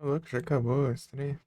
Ô, louco, já acabou, estranho.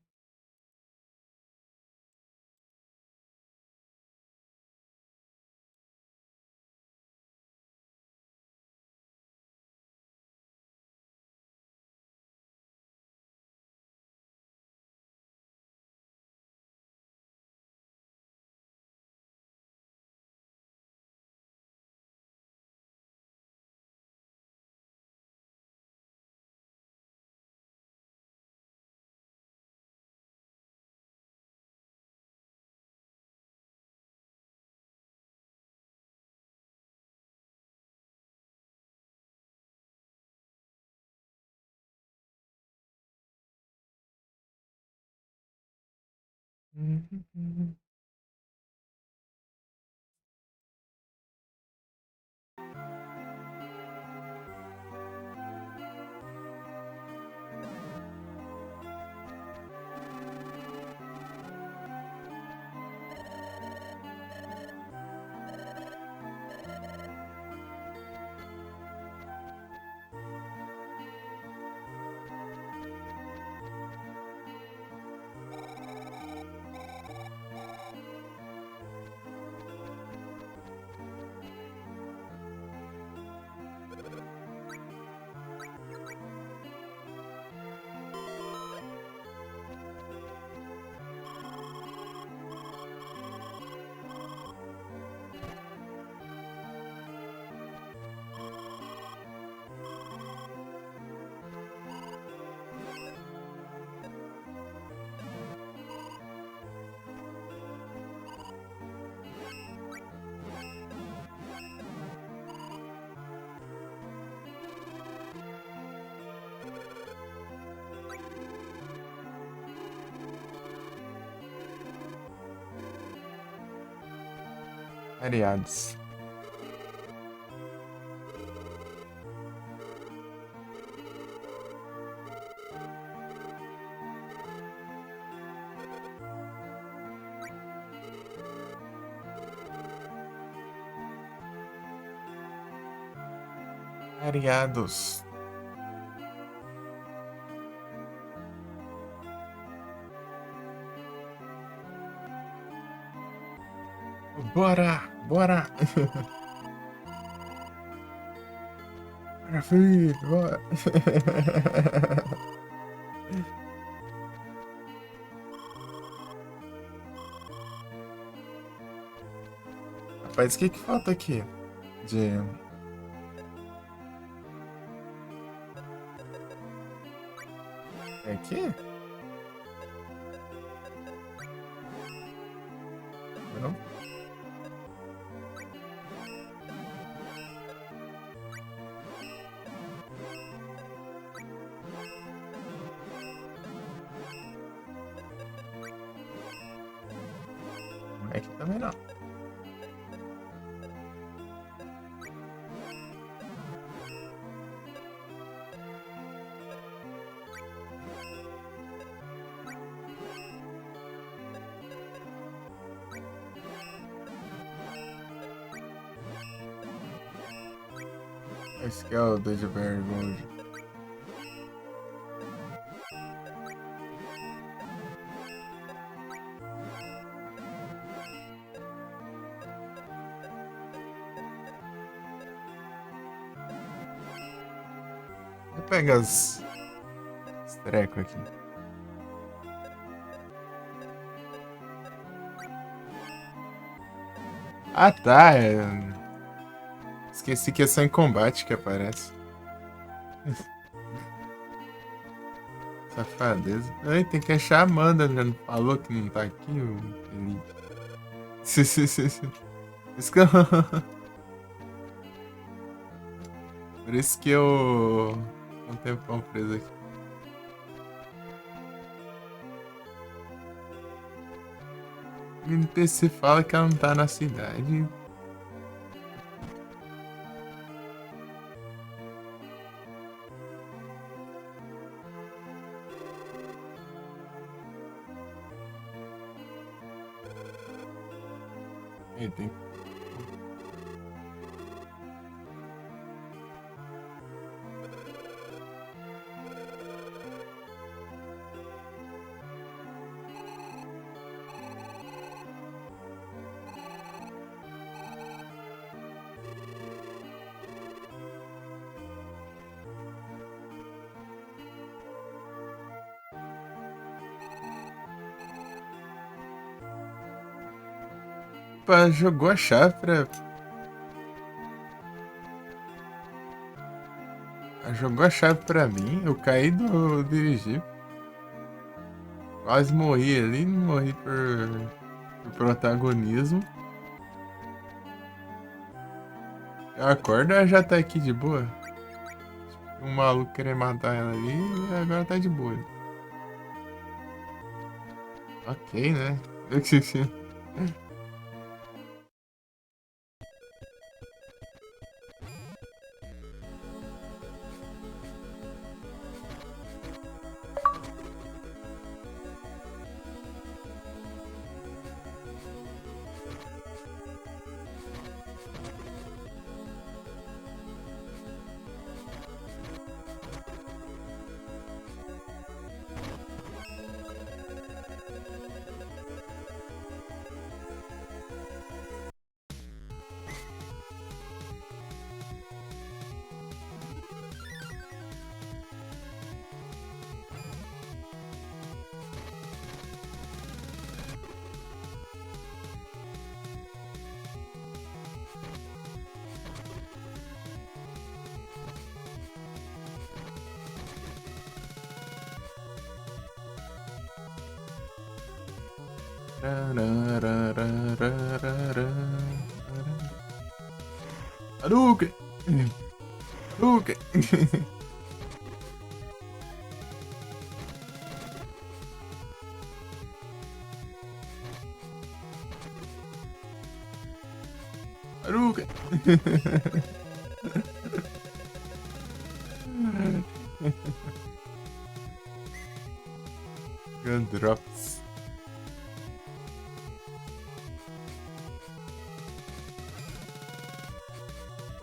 Variados. Variados. Bora, bora. Bora, filho, bora. Rapaz, o que que falta aqui? De... É aqui? Não? É aqui também não. Esse que é o Dodgeberry Gold. Pega os trecos aqui. Ah, tá. Esqueci que é só em combate que aparece. Safadeza. Ai, tem que achar a Amanda, já não falou que não tá aqui, o Felipe. Isso que eu... Por isso que eu... tô um tempão preso aqui. O NPC fala que ela não tá na cidade. Aí tem... Opa, jogou a chave pra... Jogou a chave pra mim, eu caí do dirigir. Quase morri ali, não morri por protagonismo. A corda já tá aqui de boa. Um maluco querendo matar ela ali e agora tá de boa. Ok, né? Hadouken! Hadouken! Hadouken! Gun drops.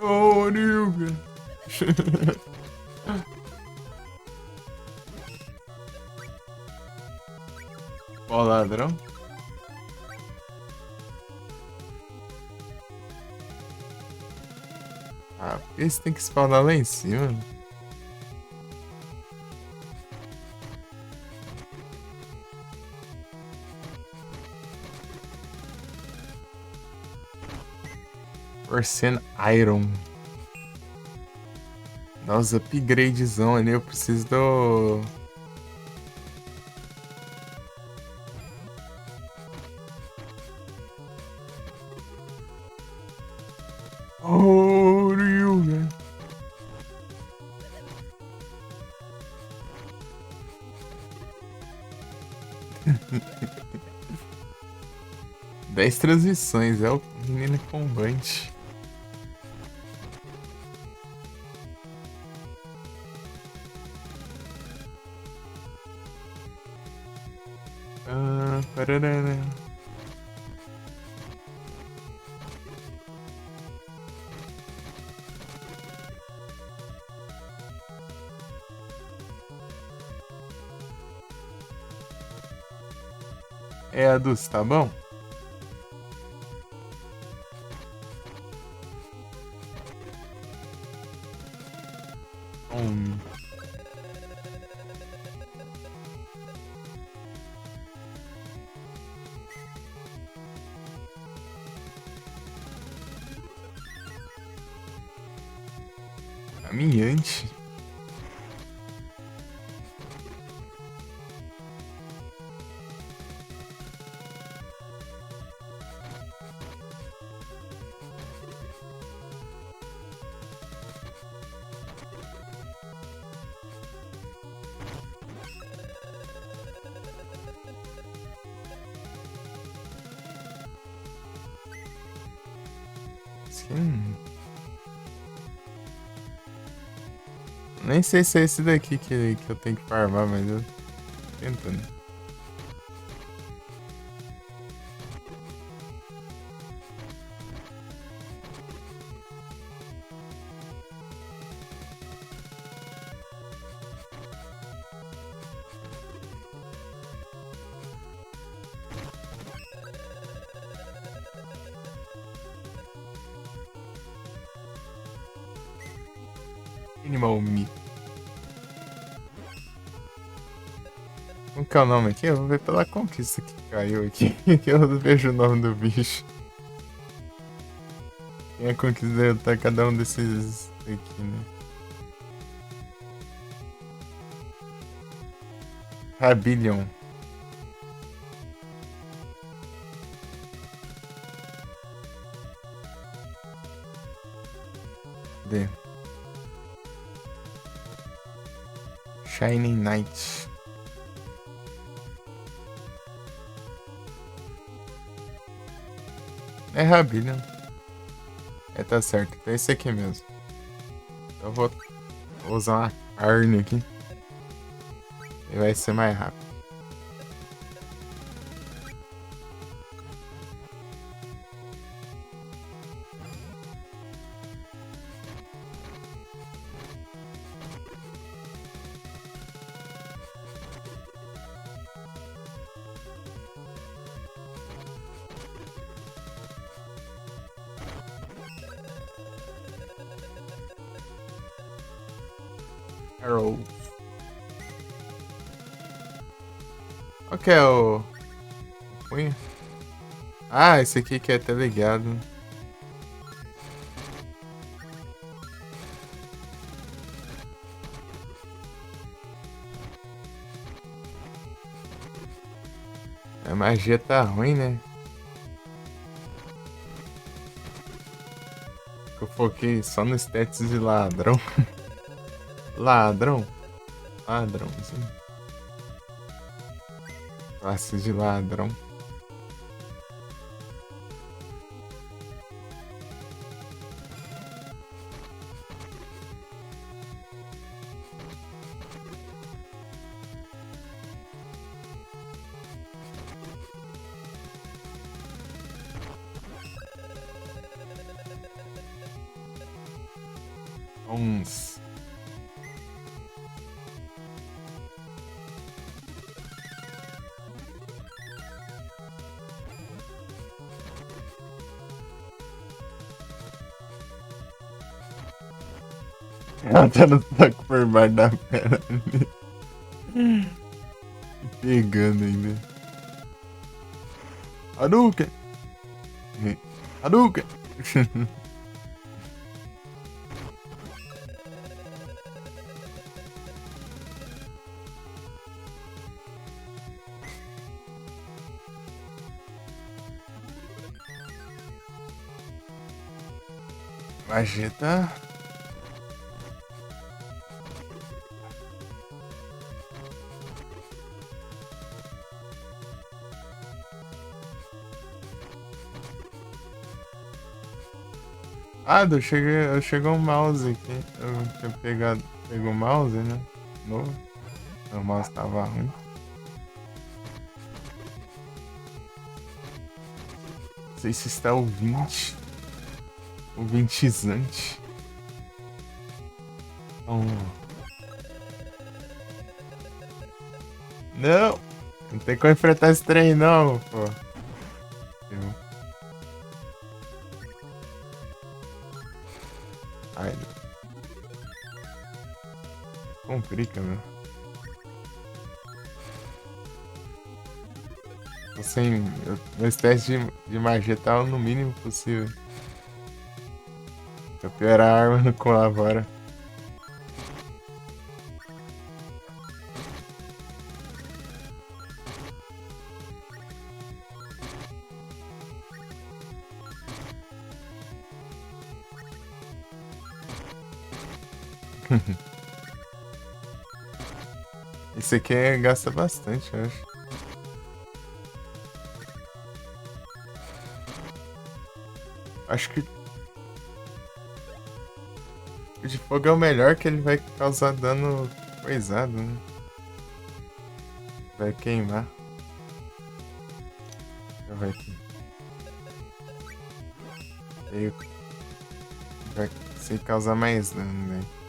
Oh, Hadouken! Ó, ladrão. Ah, por que você tem que spawnar lá em cima? Forcen Iron. Nossa, upgradezão ali. Eu preciso do... Oh, Ryuga. Dez transmissões, é o menino combante. Pararara. É a Dulce, tá bom? Hum. Caminhante. Sim. Nem sei se é esse daqui que eu tenho que farmar, mas eu tô tentando. Animal Me. Como que é o nome aqui? Eu vou ver pela conquista que caiu aqui. Que eu não vejo o nome do bicho. Quem é que derrotar cada um desses aqui, né? Rabillion. D. Shining Knight. É Rabillion. É, tá certo. É esse aqui mesmo. Eu vou usar uma carne aqui. E vai ser mais rápido. Arrow. Qual que é o punho? Ah, esse aqui que é até ligado. A magia tá ruim, né? Eu foquei só no stats de ladrão. Ladrão? Ladrãozinho. Classe de ladrão. Uns. Ela tá no toque por baixo da perna ali. Pegando ainda. Hadouken! Hadouken! Vegeta. Ah, chegou um mouse aqui. Eu tinha pegou o mouse, né? Novo. O mouse tava ruim. Não sei se está o 20. O 20zante. Não! Não tem como enfrentar esse trem não, pô. Ai, complica, meu. Assim, meus testes de magia estavam no mínimo possível. Pra piorar a arma não colabora. Esse aqui gasta bastante, eu acho. Acho que o de fogo é o melhor, que ele vai causar dano coisado, né? Vai queimar. Vai queimar. Vai ser causar mais dano, velho.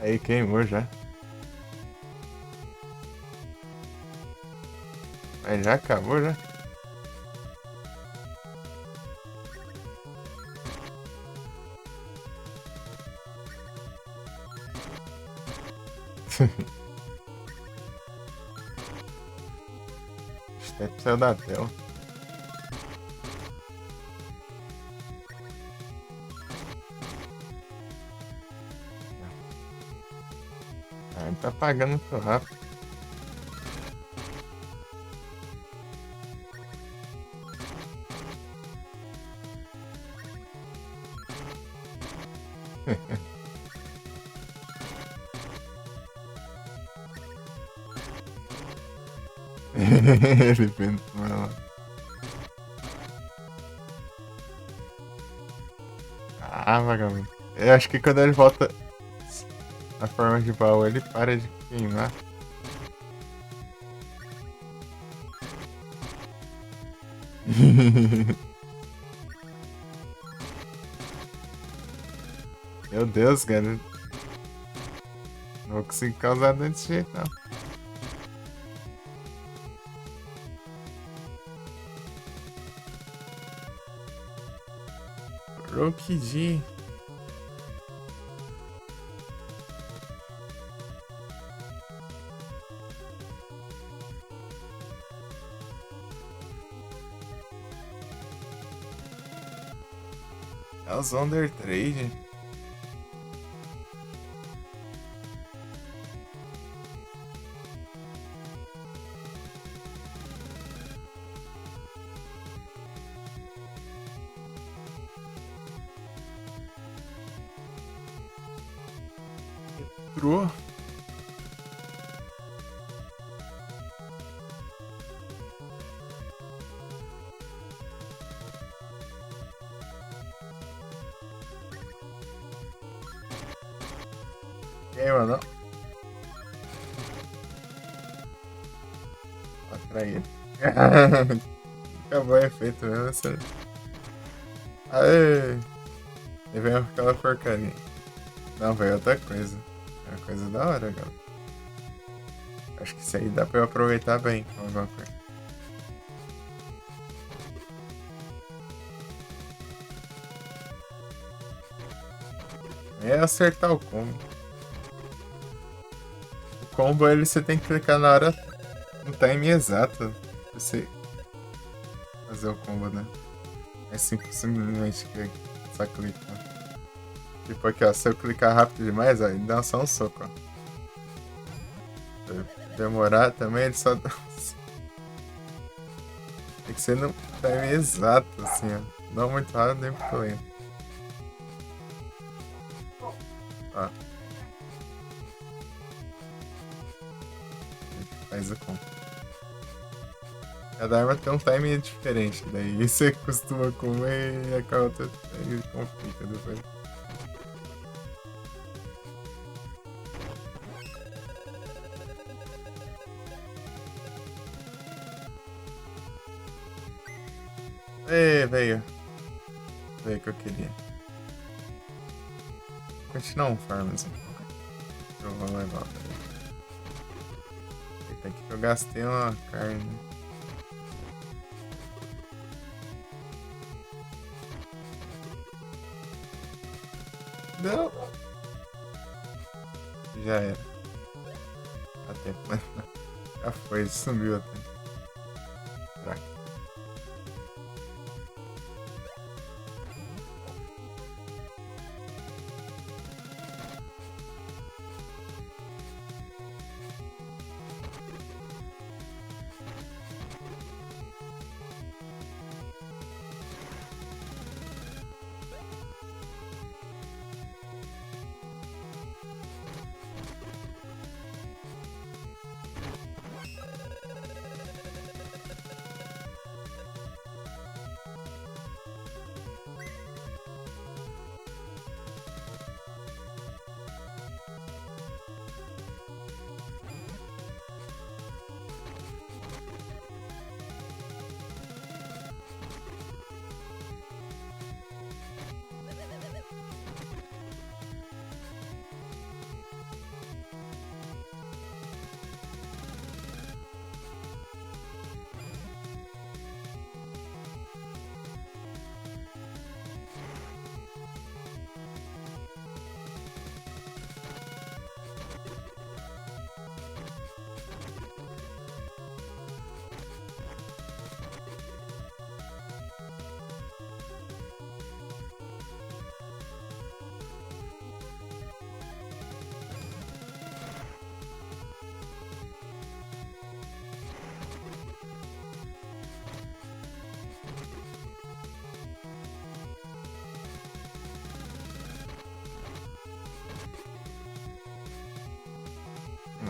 Aí queimou já. Mas já acabou já. Step saiu da tela. Ah, ele tá apagando muito rápido. Ele pensou lá. Ah, vagabundo. Eu acho que quando ele volta na forma de baú, ele para de queimar. Meu Deus, cara. Não vou conseguir causar dano desse jeito, não. Roki G. É os Under Trade. Entrou. Queima, não? Atrai ele. Acabou o efeito mesmo. Essa... Aê! E vem aquela porcaria. Não, veio outra coisa. É uma coisa da hora, galera. Acho que isso aí dá pra eu aproveitar bem com alguma coisa. É acertar o combo. O combo ele você tem que clicar na hora, no time exato. Pra você fazer o combo, né? É simplesmente que só clica. Tipo aqui, ó. Se eu clicar rápido demais, ó, ele dá só um soco, ó. Se demorar também, ele só dá um soco. Tem que ser no time exato, assim, ó. Não muito rápido nem muito lento. Ó. Faz o combo. Cada arma tem um time diferente, daí você costuma comer e a outra aí complica depois. Veio. Veio o que eu queria. Vou continuar um farm, eu vou levar. Eita, aqui que eu gastei uma carne. Não! Já era. Até. Já foi, sumiu até. Fraco.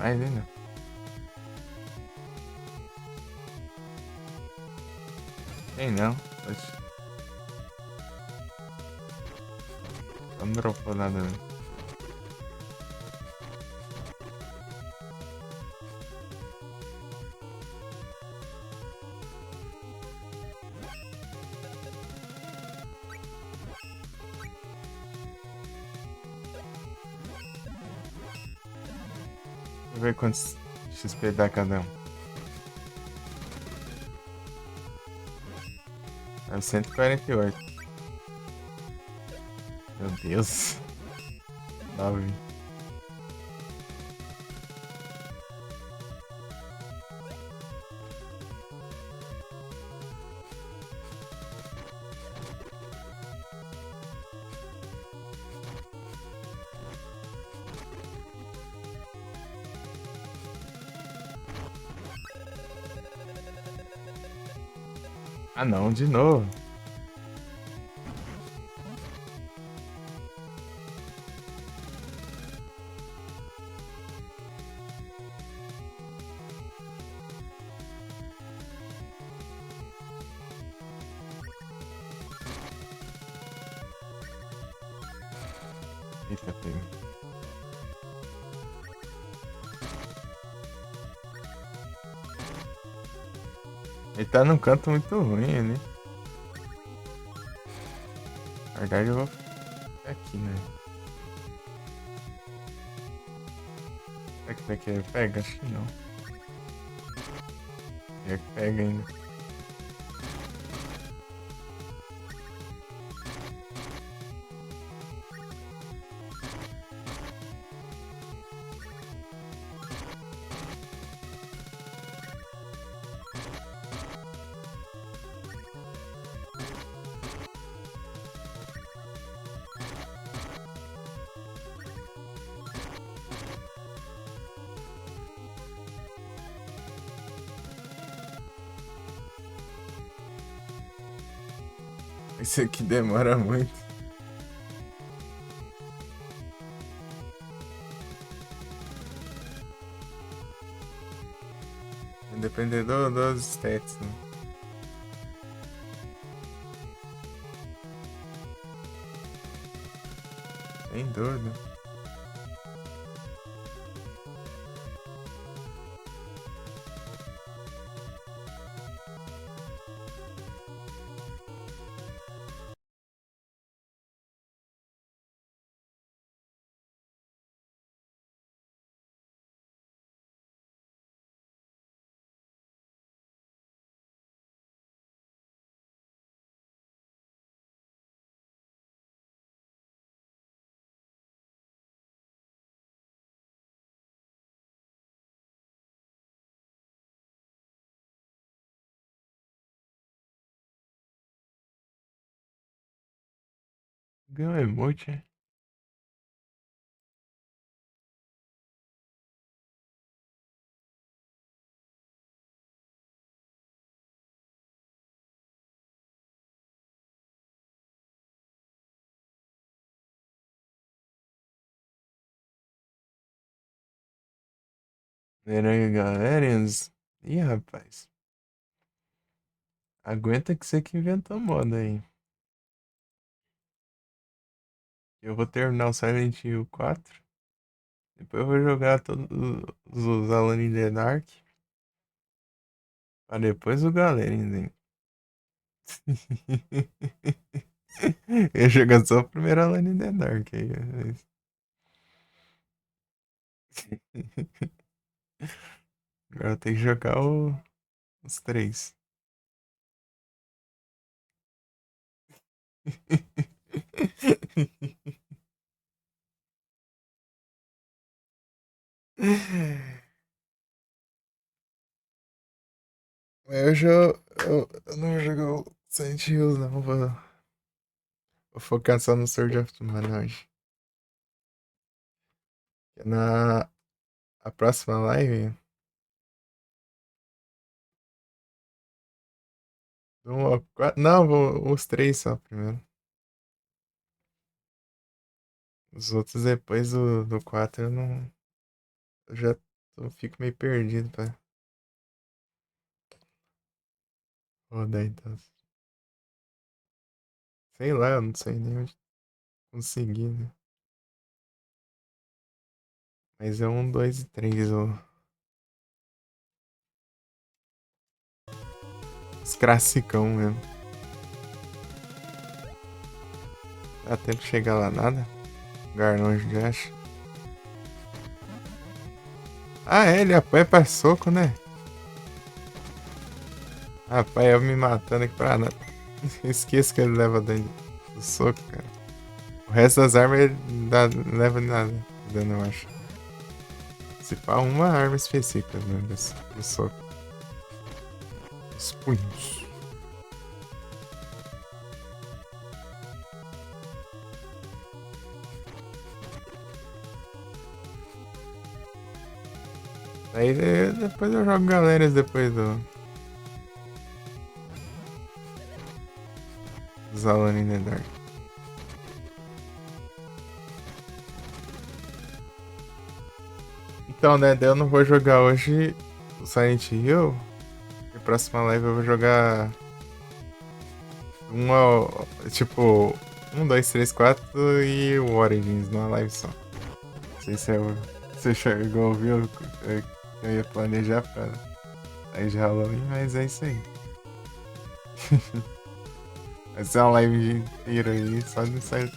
mais ainda. Tem não. Oxe, não dropou nada. Não. Deixa eu ver quantos XP dá cada um. É 148. Meu Deus. 9. Ah não, de novo. Eita, pega. Ele tá num canto muito ruim, né? Na verdade eu vou ficar aqui, né? Será que daqui ele pega? Acho que não. É que pega ainda. Esse aqui demora muito. Vai depender dos stats, né? Sem dúvida. Ganhou emote. Verão, galera. Ih, rapaz. Aguenta que você que inventou moda aí. Eu vou terminar o Silent Hill 4. Depois eu vou jogar todos os Alone in the Dark. Pra depois o galera ainda. Eu ia jogar só o primeiro Alone in the Dark aí. Agora eu tenho que jogar os três. Eu não vou jogar o Silent Hills, não. Vou focar só no Sword of the Mana hoje. Na a próxima live, não, os três só primeiro. Os outros depois do 4 eu não. Eu já Eu fico meio perdido pra rodar então. Sei lá, eu não sei nem onde conseguir, né? Mas é um, dois e três, ó. Os classicão mesmo. Dá tempo de chegar lá nada? Lugar longe de acha. Ah, é, ele apanha pra soco, né? Rapaz, eu me matando aqui pra nada. Esqueço que ele leva dano do soco, cara. O resto das armas ele não leva nada. Dano, eu acho. Se pá, uma arma específica, né? Do soco. Os punhos. Aí depois eu jogo galeras depois dos Alone in the Dark. Então, né, daí eu não vou jogar hoje o Silent Hill. E próxima live eu vou jogar uma, tipo, 1, 2, 3, 4 e o Origins numa live só. Não sei se você chegou a ouvir o que eu ia planejar pra aí de Halloween, mas é isso aí. Vai ser uma live inteira aí, só de sair.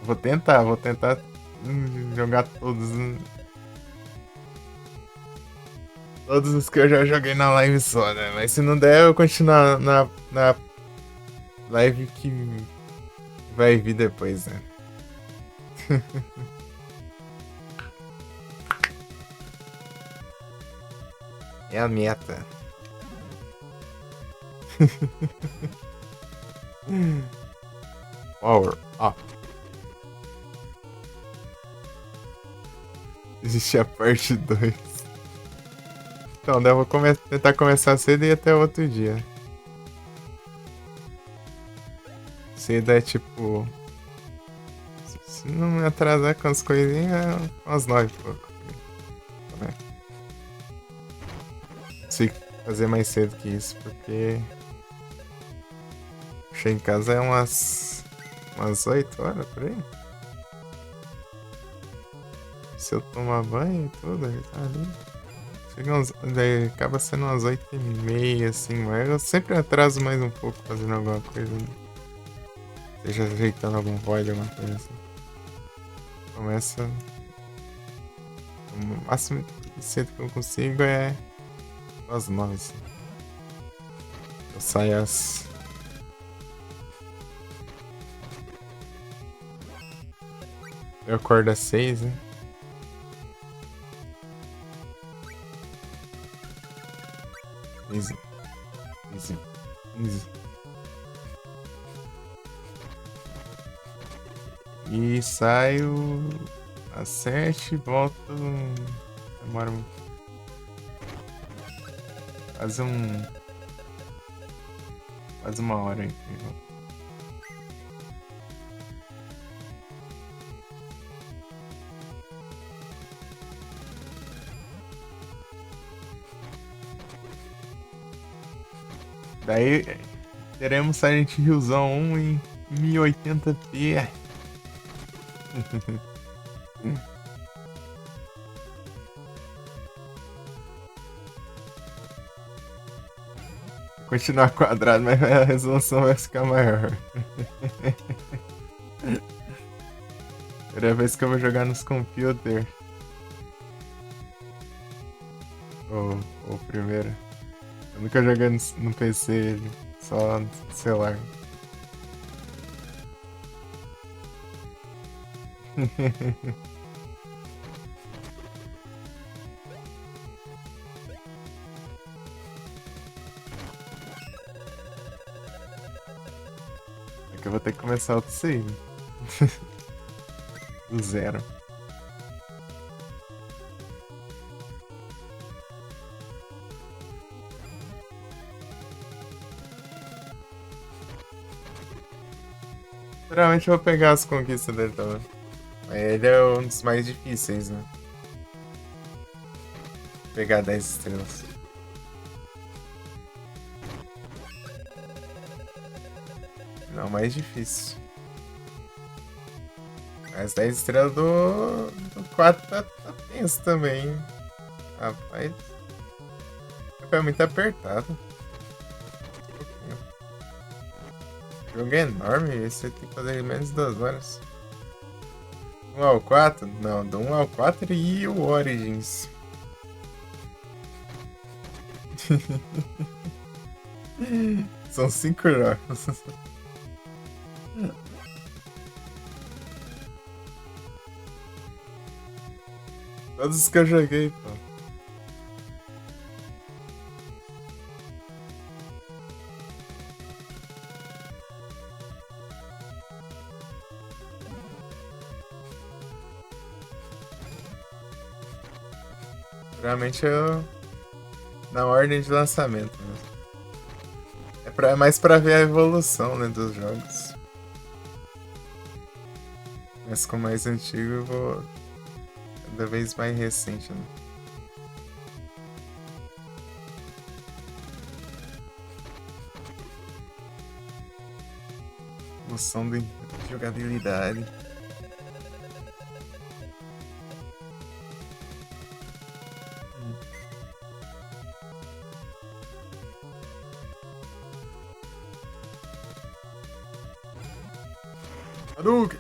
Vou tentar jogar todos os que eu já joguei na live só, né? Mas se não der, eu continuar na live que vai vir depois, né? É a meta. Power up. Existe a parte 2. Então, daí eu vou tentar começar cedo e ir até outro dia. Cedo é tipo. Se não me atrasar com as coisinhas, é umas 9 e pouco. Né? Consigo fazer mais cedo que isso, porque. Cheguei em casa é umas 8 horas por aí. Se eu tomar banho e tudo, ele tá ali. Daí acaba sendo umas 8h30, assim, mas eu sempre atraso mais um pouco fazendo alguma coisa. Né? Seja ajeitando algum void, alguma coisa assim. Começa. O máximo de cedo que eu consigo é às 9, assim. Eu saio às. Eu acordo às 6, né? Easy. Easy. Easy. E saio às 7 e volto. Demora quase quase uma hora aí. Daí teremos Silent Hillzão 1 em 1080p. Continuar quadrado, mas a resolução vai ficar maior. Primeira vez que eu vou jogar nos computers. Ou primeiro. Eu nunca joguei no PC, só no celular. É que eu vou ter que começar outro save. Do zero. Geralmente eu vou pegar as conquistas dele também. Ele é um dos mais difíceis, né? pegar 10 estrelas. Não, mais difícil. Mas 10 estrelas do 4 tá tenso também, hein? Rapaz. É muito apertado. O jogo é enorme, você tem que fazer em menos de 2 horas. 1 ao 4? Não, do 1 ao 4 e o Origins. São 5 jogos. Todos os que eu joguei, pô. Realmente eu. Na ordem de lançamento mesmo. É mais pra ver a evolução, né, dos jogos. Mas com o mais antigo eu vou cada vez mais recente, né? Evolução de jogabilidade. Hadouken!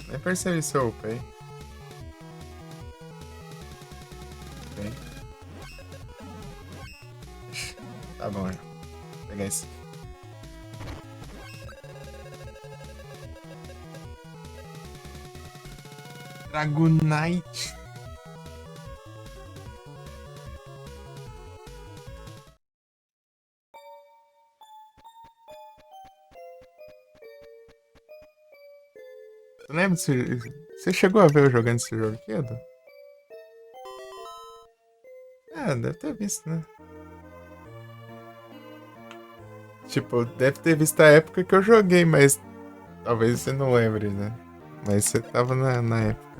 Nem percebi se eu upei. Ok. Tá bom, já. Vou pegar isso. Dragonite. Tu lembra se você chegou a ver eu jogando esse jogo aqui, Edu? Ah, deve ter visto, né? Tipo, deve ter visto a época que eu joguei, mas talvez você não lembre, né? Mas você tava na época.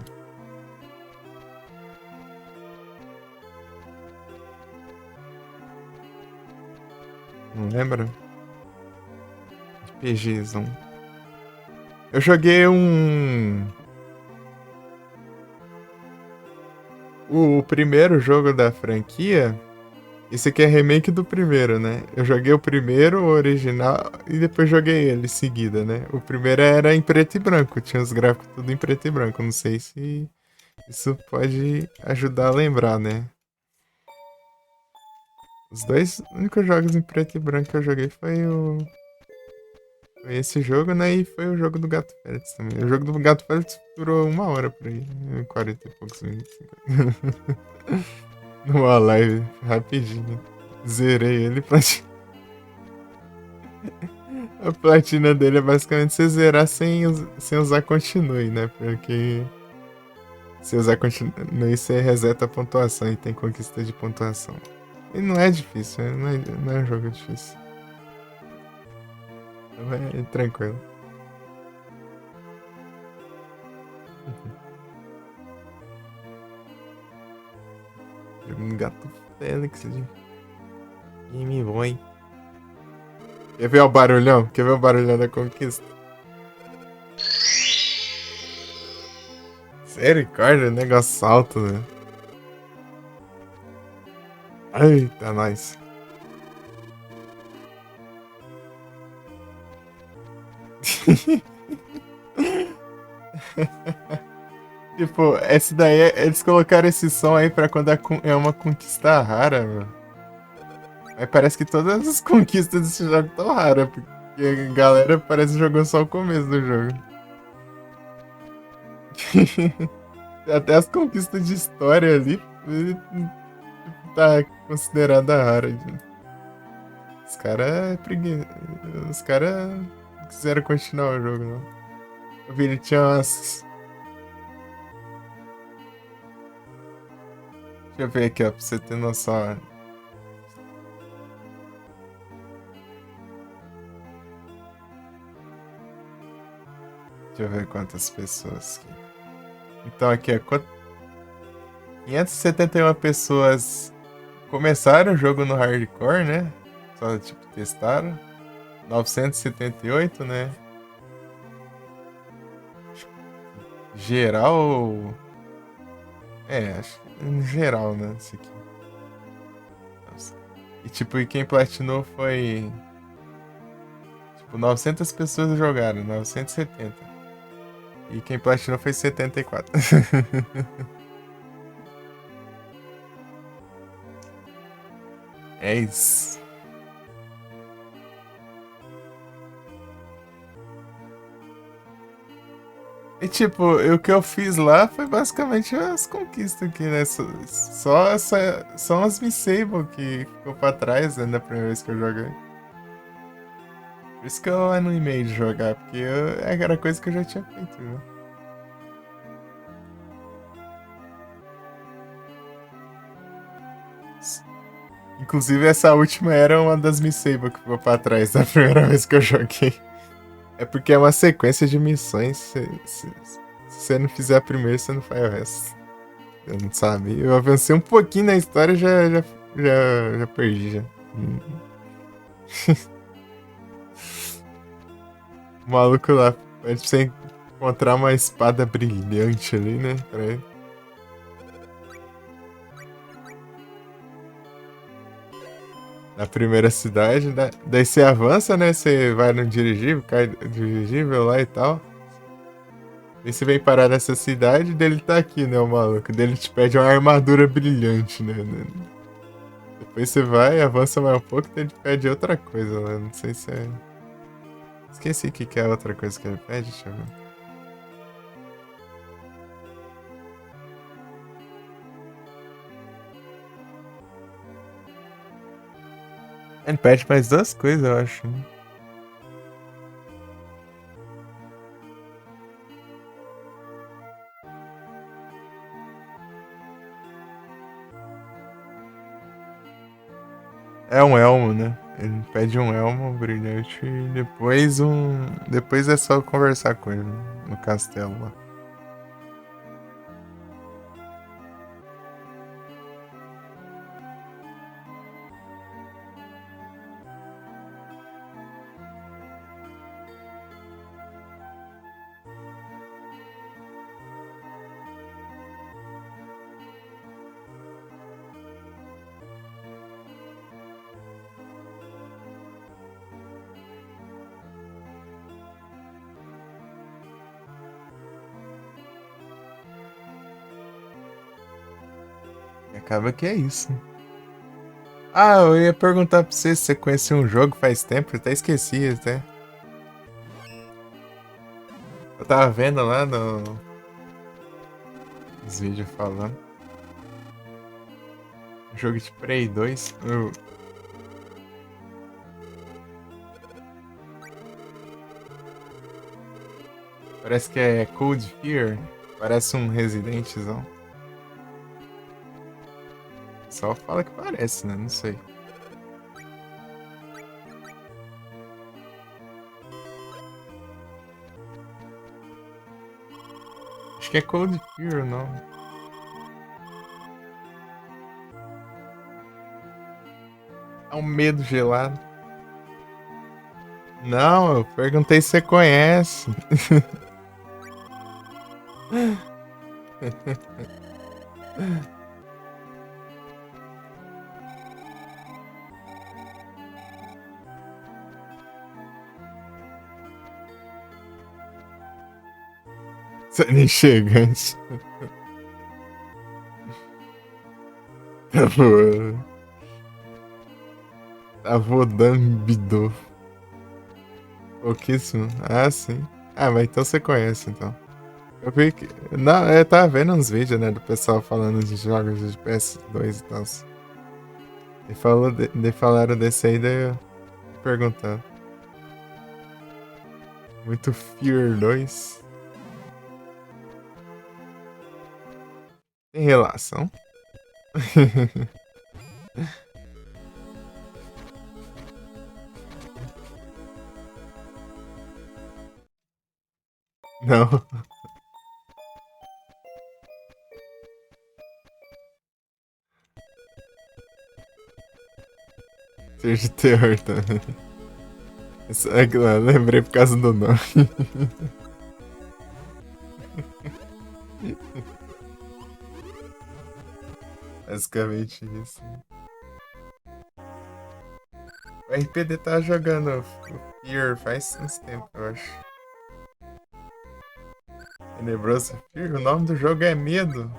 Não lembra? RPGzão. Eu joguei um. O primeiro jogo da franquia. Esse aqui é remake do primeiro, né? Eu joguei o primeiro, o original, e depois joguei ele em seguida, né? O primeiro era em preto e branco, tinha os gráficos tudo em preto e branco. Não sei se isso pode ajudar a lembrar, né? Os dois únicos jogos em preto e branco que eu joguei foi esse jogo, né? E foi o jogo do Gato Félix também. O jogo do Gato Félix durou 1 hora por aí, 40 e poucos minutos. Numa live, rapidinho. Zerei ele pra. A platina dele é basicamente você zerar sem usar continue, né? Porque se usar continue, você reseta a pontuação e tem conquista de pontuação. E não é difícil, né? Não é um jogo difícil. Então é tranquilo. Jogo Gato Félix de Game Boy. Quer ver o barulhão? Quer ver o barulhão da conquista? Misericórdia, negócio alto, né? Eita, nós. Tipo, esse daí, eles colocaram esse som aí pra quando é uma conquista rara, mano. Aí parece que todas as conquistas desse jogo estão raras, porque a galera parece que jogou só o começo do jogo. Até as conquistas de história ali tá considerada rara. Os caras Os caras não quiseram continuar o jogo, não. Eu vi, ele tinha umas. Deixa eu ver aqui, ó, pra você ter noção. Deixa eu ver quantas pessoas aqui. Então aqui é 571 pessoas começaram o jogo no hardcore, né? Só tipo testaram. 978, né? Geral. É, acho que em geral, né? Esse aqui. Nossa. E tipo, e quem platinou foi. Tipo, 900 pessoas jogaram, 970. E quem platinou foi 74. É isso. E tipo, o que eu fiz lá foi basicamente as conquistas aqui, né? Só as Miss Sable que ficou pra trás, né, da primeira vez que eu joguei. Por isso que eu animei de jogar, porque era coisa que eu já tinha feito, né? Inclusive, essa última era uma das Miss Sable que ficou pra trás da primeira vez que eu joguei. É porque é uma sequência de missões. Se você não fizer a primeira, você não faz o resto. Eu não sabe. Eu avancei um pouquinho na história e já perdi já. O maluco lá, pede pra você encontrar uma espada brilhante ali, né? Pra... Na primeira cidade, daí você avança, né? Você vai no dirigível, cai do dirigível lá e tal. Aí você vem parar nessa cidade, dele tá aqui, né, o maluco. Dele te pede uma armadura brilhante, né? Depois você vai, avança mais um pouco, daí ele pede outra coisa lá. Não sei se é. Esqueci o que que é a outra coisa que ele pede, deixa eu ver. Ele pede mais duas coisas, eu acho, né? É um elmo, né? Ele pede um elmo brilhante e depois um. Depois é só conversar com ele no castelo lá. E acaba que é isso. Ah, eu ia perguntar pra você se você conhecia um jogo faz tempo, eu até esqueci até. Eu tava vendo lá nos vídeos falando. Jogo de Play 2. Parece que é Cold Fear. Parece um Residentzão. Só fala que parece, né? Não sei. Acho que é Cold Fear, não. É um medo gelado. Não, eu perguntei se você conhece. Você nem chega antes. Tá voando. Tá rodando bidô. Pouquíssimo. Ah, sim. Ah, mas então você conhece, então. Eu vi que. Não, eu tava vendo uns vídeos, né, do pessoal falando de jogos de PS2 e tal. Falaram desse aí, daí eu perguntando. Muito Fear 2. Tem relação? Não. Ser de terror também. É que eu lembrei por causa do nome. Basicamente isso. O RPD tá jogando o Fear faz uns tempos, eu acho. Tenebroso Fear? O nome do jogo é Medo.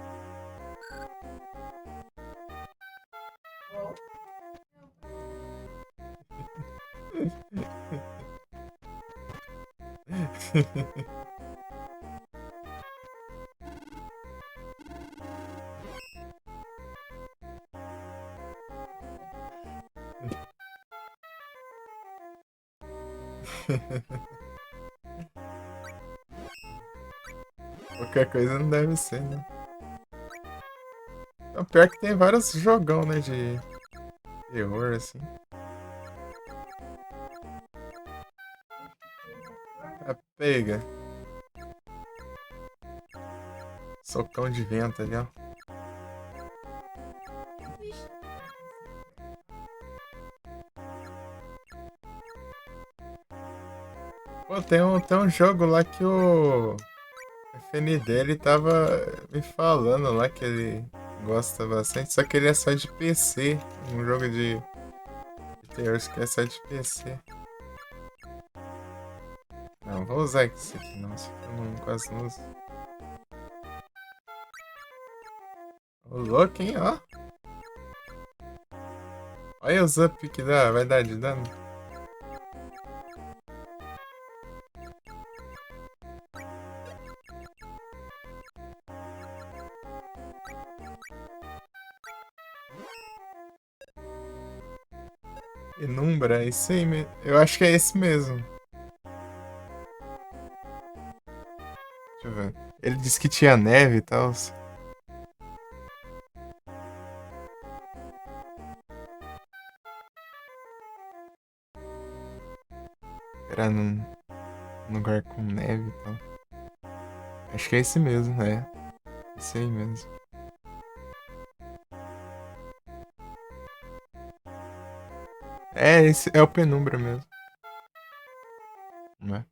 Qualquer coisa não deve ser, né? Então, pior que tem vários jogão, né? De terror, assim. Ah, pega. Socão de vento ali, ó. Pô, tem um jogo lá que o FND ele tava me falando lá que ele gosta bastante, só que ele é só de PC. Um jogo de terror que é só de PC. Não, vou usar esse aqui não, esse aqui eu não, quase não uso. Ô louco, hein, ó. Olha os up que dá, vai dar de dano. Penumbra, é isso aí mesmo. Eu acho que é esse mesmo. Deixa eu ver. Ele disse que tinha neve e tal. Era num lugar com neve e tal. Acho que é esse mesmo, né? Esse aí mesmo. É, esse é o Penumbra mesmo. Não é?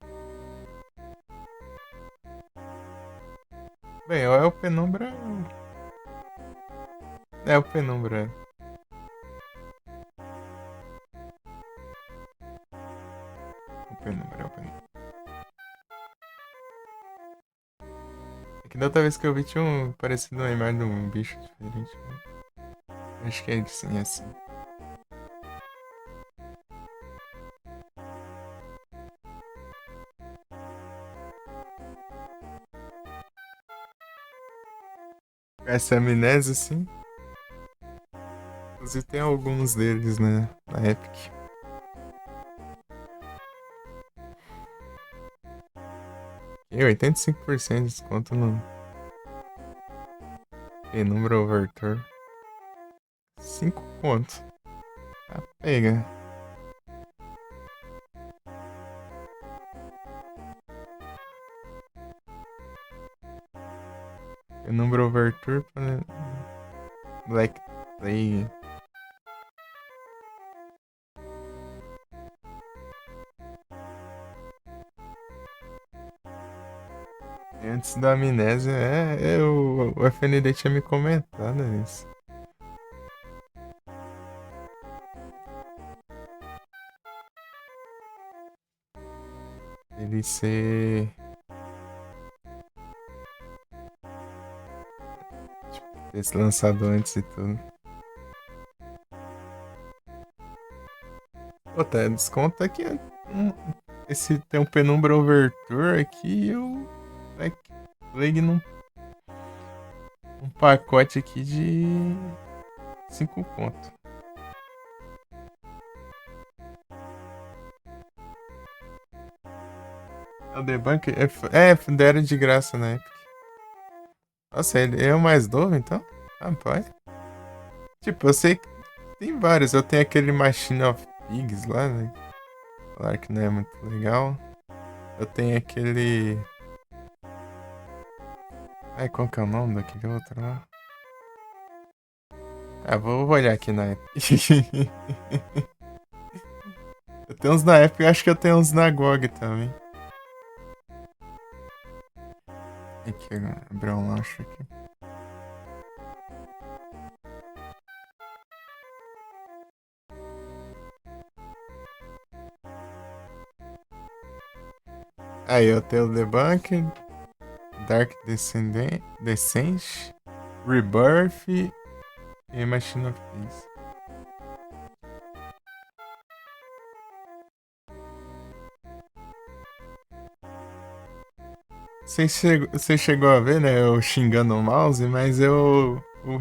Bem, ou é o Penumbra. É o Penumbra. O Penumbra, é o Penumbra. É que da outra vez que eu vi tinha um parecido uma imagem de um bicho diferente. Né? Acho que é sim, é assim. Essa amnésia, sim. Inclusive tem alguns deles, né? Na Epic. E 85% de desconto no Penumbra Overture. 5 pontos. Tá, pega. Penumbra Overture para Black Plague. Antes da amnésia, o FND tinha me comentado isso. Ele ser. Tipo, ter se lançado antes e tudo. Pô, tá, desconto aqui. Esse tem um Penumbra Overture aqui e o Black Plague um pacote aqui de 5 conto. É o Debunk? Deram de graça na Epic. Nossa, ele é o mais novo então? Rapaz. Tipo, eu sei que tem vários. Eu tenho aquele Machine of Pigs lá, né? Claro que não é muito legal. Eu tenho aquele Ai, qual que é o nome daquele outro lá? Ah, vou olhar aqui na Epic. Eu tenho uns na Epic, acho que eu tenho uns na GOG também. Aqui, abrir um launch aqui. Aí eu tenho o The Bank, Dark Descent, Rebirth e Machine of Peace. Você chegou a ver, né? Eu xingando o mouse, mas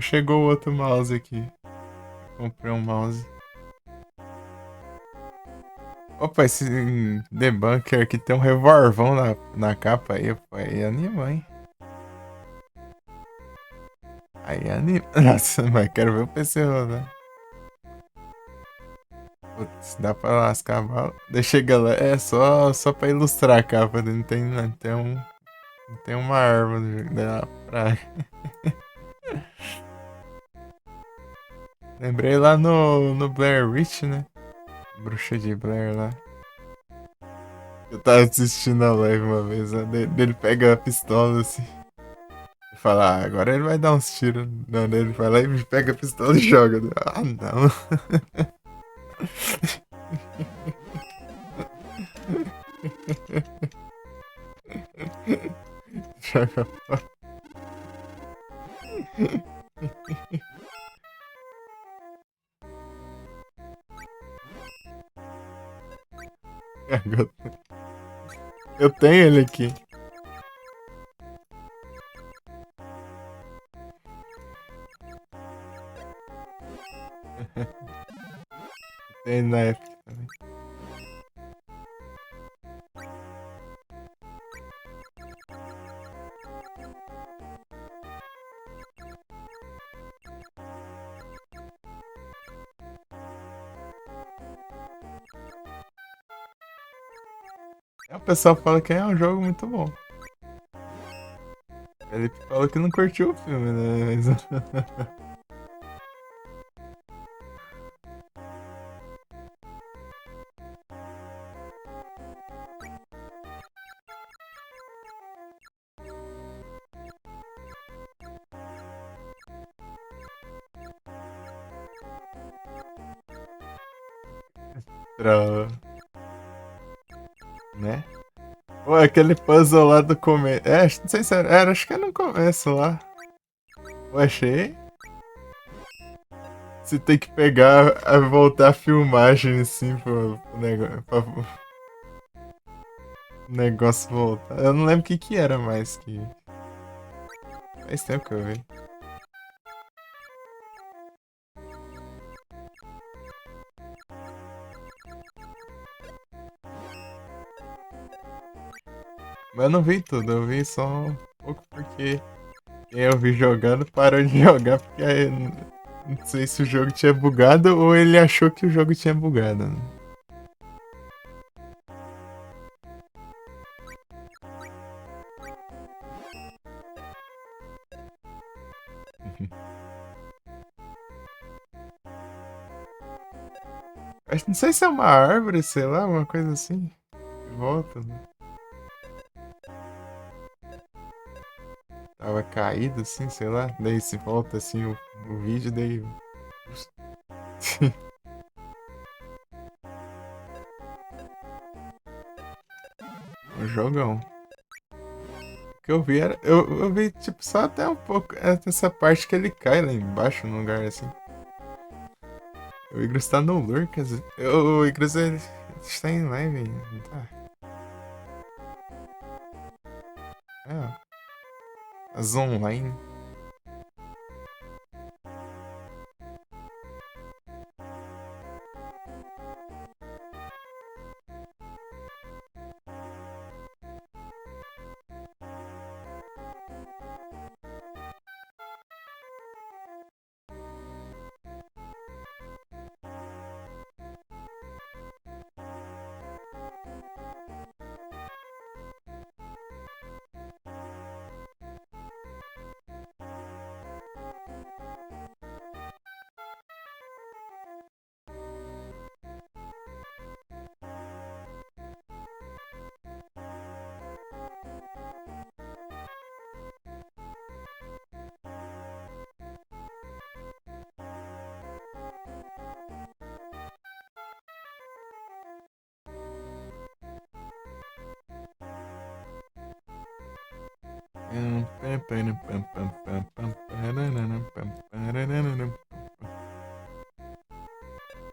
chegou outro mouse aqui. Comprei um mouse. Opa, esse debunker aqui tem um revolvão na capa aí, pô. Aí anima, hein? Aí anima. Nossa, mas quero ver o PC rodar. Putz, dá pra lascar a bala. Deixa galera. É só pra ilustrar a capa, não tem uma arma do jogo da praia. Lembrei lá no Blair Witch, né? Bruxa de Blair lá. Eu tava assistindo a live uma vez, né? Dele pega a pistola assim e fala, ah, agora ele vai dar uns tiros. Não, daí ele vai lá e pega a pistola e joga. Ah, não. Joga fora. Eu tenho ele aqui. Tem na Epic também. O pessoal fala que é um jogo muito bom. Ele falou que não curtiu o filme, né? Mas... Pra... Né? Pô, aquele puzzle lá do começo. É, não sei se era, acho que é no começo lá. Eu achei. Você tem que pegar, voltar a filmagem assim pro negócio voltar. Eu não lembro o que era mais que. Faz tempo que eu vi. Mas eu não vi tudo, eu vi só um pouco porque quem eu vi jogando parou de jogar porque aí, não sei se o jogo tinha bugado ou ele achou que o jogo tinha bugado. Né? Acho, não sei se é uma árvore, sei lá, uma coisa assim. Volta, né? Tava caído assim, sei lá. Daí se volta assim o vídeo, daí. Um jogão. O que eu vi era. Eu vi, tipo, só até um pouco. Essa parte que ele cai lá embaixo, num lugar assim. O Igros tá no Lurkas. O Igros ele está em live ainda. Tá. É, as online.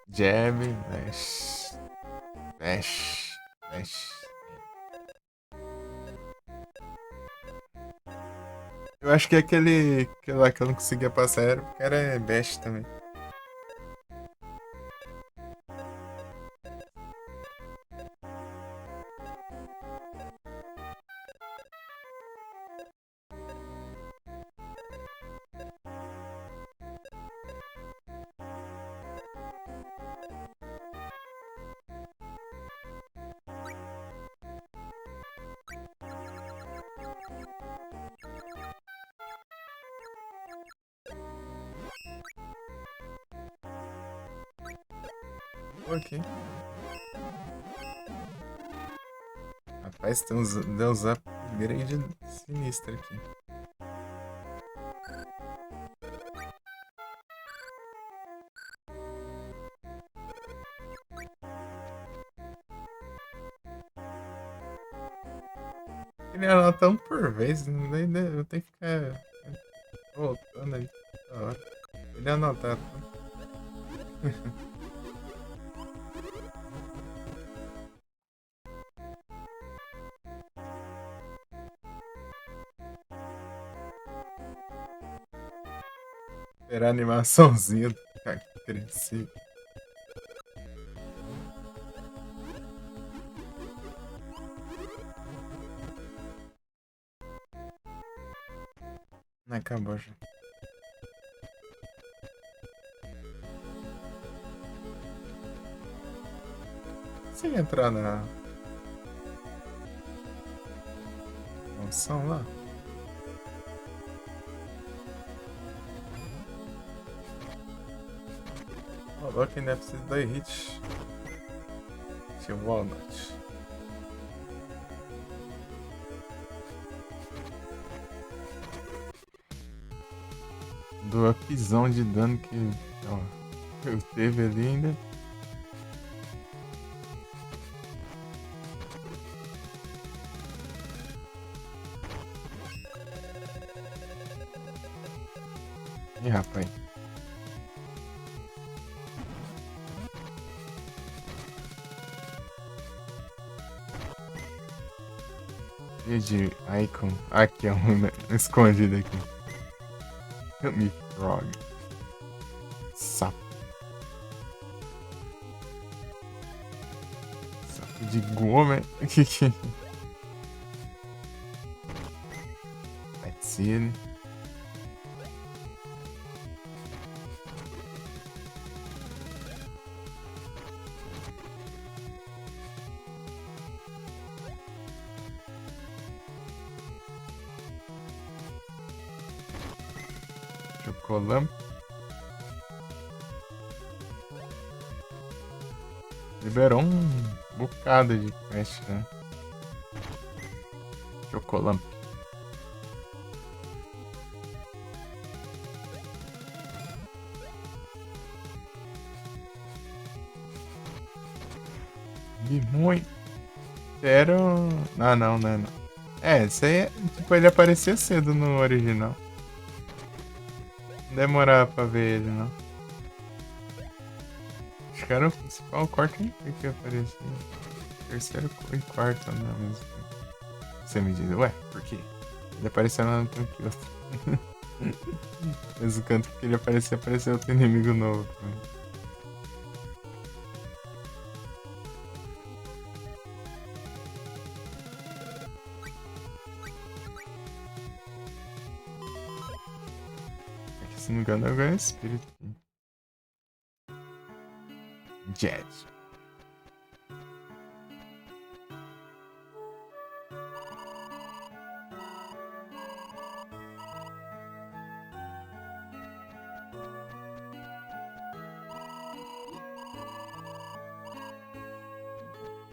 Jab, dash, dash, dash. Eu acho que aquele lá que eu não conseguia passar era porque era bash também. Ok. Rapaz, tem uns Deus upgrade sinistro aqui. Ele anota um por vez, eu tenho que ficar voltando ali toda hora. Ele anotar tudo. Esperar a animaçãozinha do cara crescer. Não acabou já. Se entrar na mansão lá. Coloca ainda precisa dar hit. De Walnut. Do upzão de dano que ó, eu teve ali ainda. Ih, rapaz. E de icon. Aqui é um escondido aqui. Me frog. Sapo. Sapo de goma. That's it. Chocolam. Liberou um bocado de quest, né? Chocolam. E muito. Era. Ah, não, né? Não. É, isso aí é. Tipo, ele aparecia cedo no original. Não demorava pra ver ele, não. Acho que era o principal corte que aparecia. Terceiro e quarto, né? Mesmo. Você me diz, ué, por quê? Ele apareceu lá no Tokyo. Mesmo canto que ele apareceu outro inimigo novo também. Aqui, se não me engano, eu ganho espírito. Jet.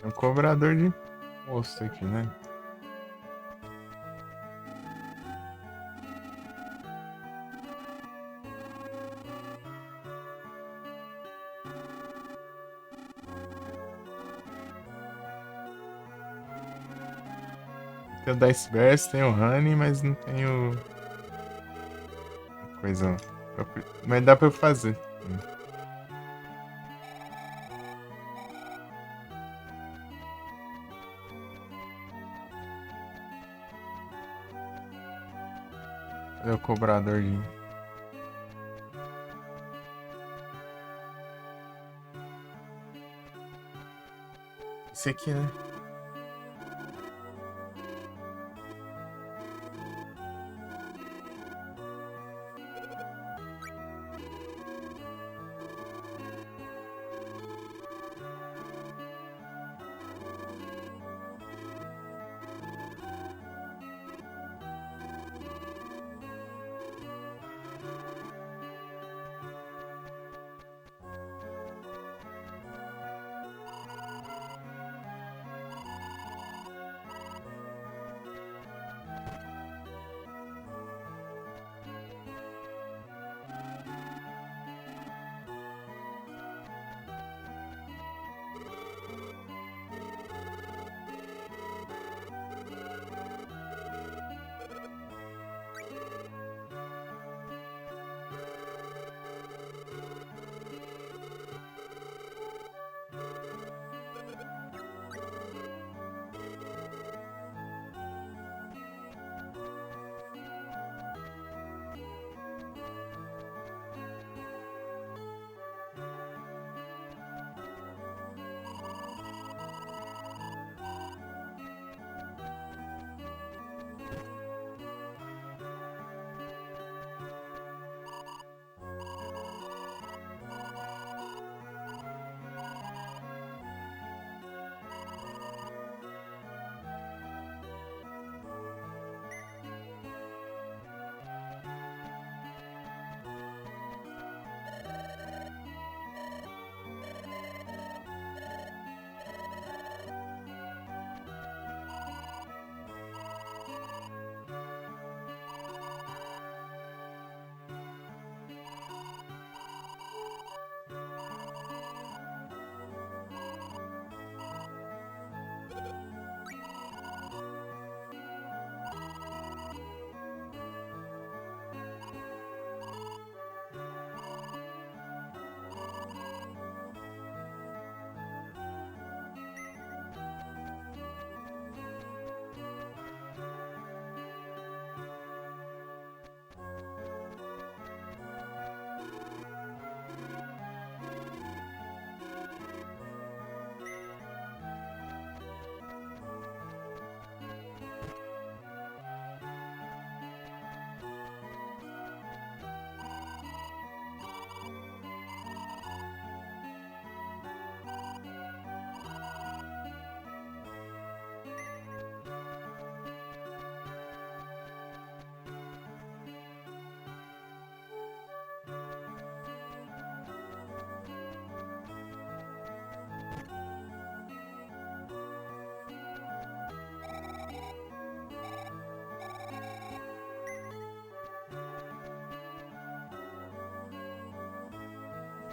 É um cobrador de imposto aqui, né? Tem o Dice Bears, tem o Honey, mas não tem o. Coisa. Mas dá pra eu fazer. Cadê o cobradorzinho? Esse aqui, né?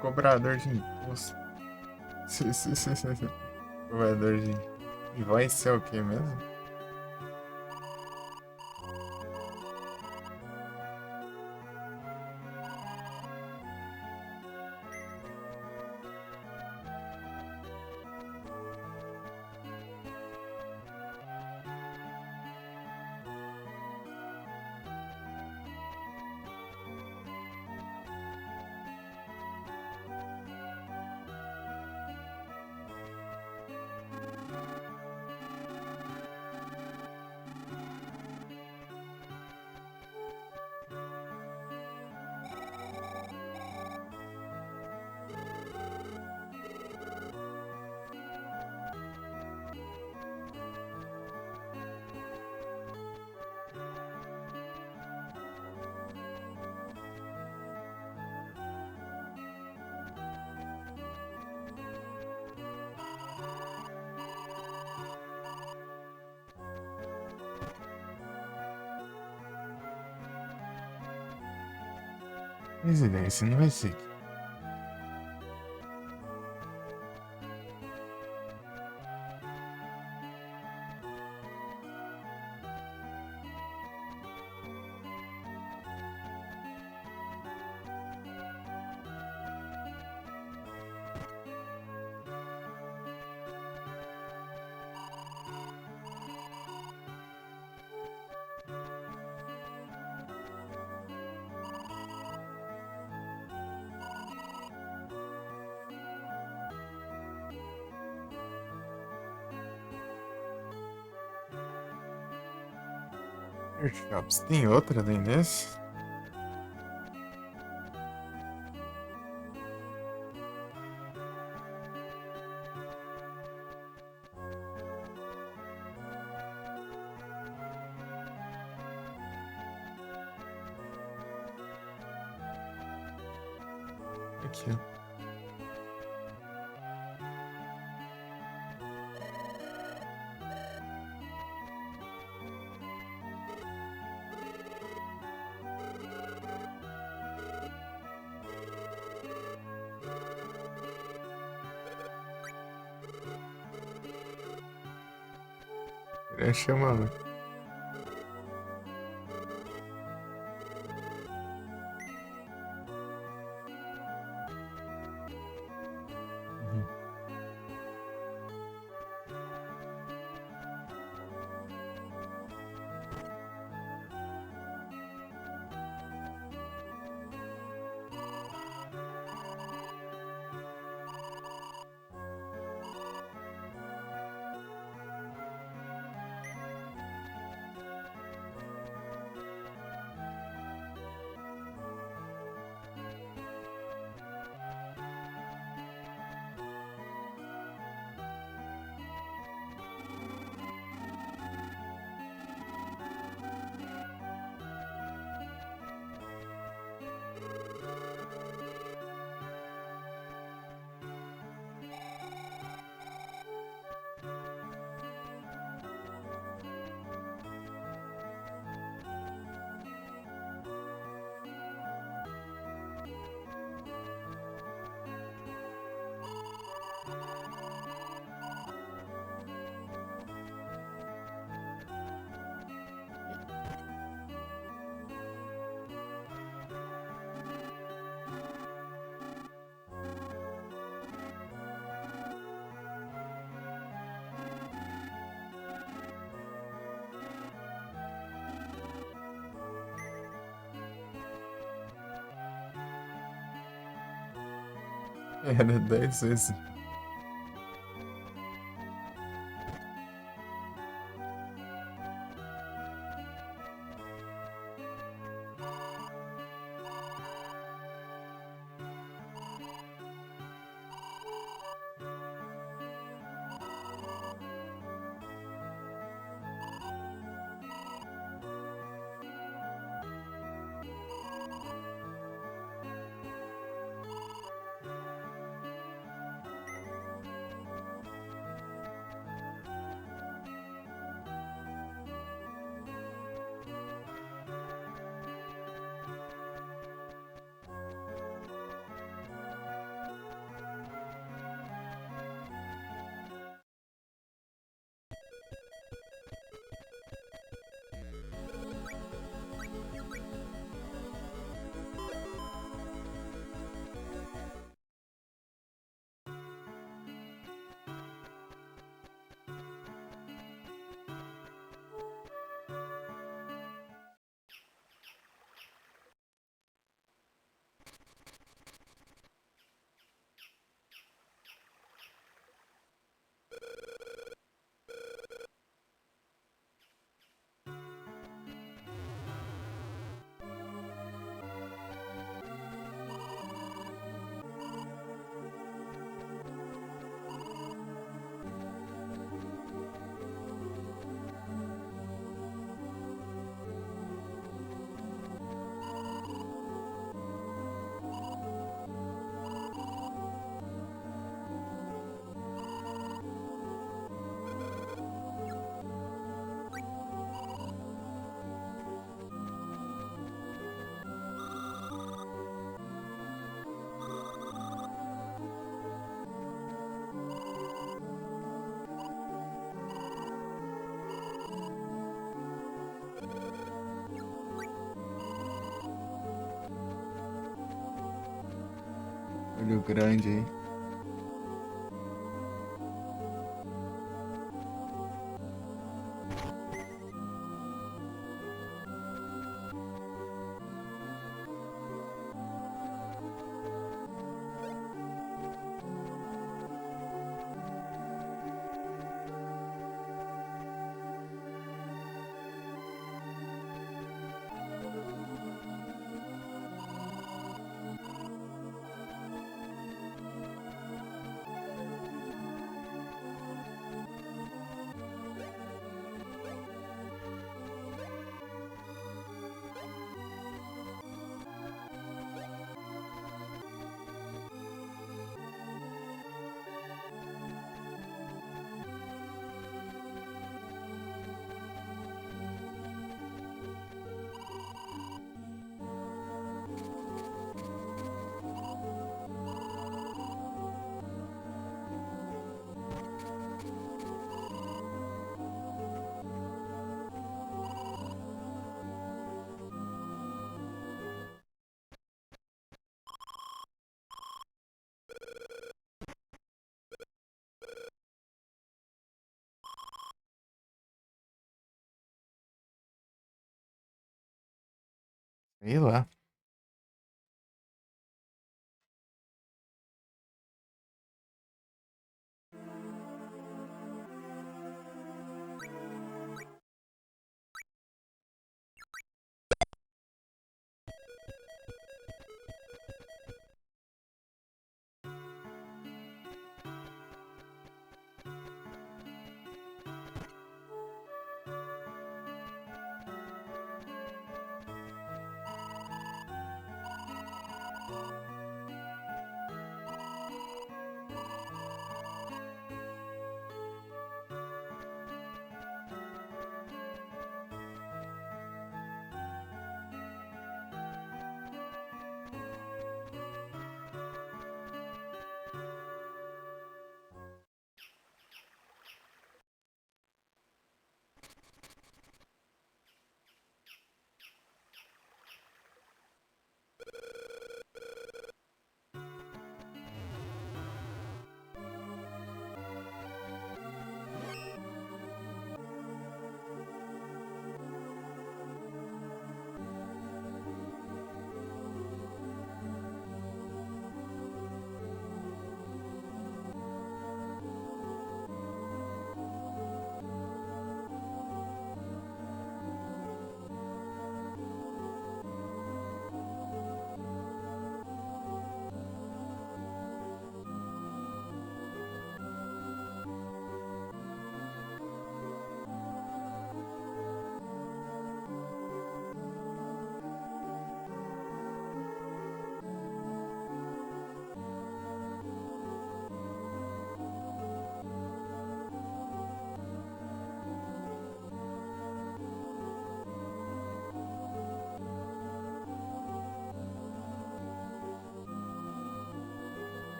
Cobrador de imposto. Cobrador de. E vai ser o que mesmo? Residência, não vai ser. Airshops. Tem outra além desse? Aqui, ó. Queria chamar. Era 10 vezes. Olho grande aí. Sei lá.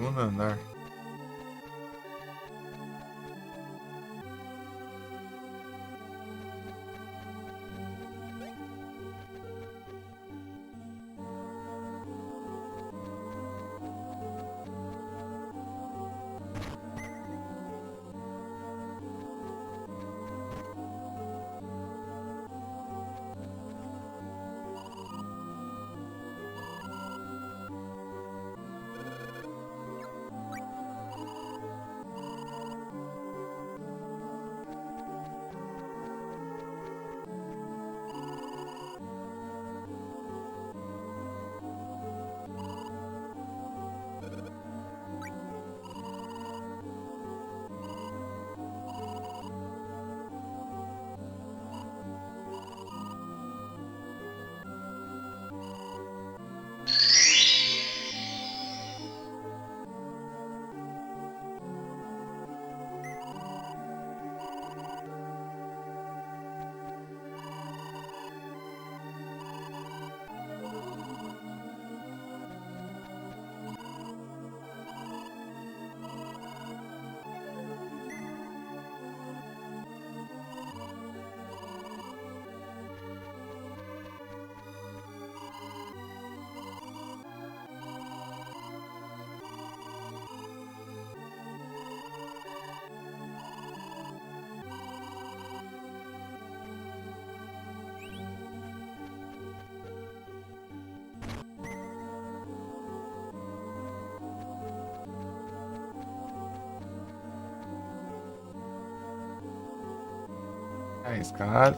Segundo andar. Arriscado.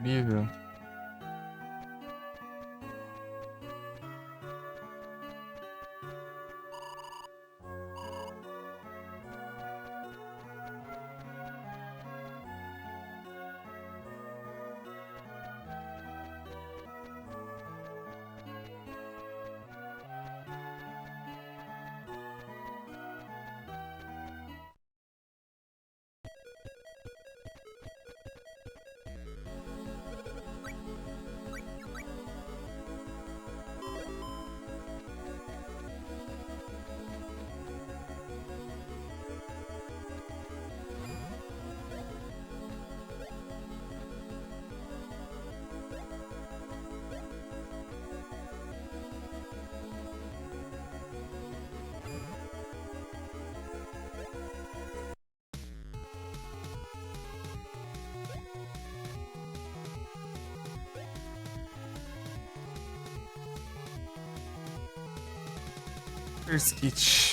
Incrível. First kit.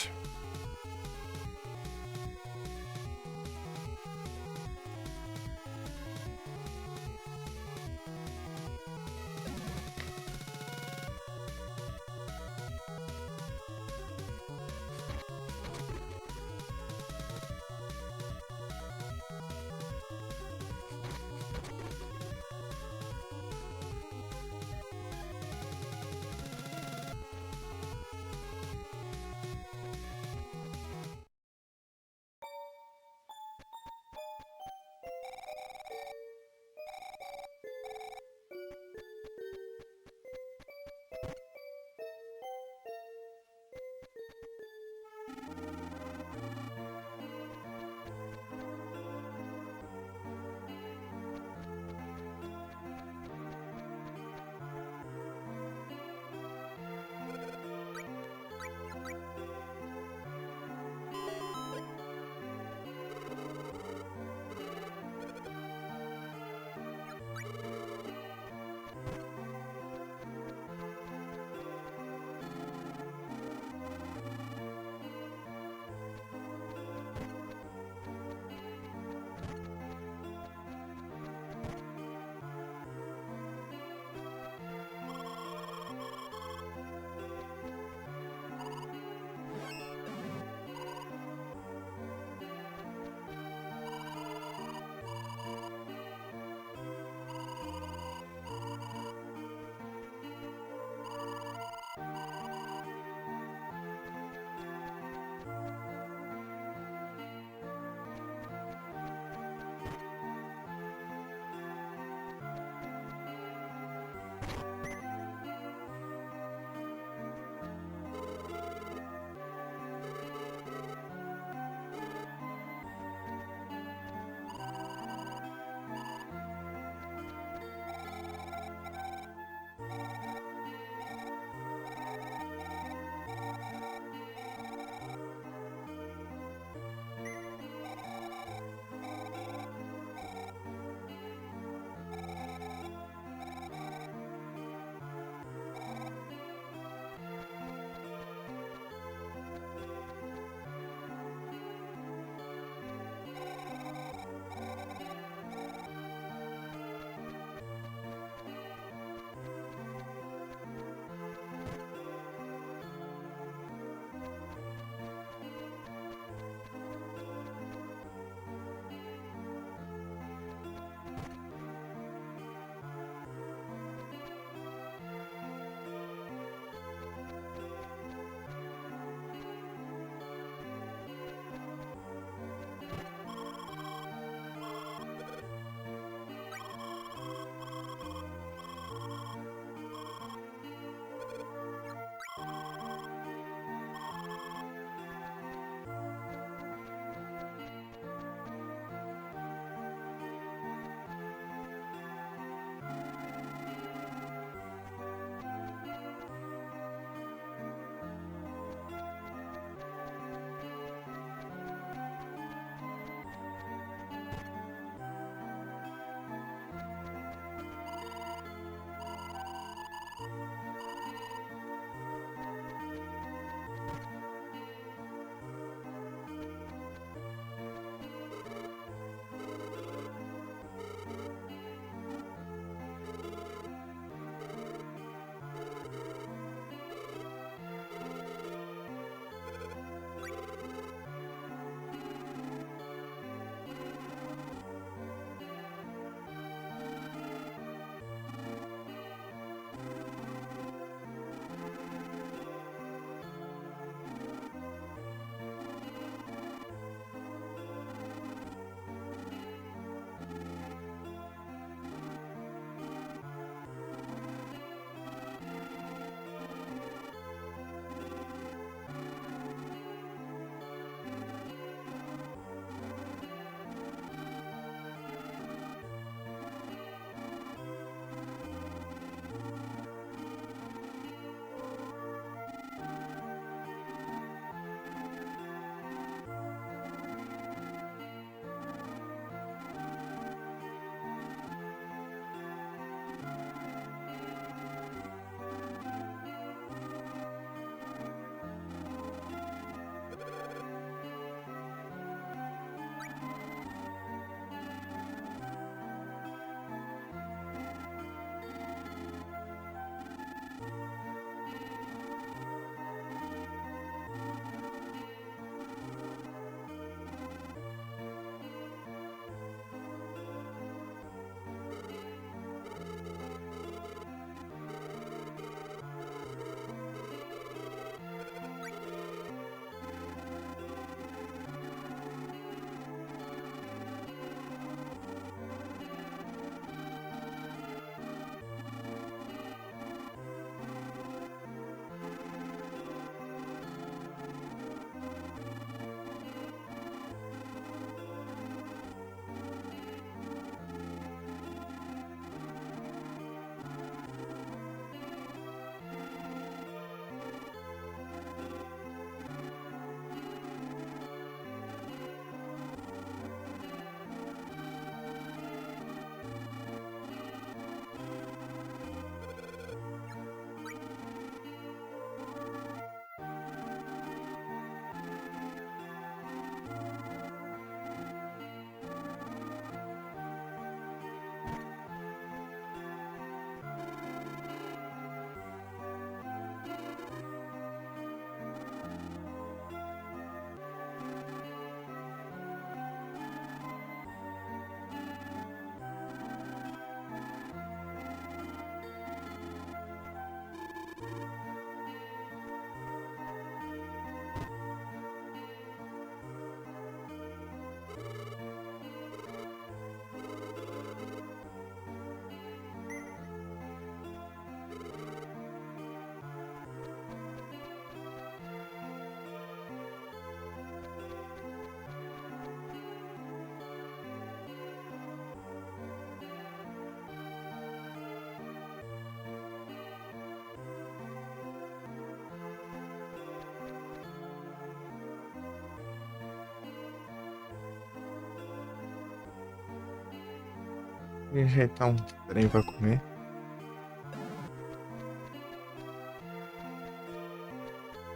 Ajeitar um trem pra comer.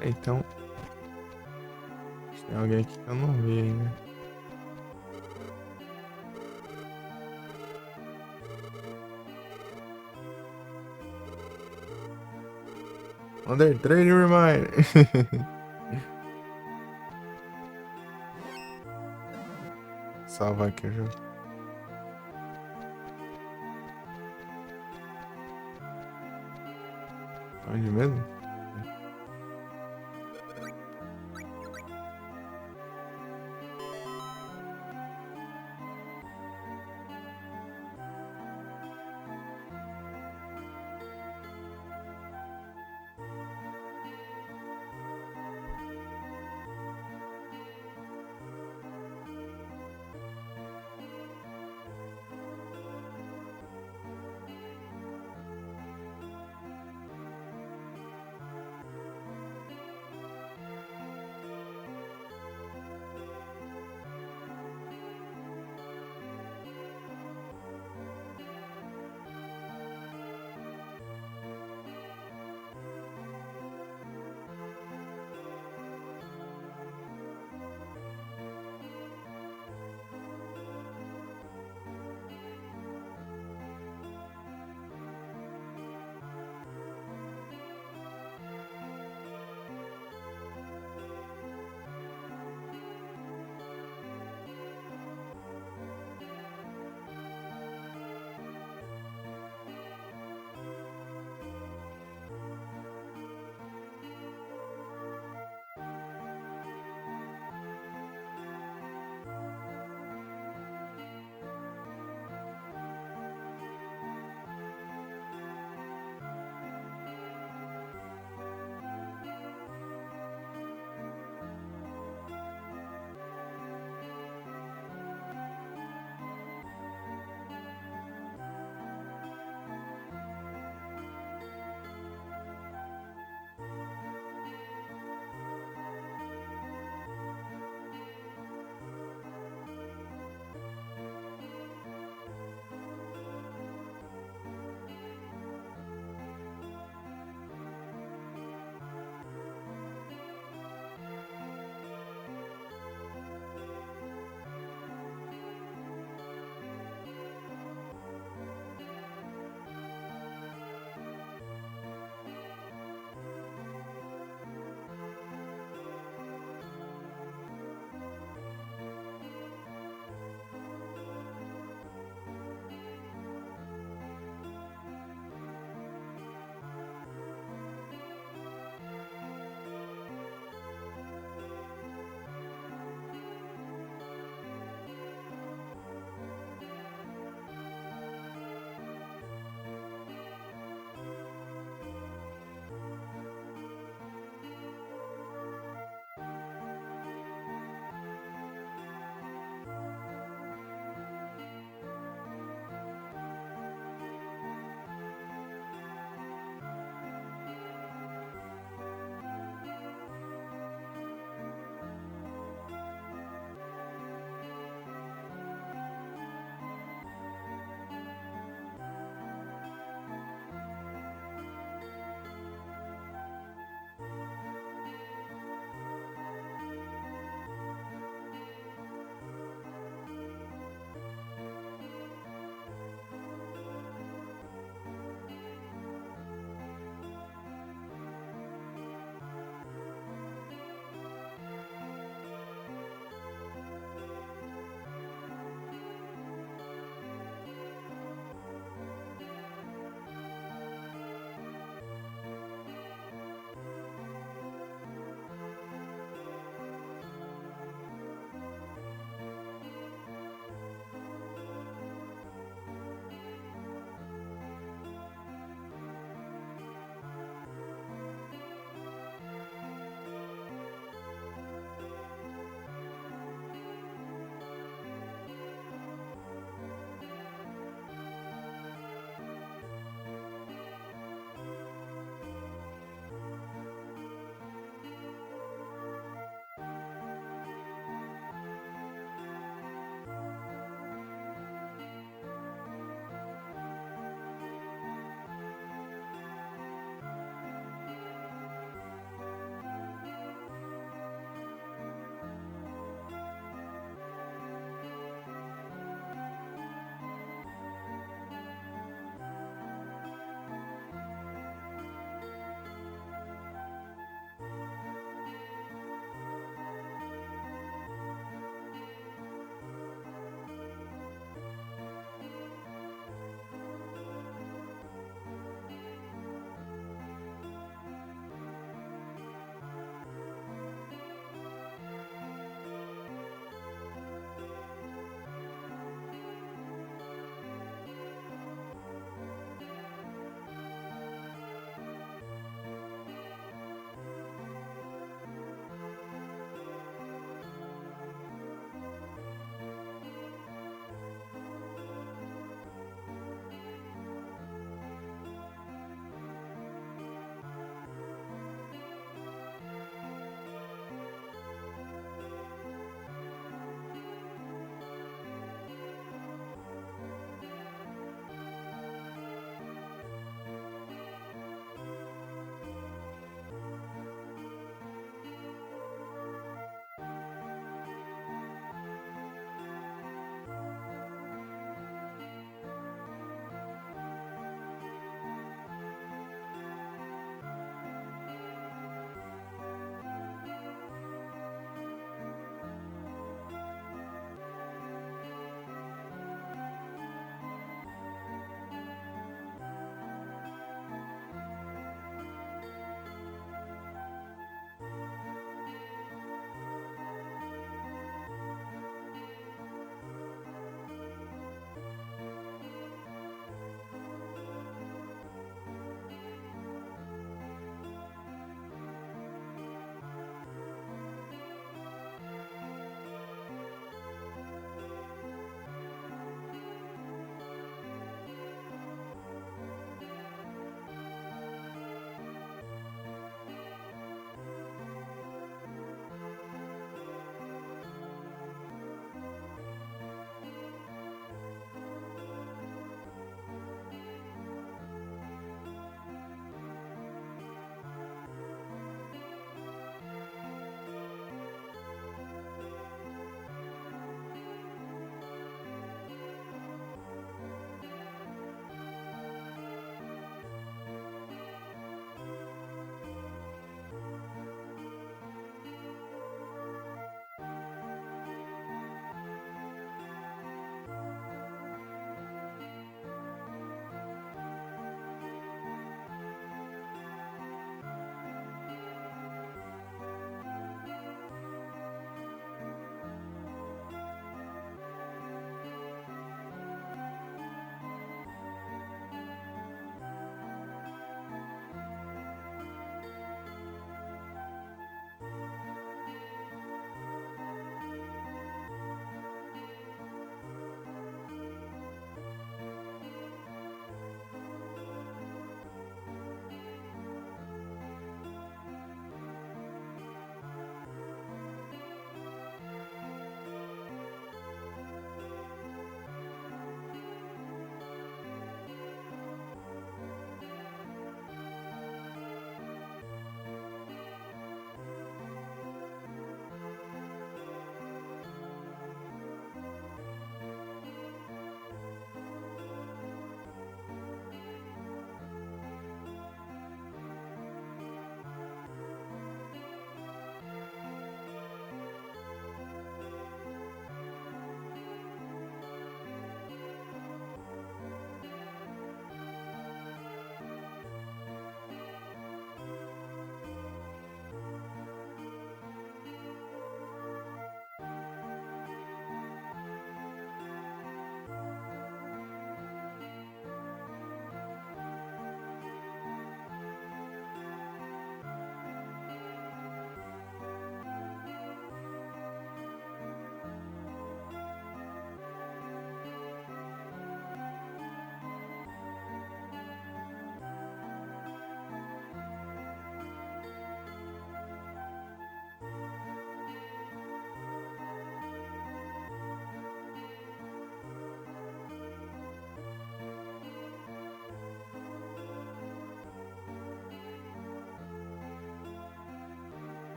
Então, tem alguém aqui que eu não vi ainda. Under Trade Reminder. Salvar aqui o jogo. Onde mesmo?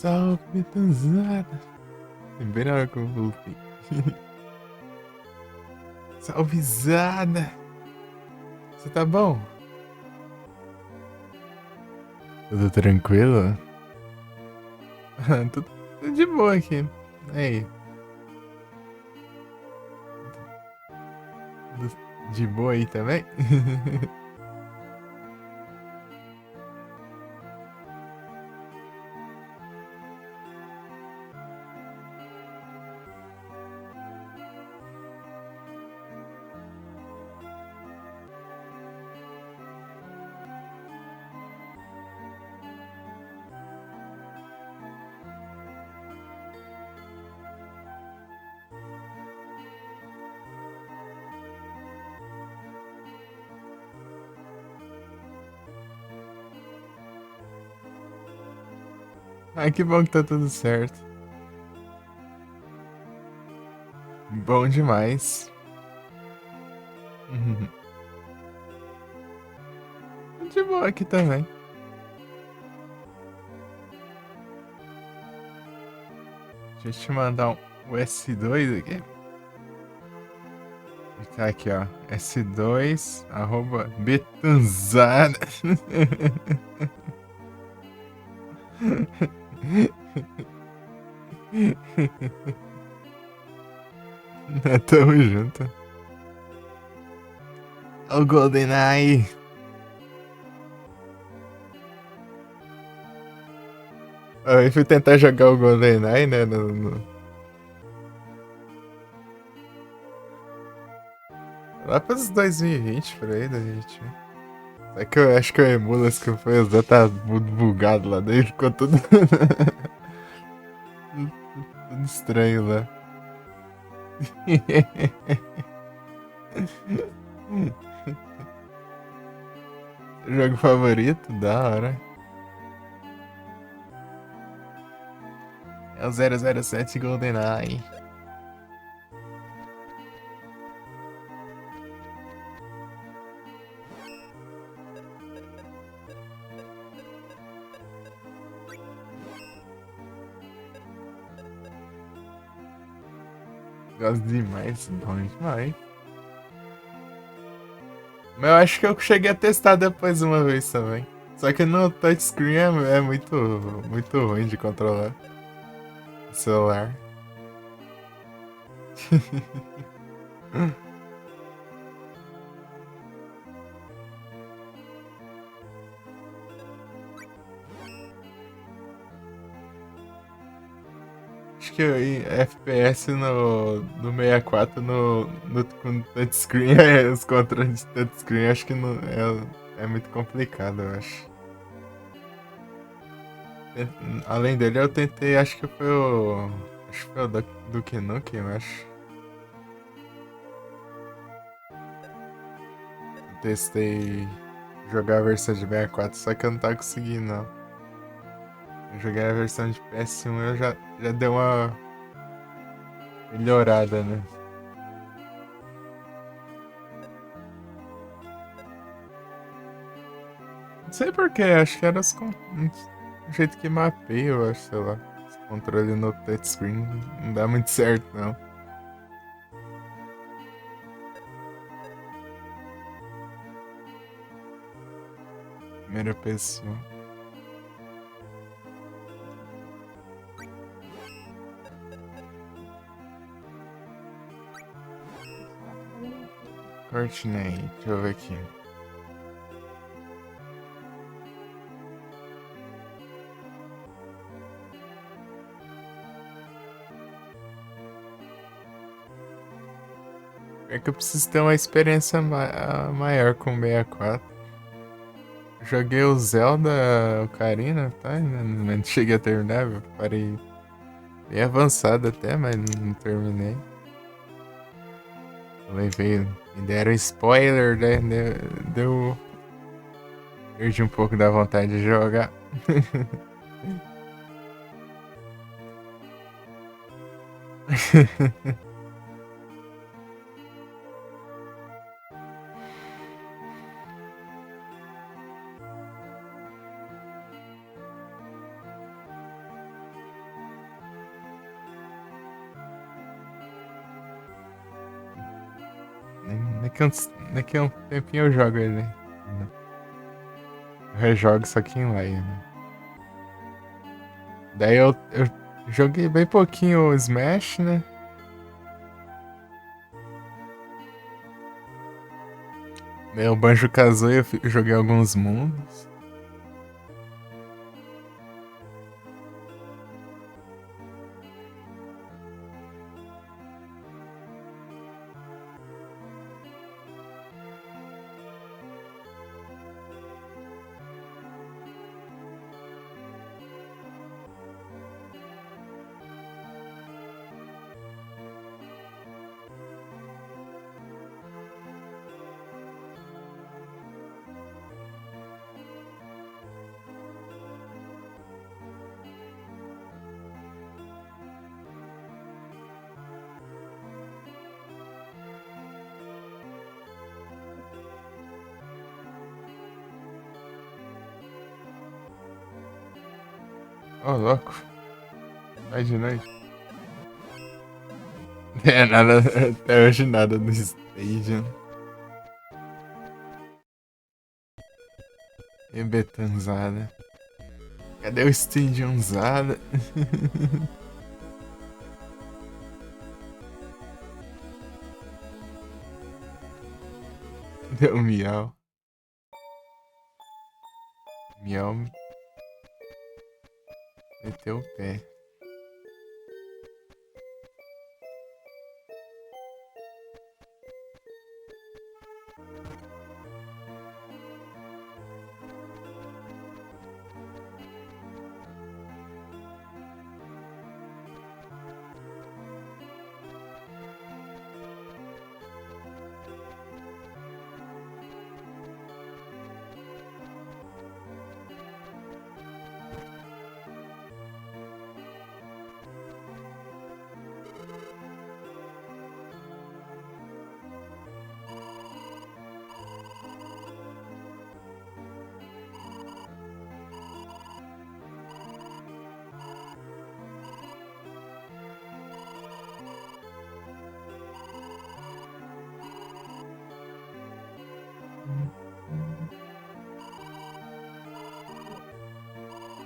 Salve, Betanzada. Bem na hora que eu voltei. Salvezada. Você tá bom? Tudo tranquilo? Tudo de boa aqui. Aí. De boa aí também? Ah, que bom que tá tudo certo. Bom demais. De boa aqui também. Deixa eu te mandar um S2 aqui. Tá aqui, ó. S2 arroba Betanzada. Tamo junto. O GoldenEye. Eu fui tentar jogar o GoldenEye, né? Lá pros 2020, por aí, 2021. É que eu acho que o Emulas que foi usar tá bugado lá, daí ficou tudo. Tudo estranho lá. Jogo favorito? Da hora. É o 007 GoldenEye. Gosto demais, bom demais. Mas eu acho que eu cheguei a testar depois uma vez também. Só que no touchscreen é muito ruim de controlar o celular. Acho que FPS no 64 com touchscreen, os controles de touchscreen, acho que não, é muito complicado, eu acho. Além dele, eu tentei, acho que foi o. Acho que foi o Duke Nukem, eu acho. Eu testei jogar a versão de 64, só que eu não tava conseguindo, não. Eu joguei a versão de PS1 e eu já deu uma melhorada, né? Não sei porquê, acho que era o jeito que mapeia, eu acho, sei lá. Os controles no touchscreen não dá muito certo, não. Primeira pessoa. Courtney, deixa eu ver aqui. É que eu preciso ter uma experiência maior com o 64. Joguei o Zelda Ocarina, tá? Não cheguei a terminar, eu parei bem avançado até, mas não terminei. Eu levei, me deram spoiler, né? Deu. Perdi um pouco da vontade de jogar. Daqui a um tempinho eu jogo ele. Eu rejogo isso aqui em live. Daí eu joguei bem pouquinho o Smash, né? Daí o Banjo-Kazooie eu joguei alguns mundos. Ô, louco. Vai de noite. É, nada, até hoje nada no Station. E Betanzada. Cadê o Stadionzada? Deu miau. Miau. Meteu o pé.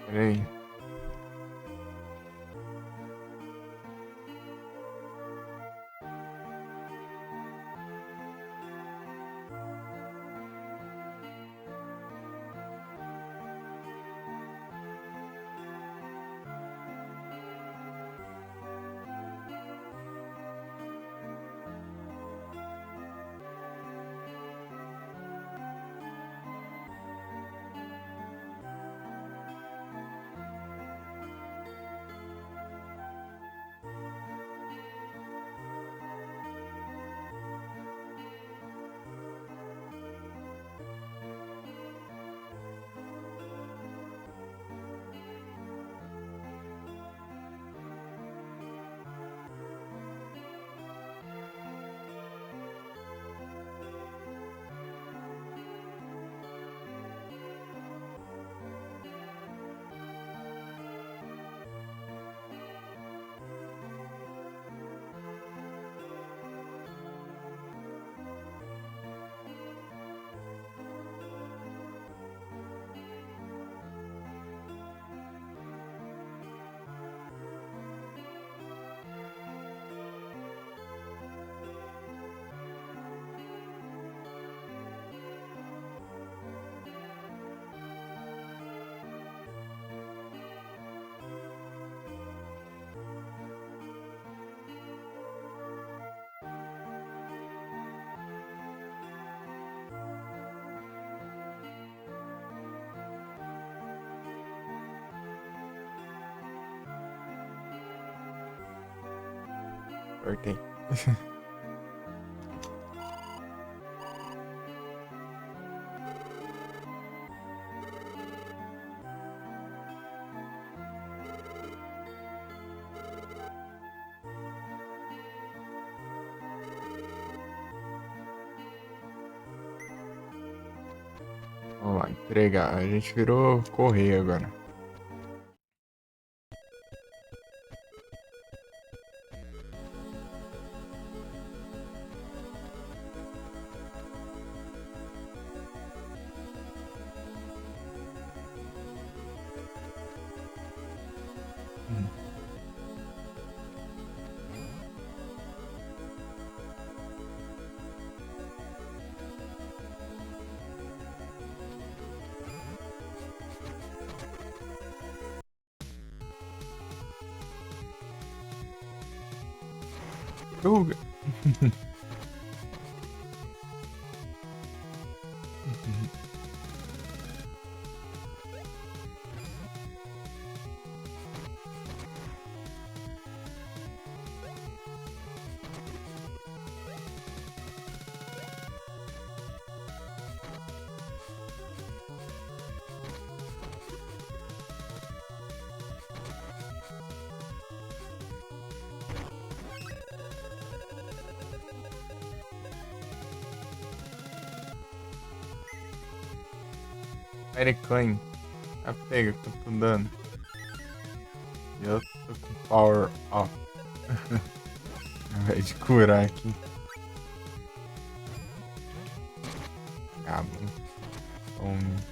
Peraí. Cortei. Vamos lá, entregar. A gente virou correio agora. Tuga. Fire Clean. Ah, pega, quanto dano. E eu tô com Power Off. Ao invés de curar aqui. Ah, bom. Tome.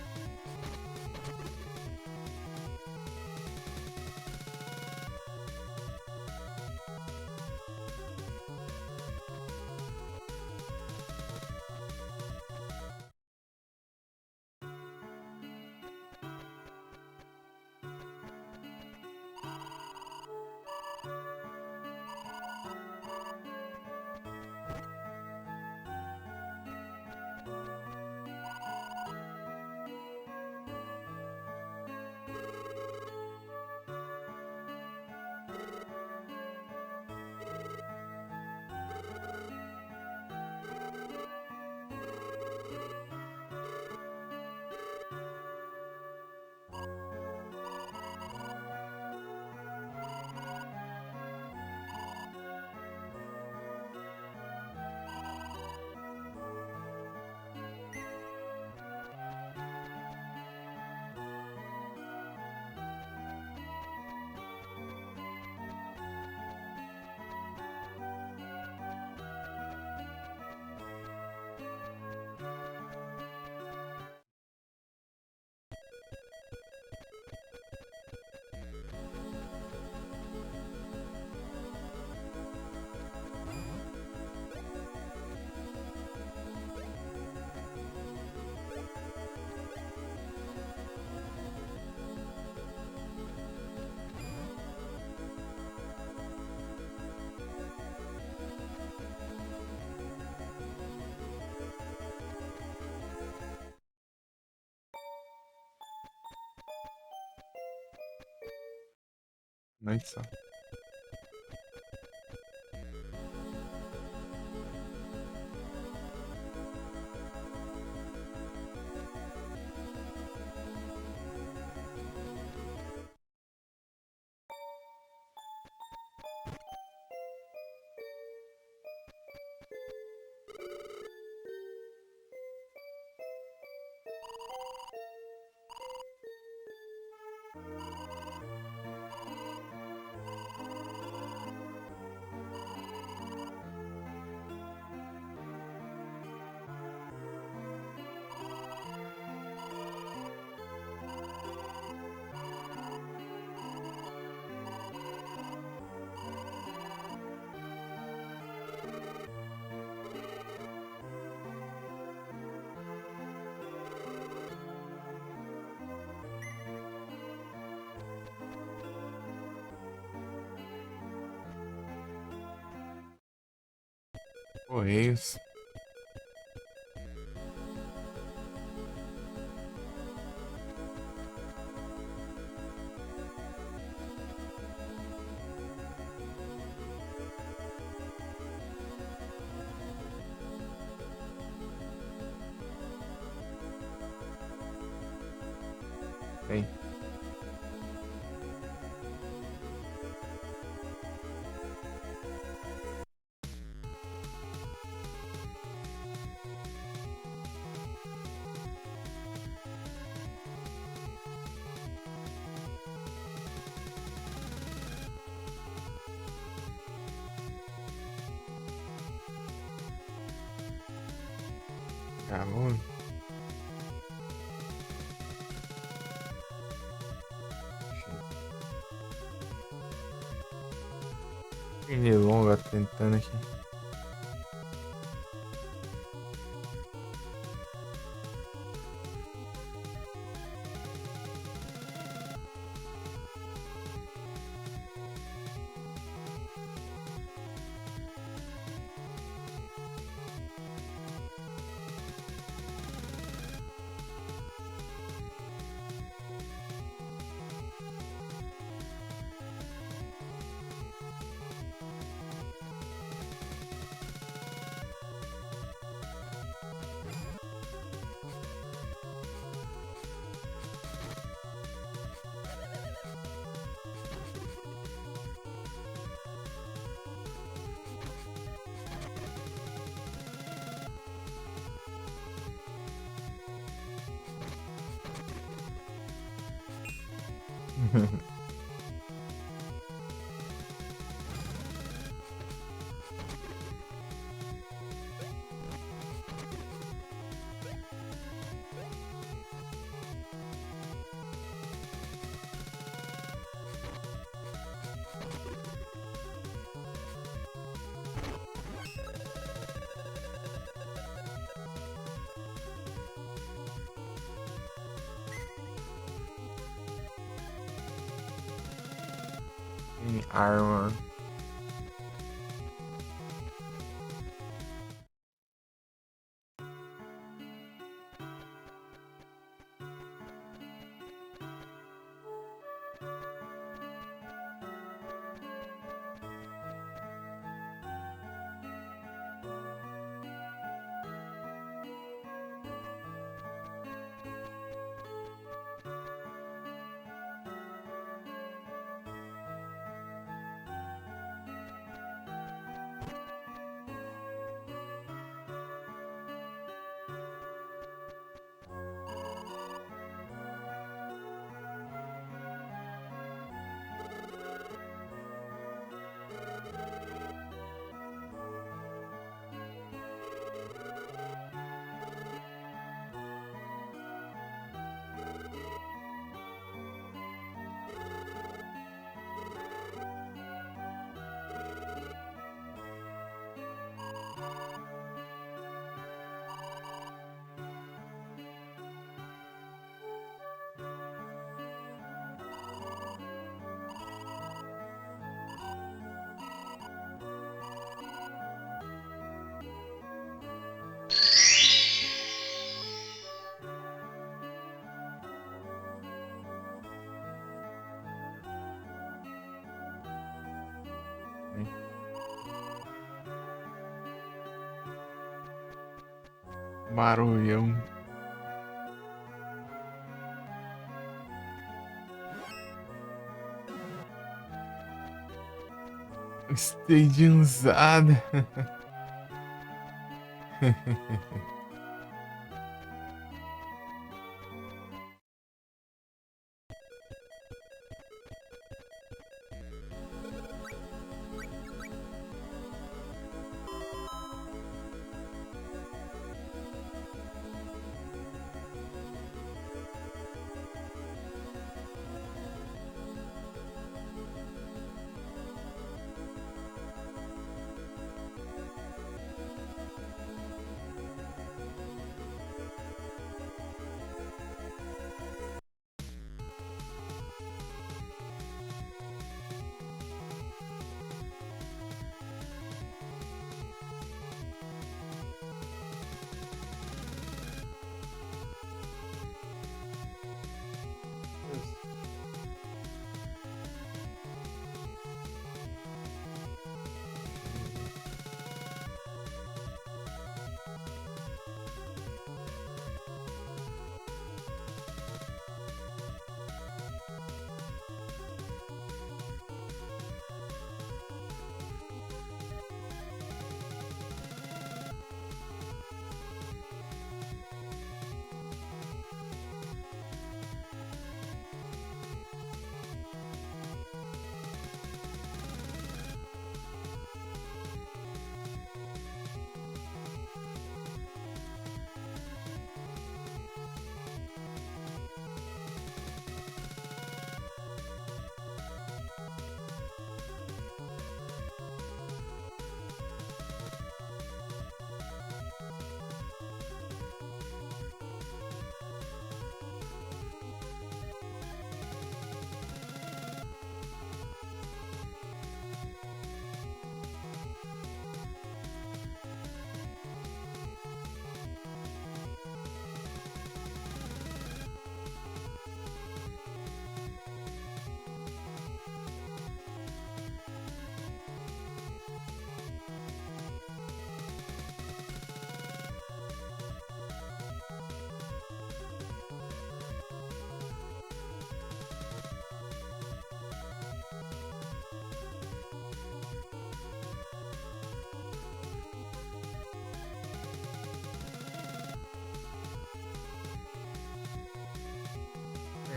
Nossa. Correios. Tem. Ah, bom. Pernilonga tentando aqui. Armor. Barulhão. Stadiumzada.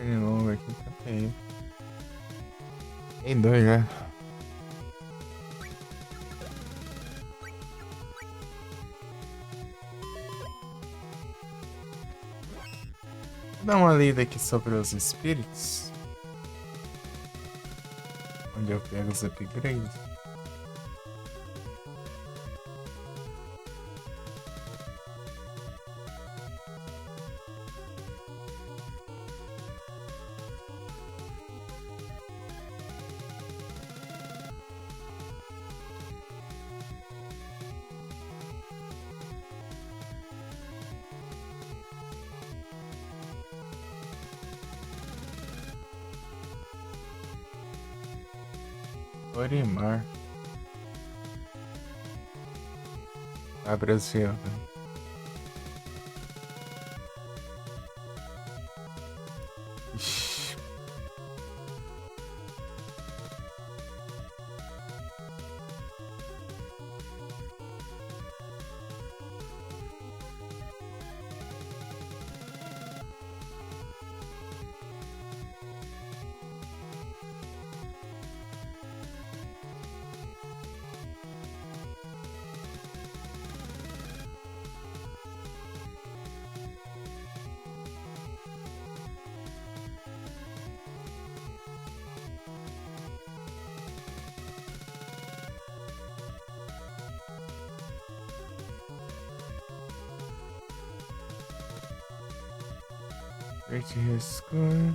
Pernilongo aqui tá feio. Tem dois já. Vou dar uma lida aqui sobre os espíritos. Onde eu pego os upgrades. Orimar. Ah, Brasil. Né? Ixi. Great score.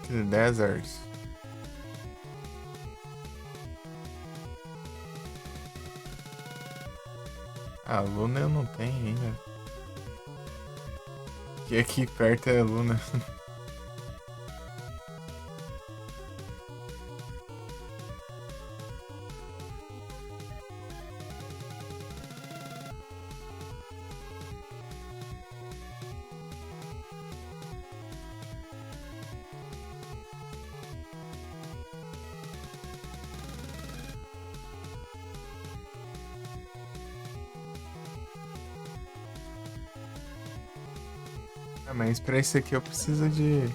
The Deserts. A Luna eu não tenho ainda. Que aqui perto é a Luna. Ah, mas pra isso aqui eu preciso de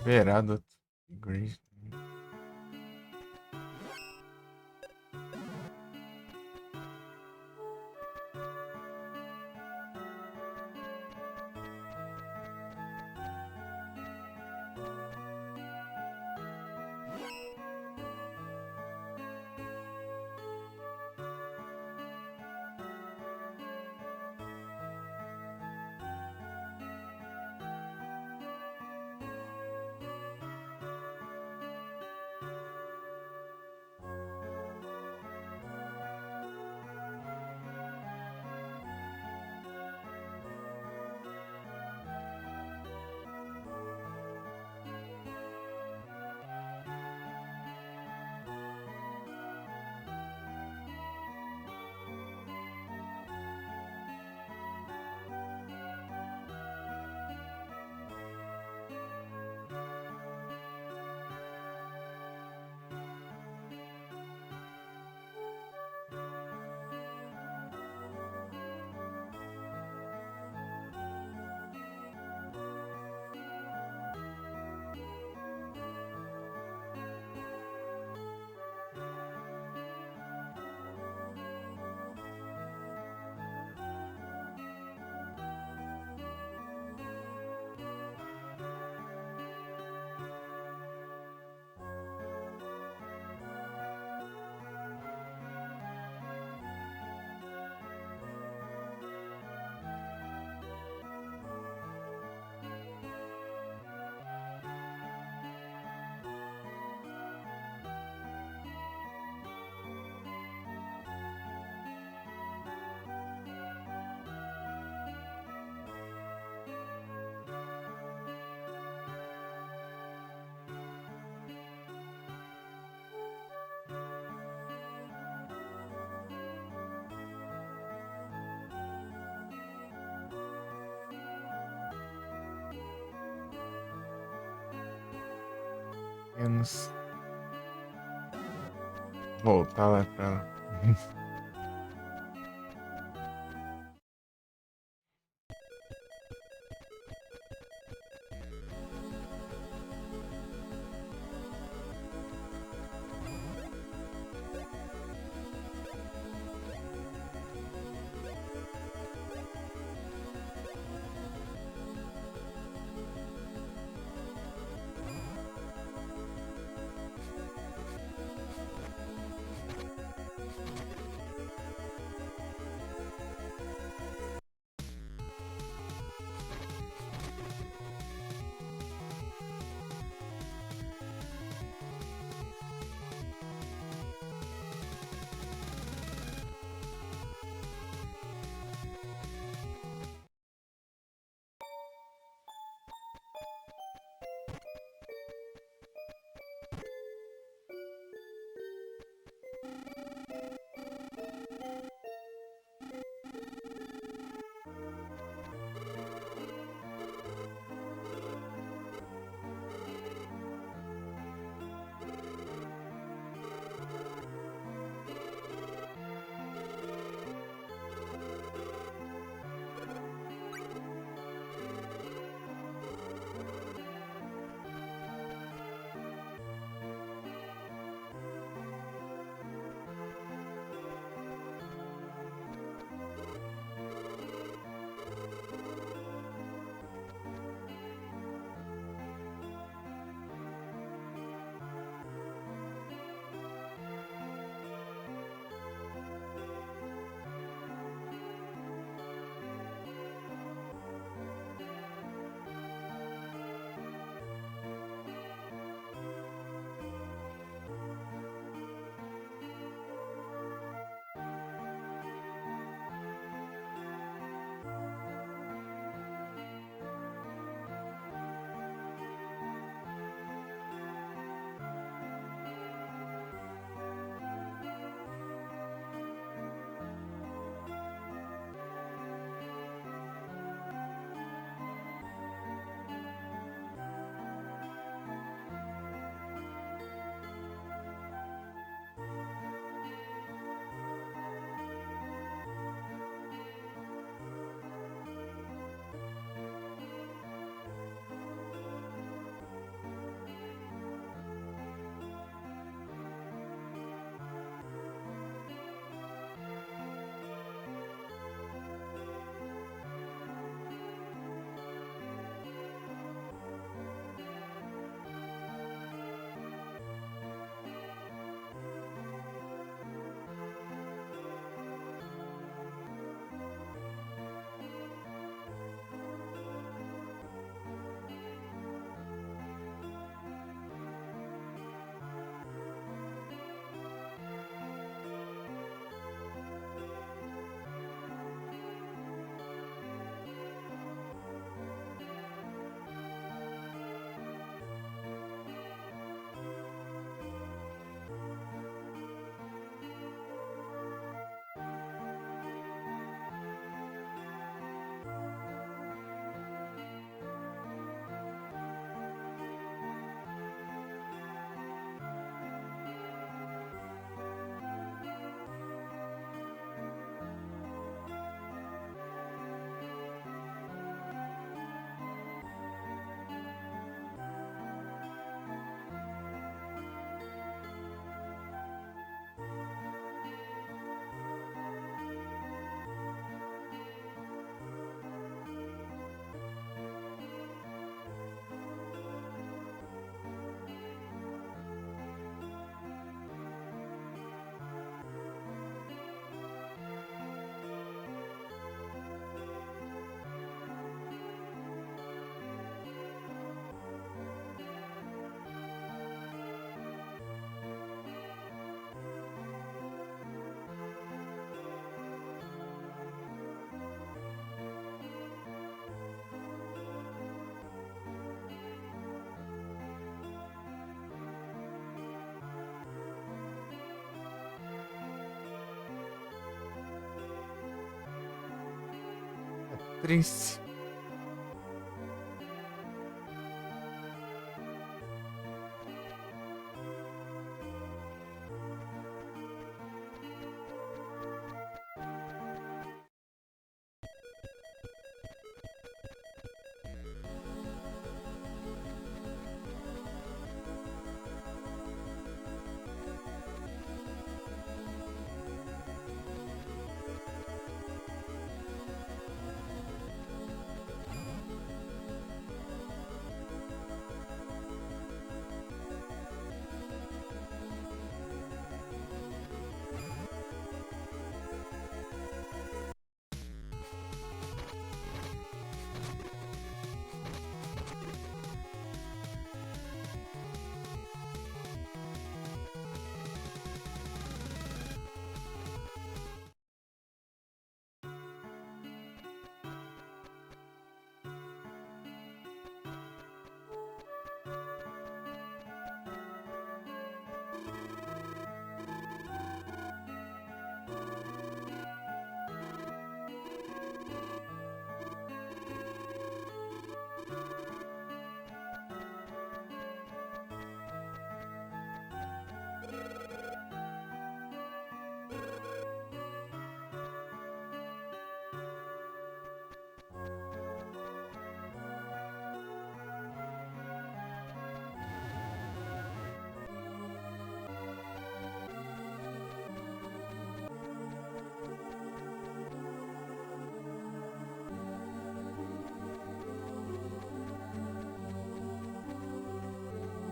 Verado upgrade. Menos. Voltar lá pra lá. Triste.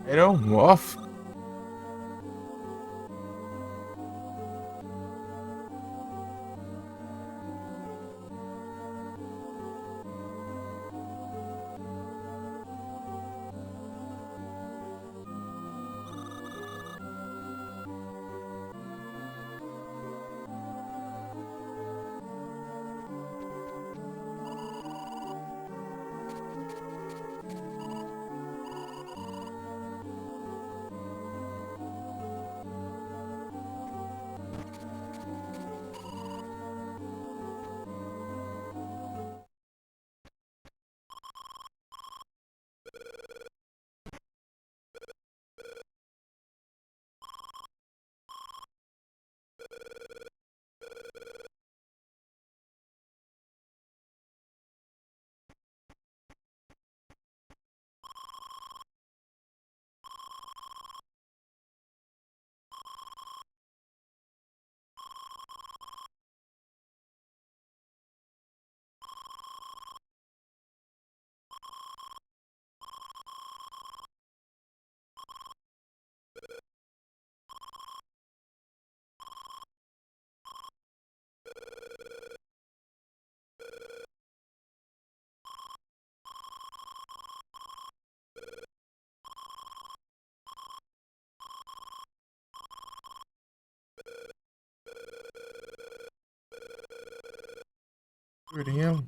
Aeromorph? Uriel.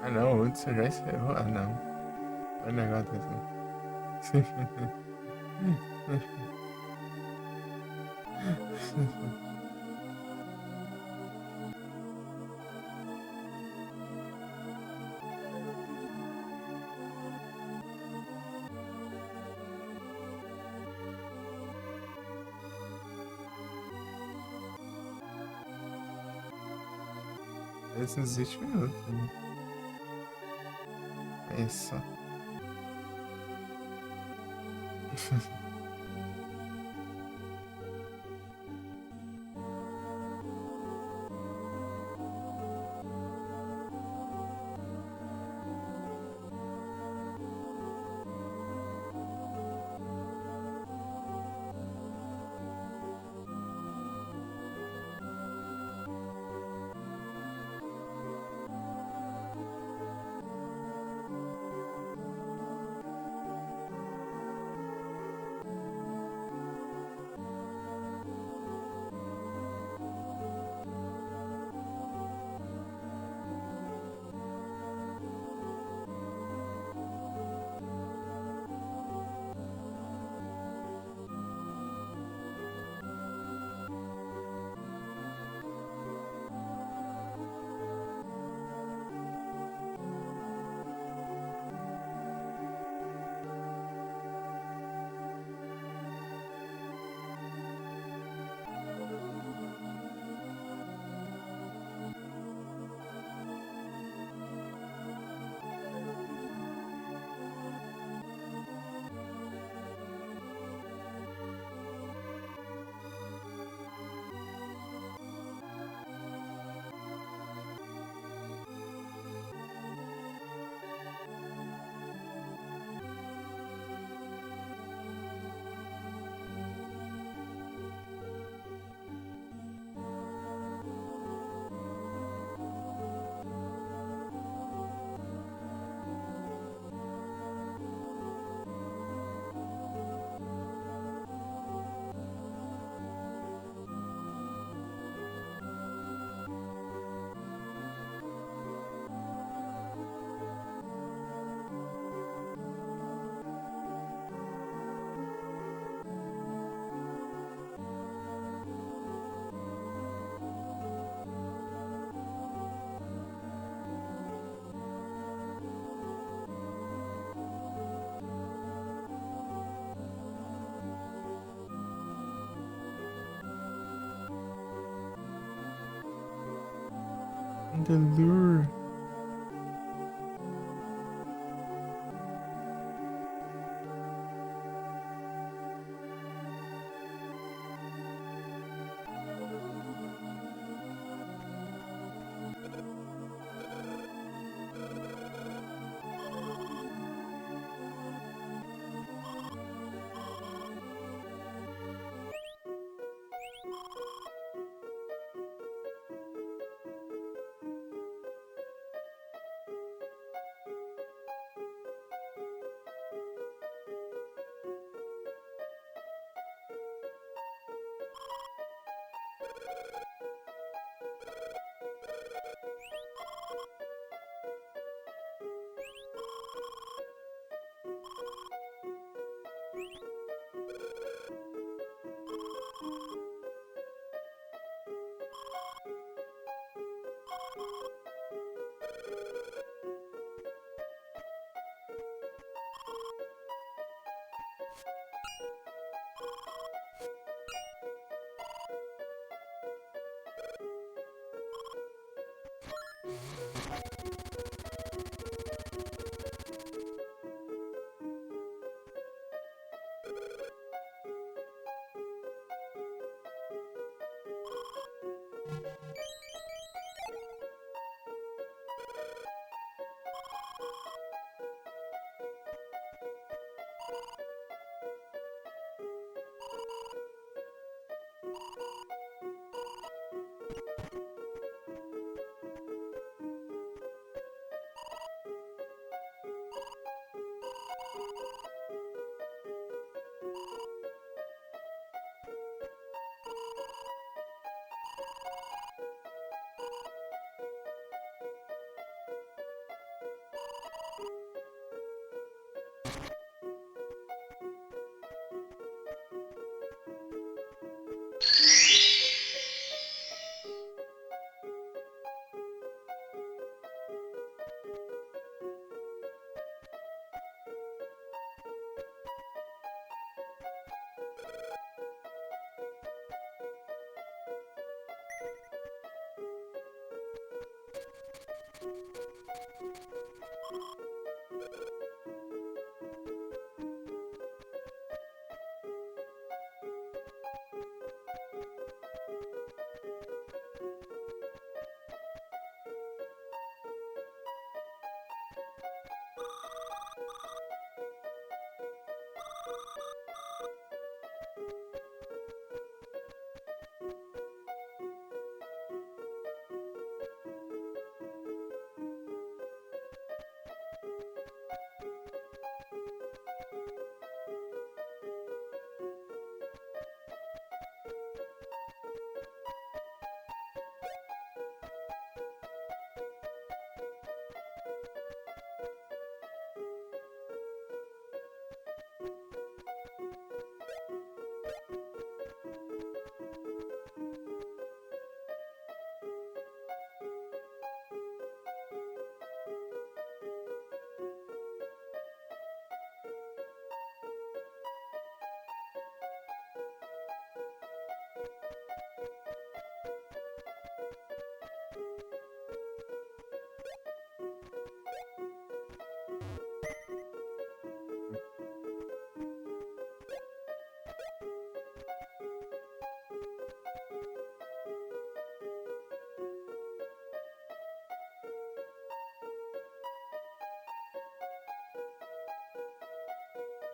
Ah não, antes você já encerrou. Ah não. Vai negar atenção. Esses 20 minutos. Né? É só. Chandelure.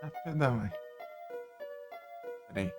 Ah, filha da mãe. Peraí.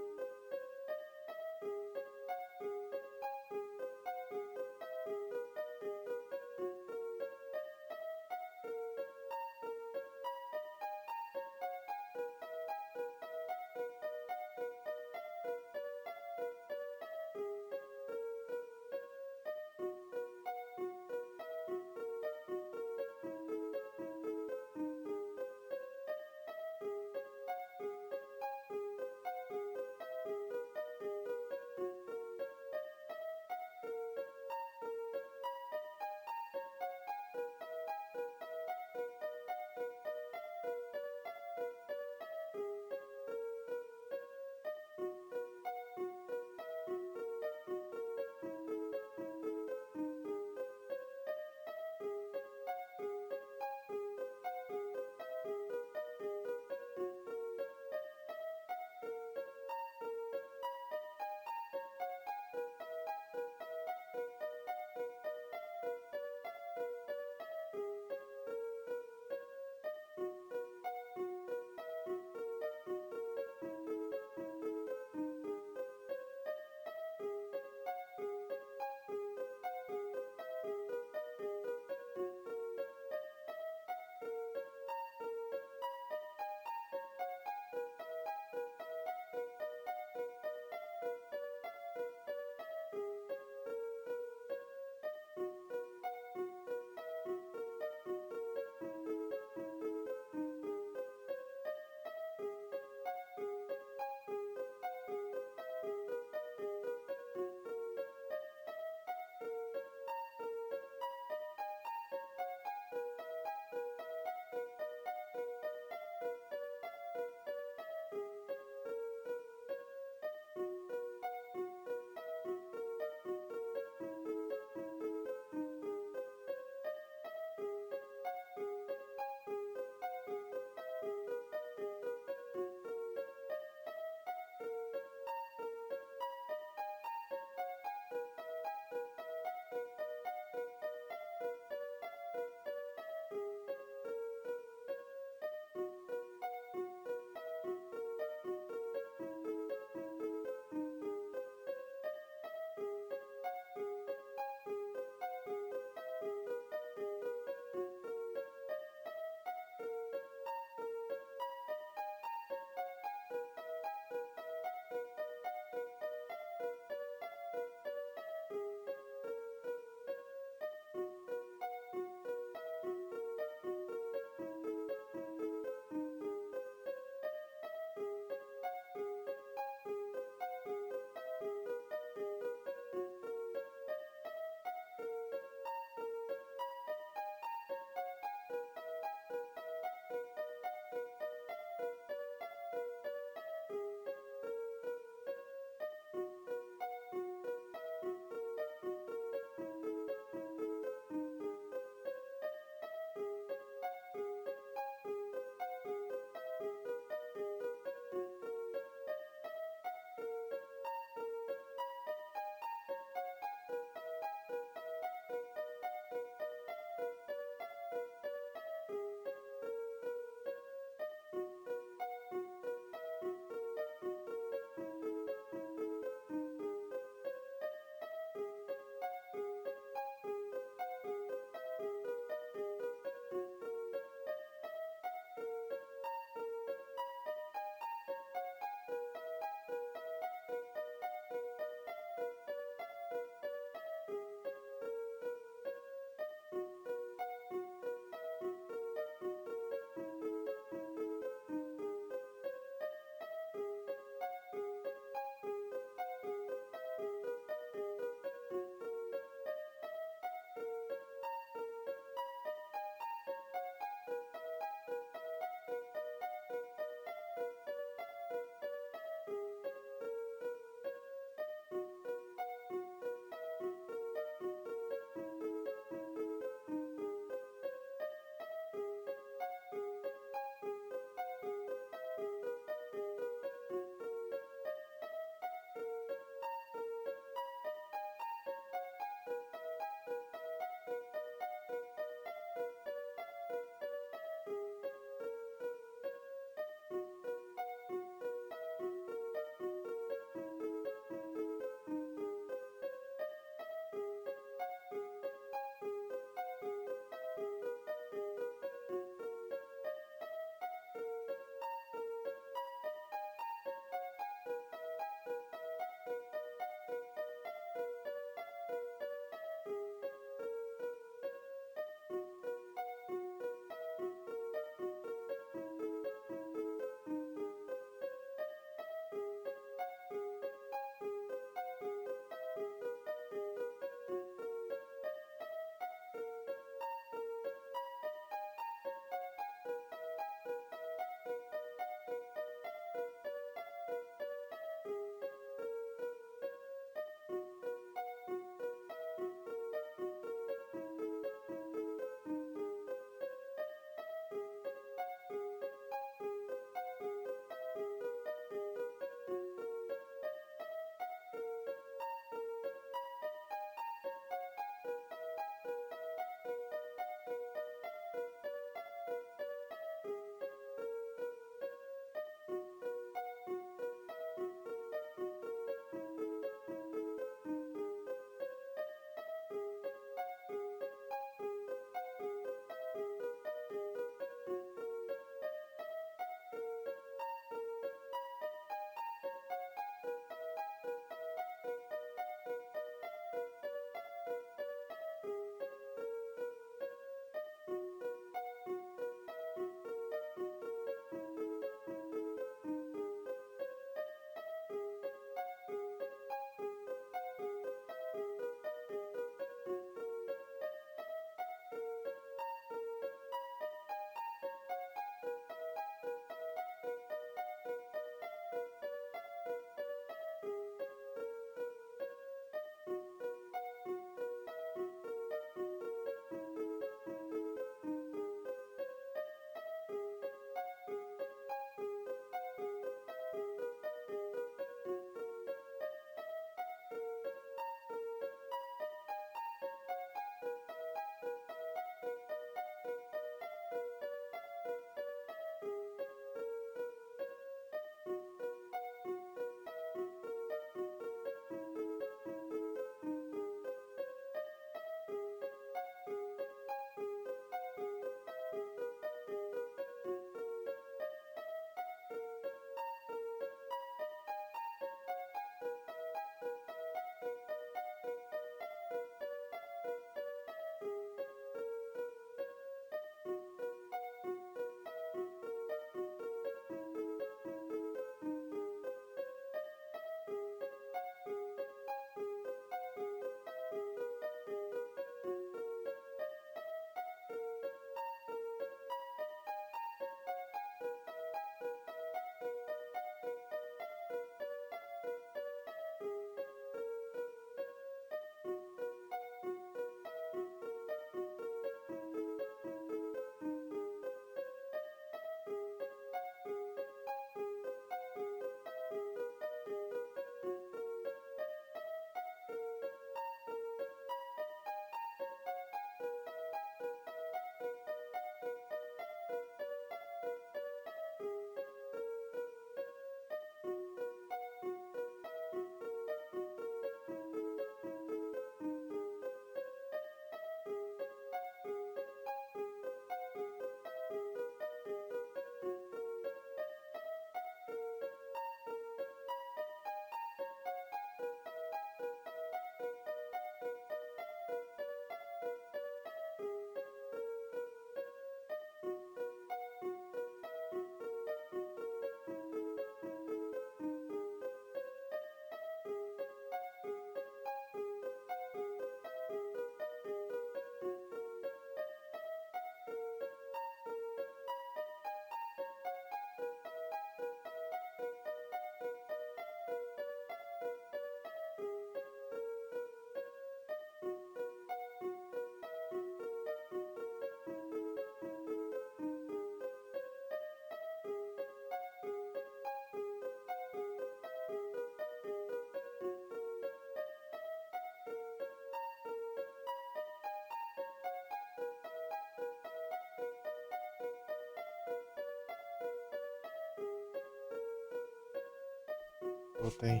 Voltei.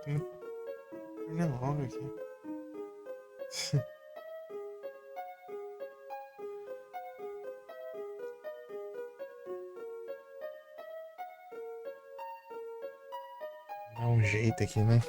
Termina logo aqui. Dá um jeito aqui, né?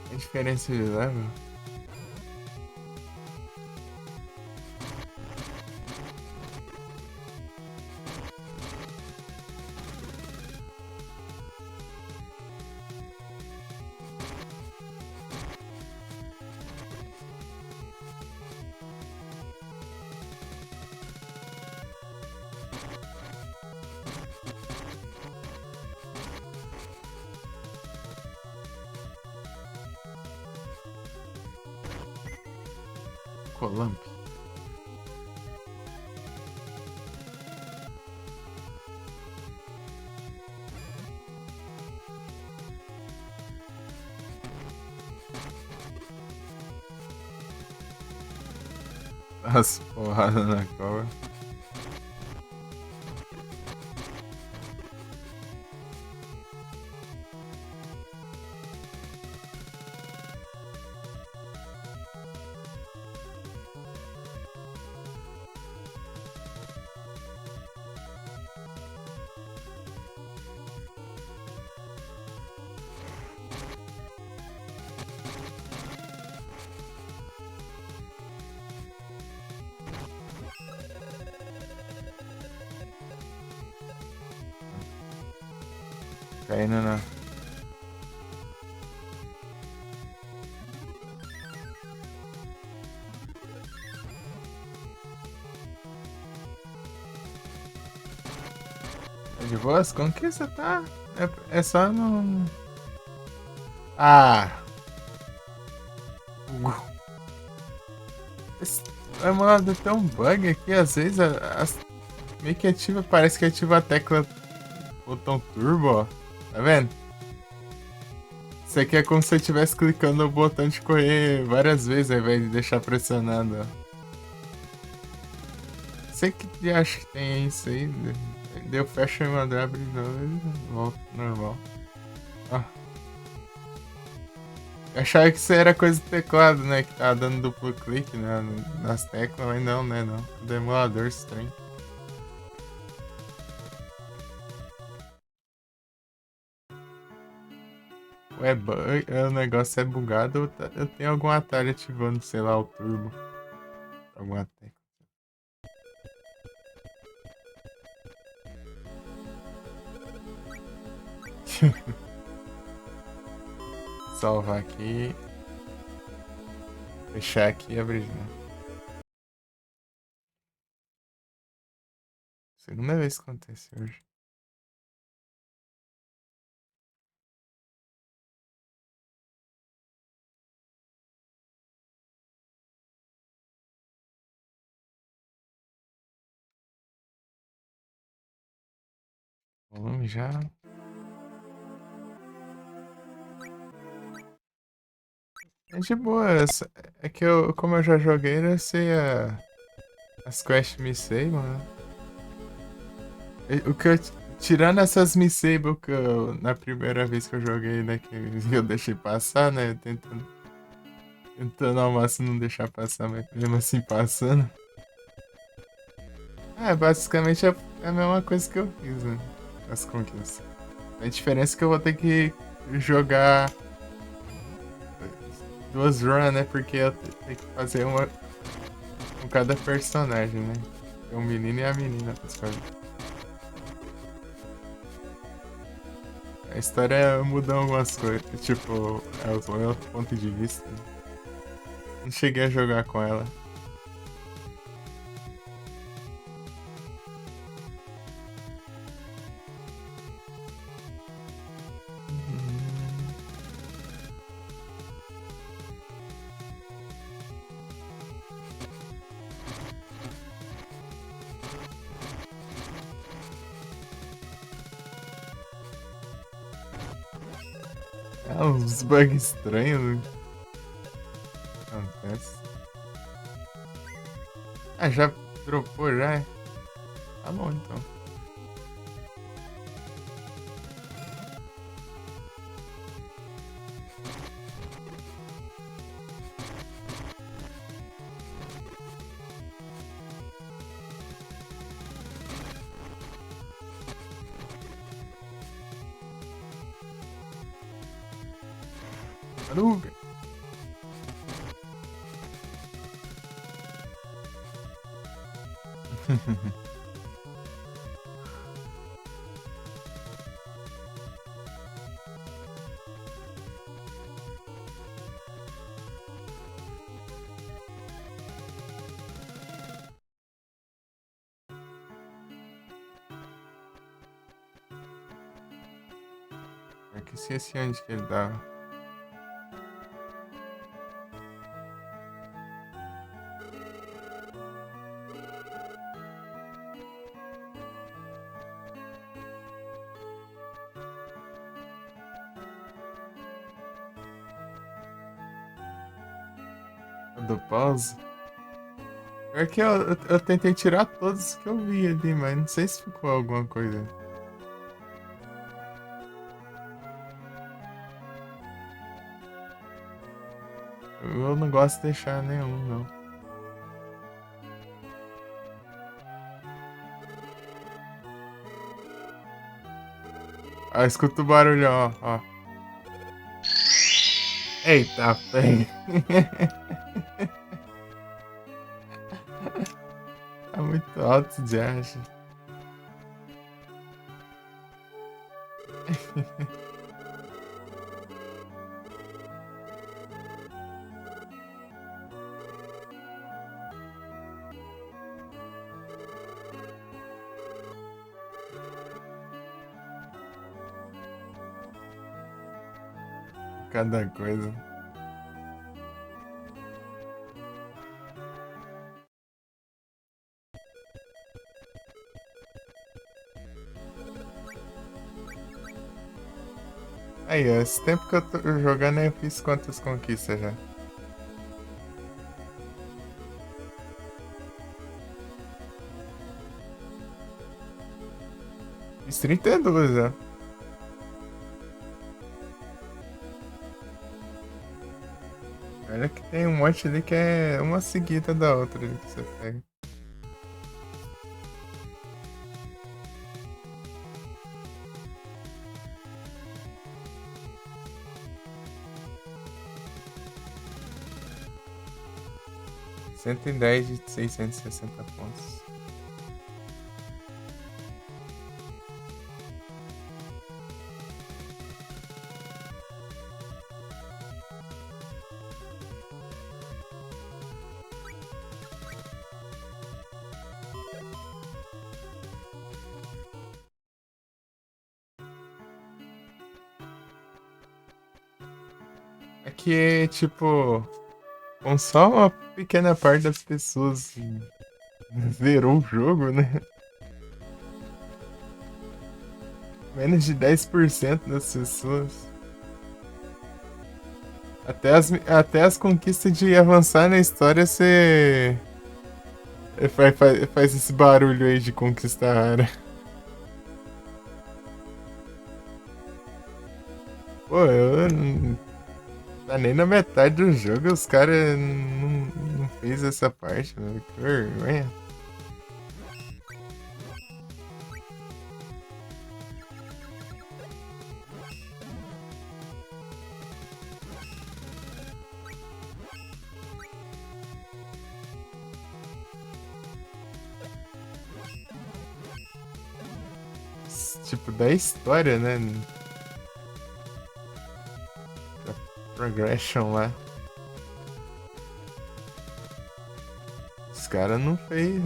A diferença de level? Colamp. As porradas na cobra. Caindo na. Tá de boas? Como que você tá? É só não. Ah! Esse emulador tem um bug aqui, às vezes meio que ativa, parece que ativa a tecla botão turbo, ó. Tá vendo? Isso aqui é como se eu estivesse clicando no botão de correr várias vezes ao invés de deixar pressionado, ó. Sei que acho que tem isso aí. Deu fecha e manda abre de novo e volta normal. Ó. Eu achava que isso era coisa do teclado, né? Que tava dando duplo clique nas teclas, mas não, né? Não. Do emulador estranho. O negócio é bugado ou eu tenho algum atalho ativando, sei lá, o turbo. Alguma tecla. Salvar aqui. Fechar aqui e abrir de novo. Segunda vez que acontece hoje. Volume já. É de boa. É que eu, como eu já joguei, eu sei as quests me sei, mano. O que eu, tirando essas me sei que eu, na primeira vez que eu joguei, né, que eu deixei passar, né, tentando ao máximo não deixar passar, mas mesmo assim passando. Basicamente é a mesma coisa que eu fiz, né, as conquistas. A diferença é que eu vou ter que jogar duas runs, né, porque eu tenho que fazer uma com cada personagem, né. Tem o menino e a menina pra escolher. A história muda algumas coisas, tipo, é outro ponto de vista. Não cheguei a jogar com ela. É uns bugs estranhos, né? Acontece. Ah, já dropou já? Tá bom então. Aruga. É que esqueci onde que ele tava. Do pause. Pior que eu tentei tirar todos que eu vi ali, mas não sei se ficou alguma coisa. Eu não gosto de deixar nenhum, não. Ah, escuta o barulho, ó. Eita, pega. Tá muito alto de acha. Cada coisa. Aí, esse tempo que eu tô jogando, eu fiz quantas conquistas já? Fiz 32 já. Olha que tem um monte ali que é uma seguida da outra ali que você pega. Cento e dez de 660 pontos. É que, tipo, com só uma pequena parte das pessoas zerou o jogo, né? Menos de 10% das pessoas. Até as conquistas de avançar na história, você faz esse barulho aí de conquistar a área. Pô, eu não tá nem na metade do jogo, os caras não fez essa parte, mano. Que vergonha. Tipo, da história, né? Da progression lá. Os caras não fez.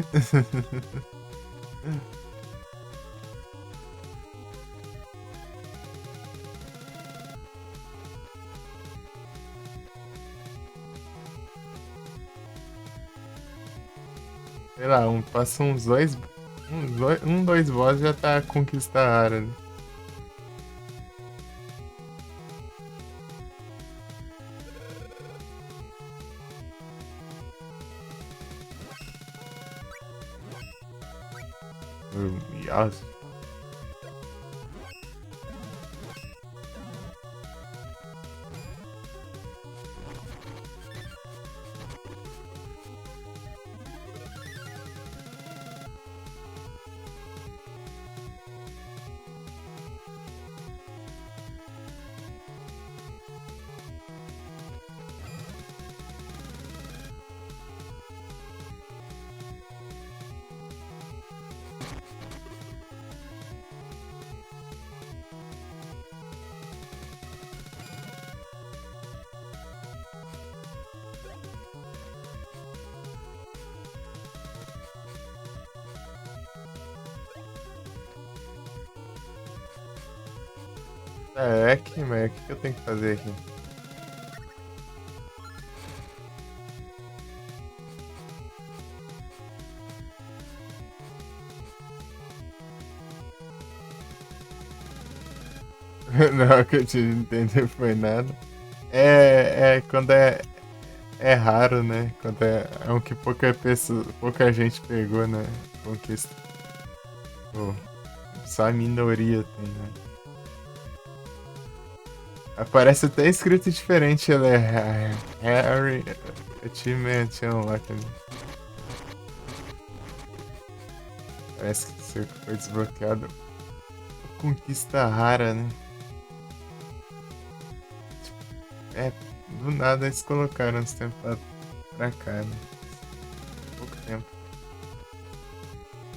Sei lá, passa uns dois. Dois boss já tá conquistar a área, né? Nossa. É que, mas o que eu tenho que fazer aqui? Não, que eu te entendi foi nada. É quando é raro, né? Quando é um que pouca gente pegou, né? Conquista. Pô, só a minoria tem, né? Aparece até escrito diferente, ela é Harry Achievement Unlocked. Parece que isso foi desbloqueado. Conquista rara, né? É, do nada eles colocaram esse tempo pra cá, né? Pouco tempo.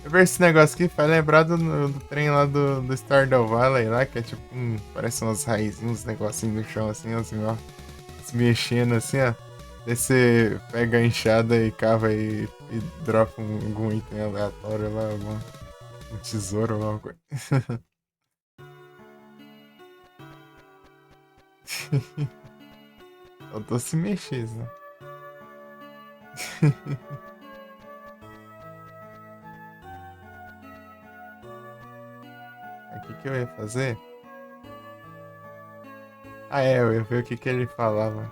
Eu ver esse negócio aqui, faz lembrar do trem lá do Stardew Valley lá, que é tipo parece umas raizinhas, uns negocinhos no chão assim, assim, ó. Se mexendo assim, ó. Daí você pega a enxada e cava e dropa algum item aleatório lá, um tesouro ou alguma coisa. Eu tô se mexendo, né? O que eu ia fazer? Ah, é, eu ia ver o que ele falava.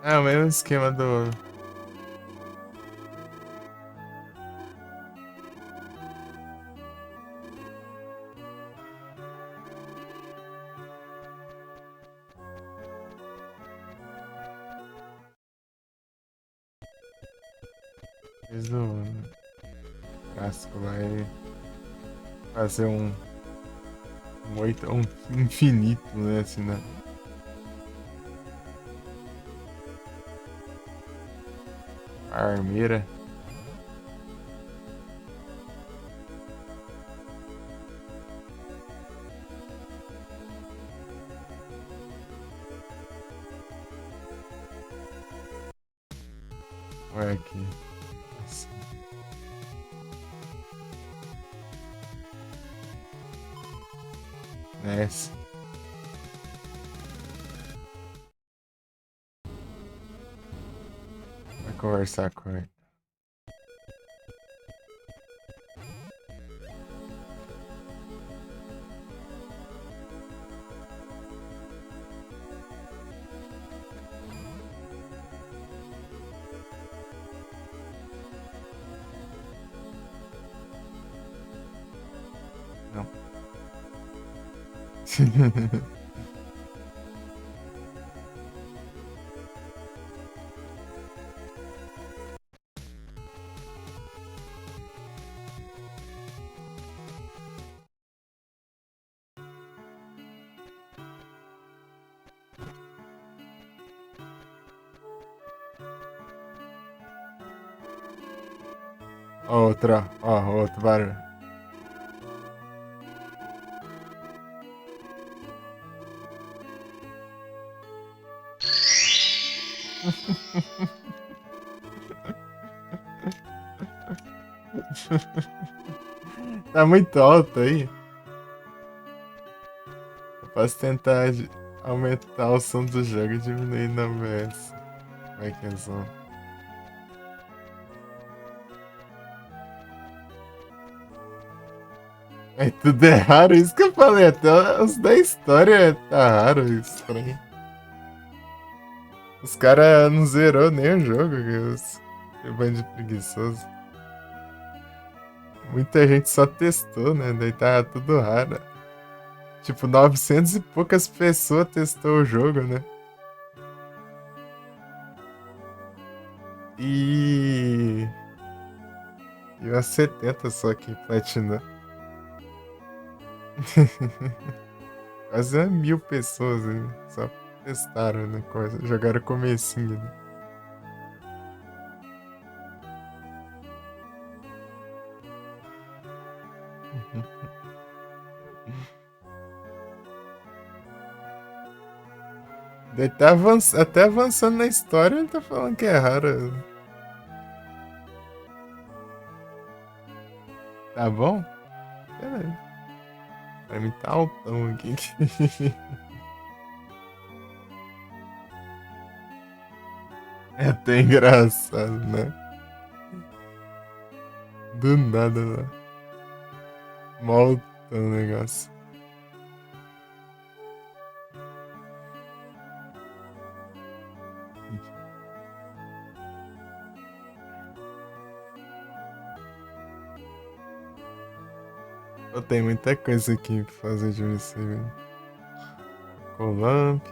É o mesmo esquema do. Fez o casco vai fazer um 8, um infinito, né? Assim, né? A armeira. Olha aqui. Assim. Nessa. Vai conversar com ele. Não. Outra, ó, outro barulho. Tá muito alto aí. Eu posso tentar aumentar o som do jogo e diminuir no OBS. Como é que é o som? É tudo é raro, isso que eu falei. Até os da história tá raro, estranho. Os caras não zerou nem o jogo, que bando de preguiçoso. Muita gente só testou, né? Daí tá tudo raro. Tipo, 900 e poucas pessoas testou o jogo, né? E. E umas 70 só que platinou. Quase 1000 pessoas, né? Só testaram, né? Jogaram comecinho, né? Daí tá até avançando na história, ele tá falando que é raro. Tá bom? Beleza. Pra mim tá altão aqui. É até engraçado, né? Do nada, lá. Malta o negócio. Pô, tem muita coisa aqui pra fazer de você, velho. Colamp.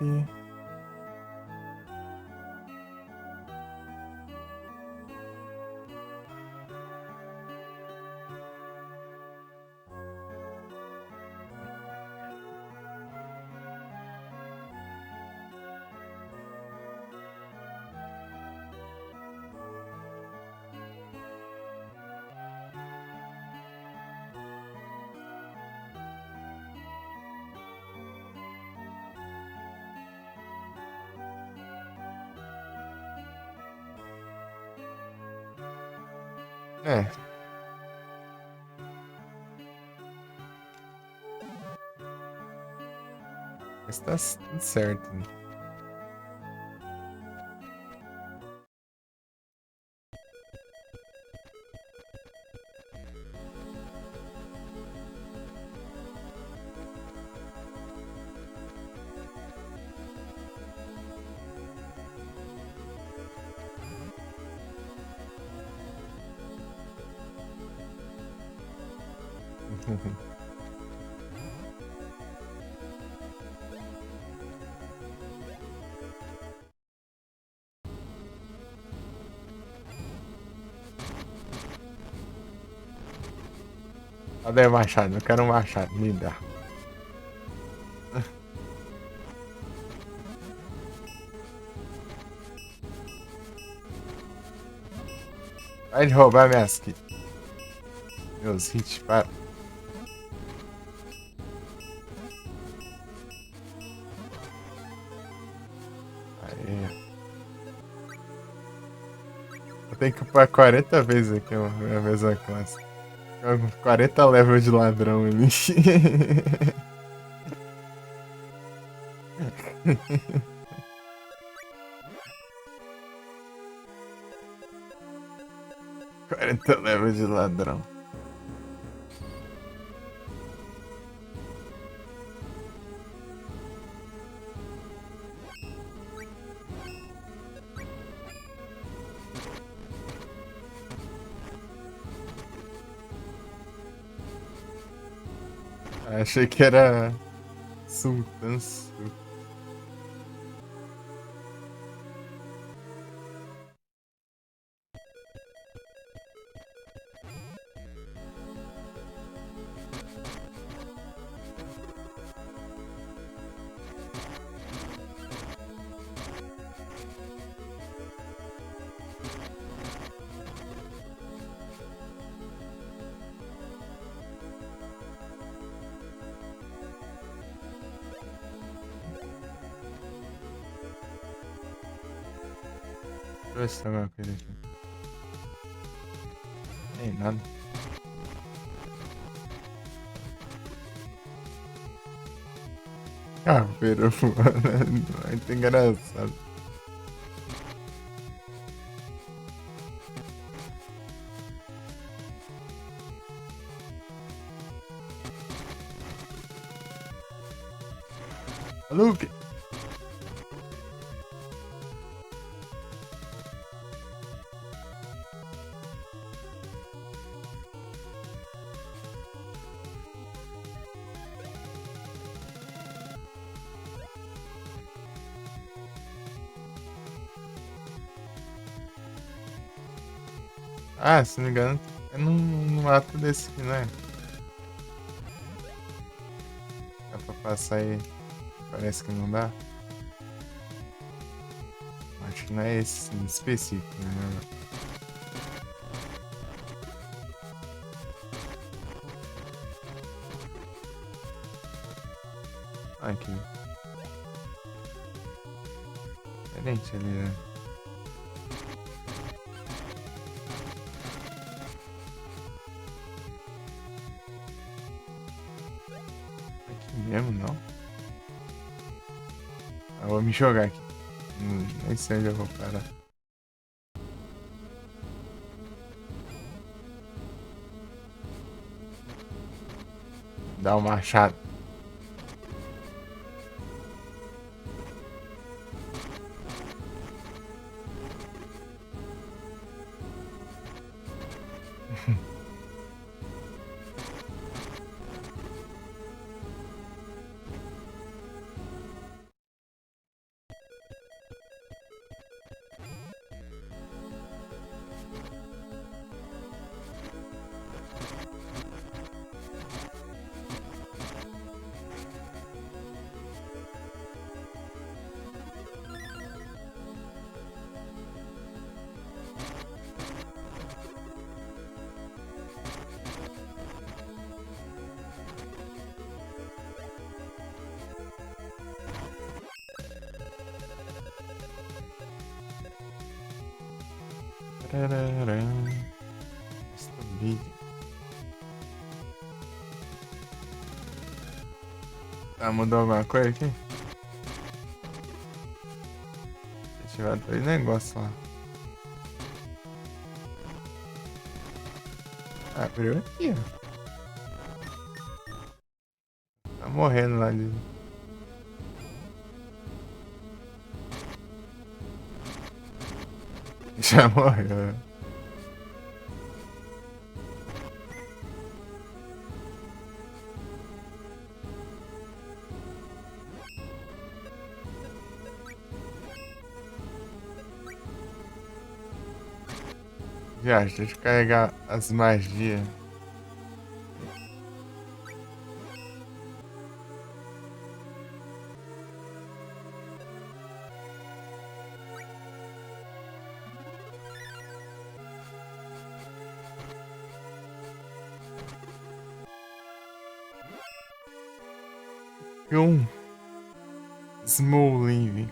É. Mas tá tudo certo, né? Cadê o machado? Eu quero um machado, me dá. Vai de roubar minhas kills. Meus hits, para. Aí. Eu tenho que upar 40 vezes aqui a mesma classe. 40 levels de ladrão ali. Quarenta levels de ladrão. Achei que era Sultan. Deixa eu ver se tem alguma coisa aqui. Nem nada. Caveira voando. Muito engraçado. Luke! Ah, se não me engano, é num ato desse aqui, né? Dá pra passar aí. Parece que não dá. Acho que não é esse em específico, né? Aqui. Diferente ali, né? Aqui mesmo, não? Eu vou me jogar aqui. Nem sei onde eu vou parar. Dá um machado. Tá, mudou alguma coisa aqui? Tiver dois negócios lá. Abriu aqui, ó. Tá morrendo lá de. Já morreu. Já, deixa eu carregar as magias. Dragão Smolin.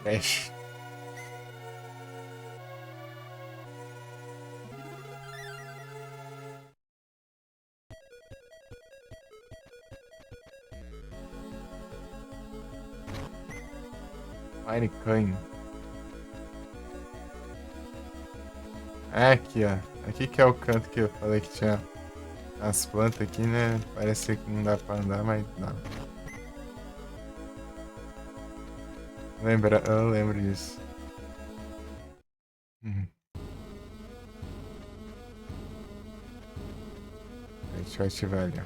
Ash. Minecraft. É aqui, ó. Aqui que é o canto que eu falei que tinha as plantas aqui, né? Parece que não dá pra andar, mas dá. Lembra? Eu lembro disso. Uhum. Deixa eu ativar ali, ó.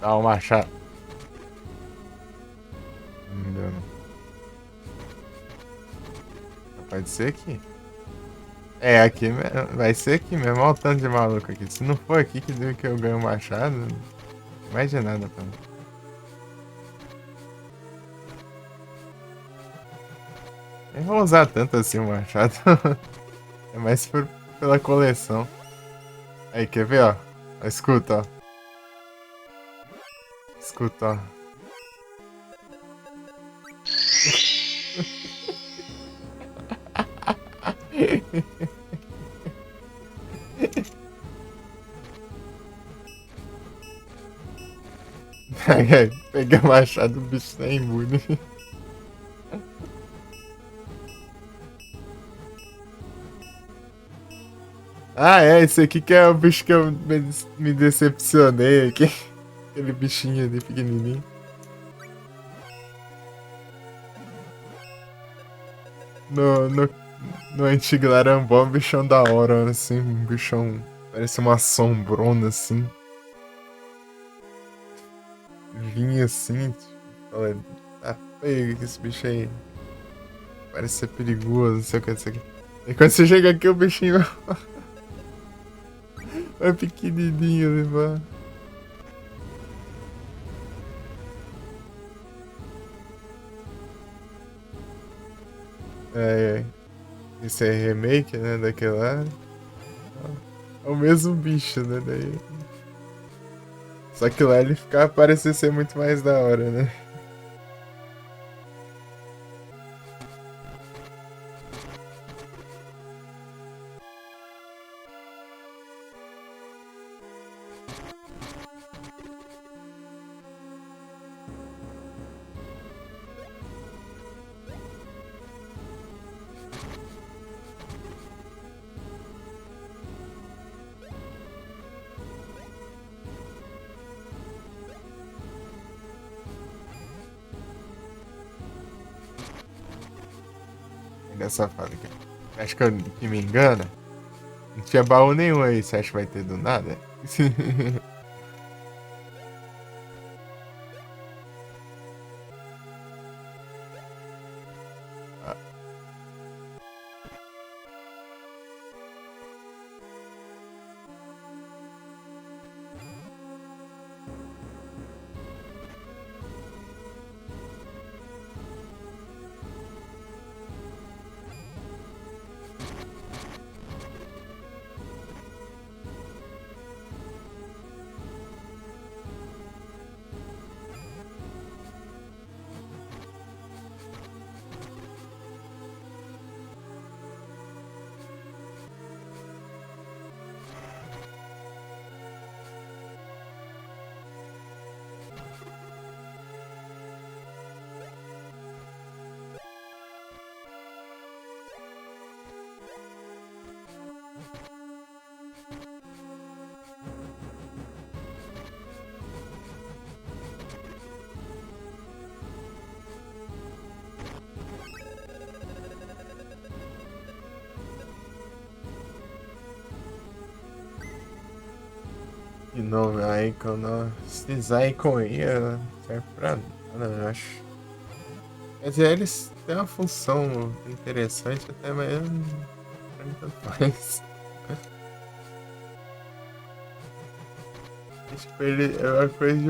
Dá uma machado. Não deu, não. Pode ser aqui. É, aqui vai ser aqui mesmo. Olha o tanto de maluco aqui. Se não for aqui que eu ganho o machado, não mais de nada pra mim. Nem vou usar tanto assim o machado. É mais pela coleção. Aí, quer ver, ó? Escuta, ó. Escuta, ó. Peguei o machado, o bicho tá imune. Ah, é, esse aqui que é o bicho que eu me decepcionei aqui. Aquele bichinho ali pequenininho. No, no antigo Larambó, um bichão da hora, assim, um bichão. Parece uma sombrona, assim. Vinha assim, tipo, falei, tá feio esse bicho aí. Parece ser perigoso, não sei o que, não sei o que. E quando você chega aqui, o bichinho é pequenininho, né, mano? É, esse é remake, né, daquele lá. É o mesmo bicho, né, daí. Só que lá ele fica, parece ser muito mais da hora, né? Nessa fala aqui. Acho que me engana. Não tinha baú nenhum aí, você acha que vai ter do nada? De novo, a Icon não. Esses Icon aí não serve pra nada, eu acho. Quer dizer, eles têm uma função interessante até, mas pra mim tanto faz. Tipo, ele é uma coisa de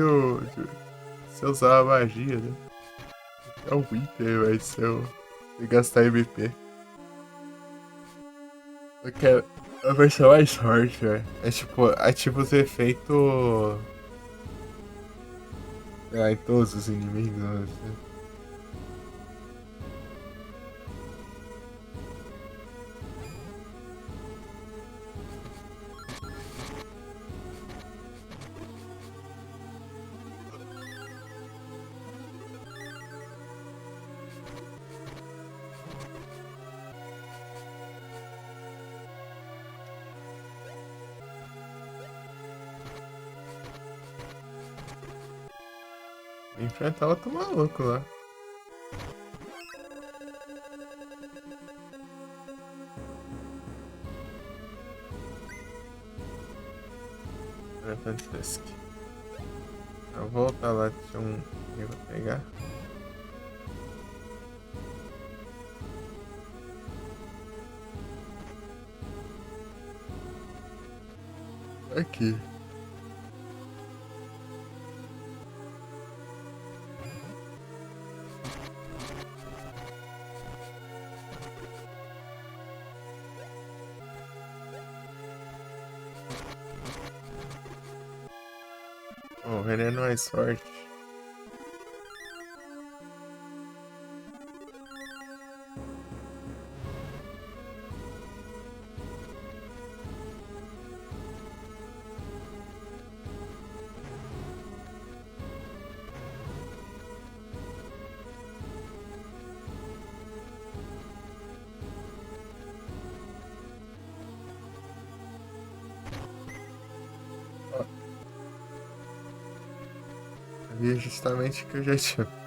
você usar a magia, né? É o item, vai ser o. De gastar MP. Eu quero a versão mais forte, velho. É tipo os efeitos. Sei lá, em todos os inimigos, né? Enfrentar outro maluco lá. Elephant Tusk. Eu vou voltar lá, tinha um. Eu vou pegar. Aqui. O veneno mais forte. Ó, ali é justamente o que eu já tinha.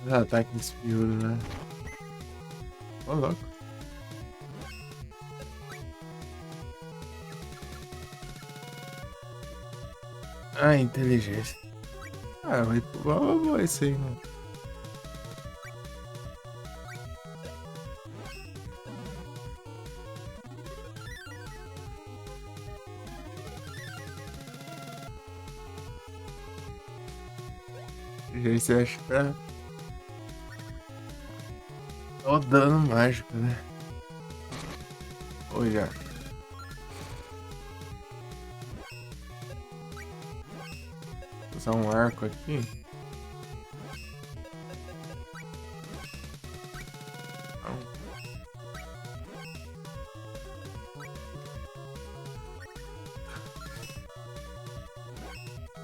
Os ataques espirros, né? Ô, louco. Ah, inteligência. Ah, vai boa isso aí, mano. Inteligência, acho que pra. Só o dano mágico, né? Ou já. Vou usar um arco aqui.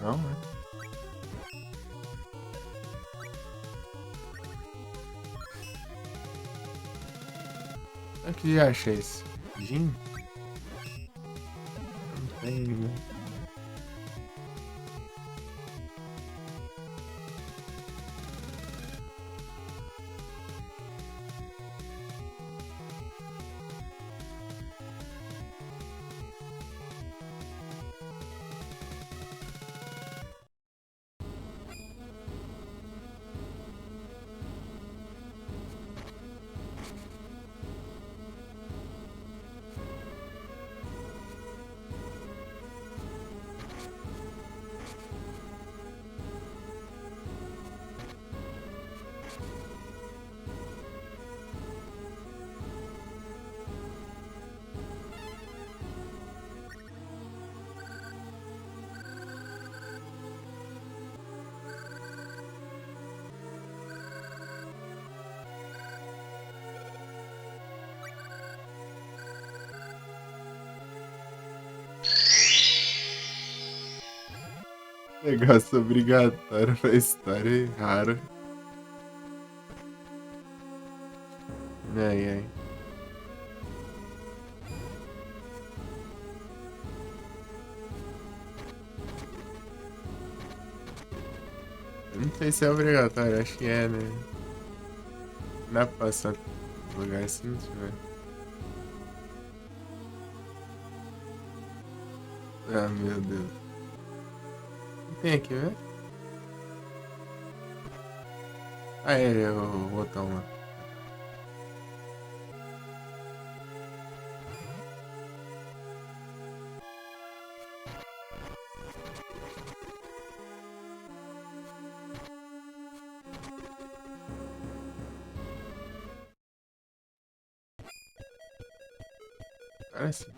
Não, né? Aqui já achei isso. Jin? Não tem, né? Negócio obrigatório pra história e raro. Ai, ai. Eu não sei se é obrigatório, acho que é, né? Não dá pra passar no lugar se não tiver. Ah, meu Deus. Tem aqui, né? Ah, é o botão lá. Agora sim.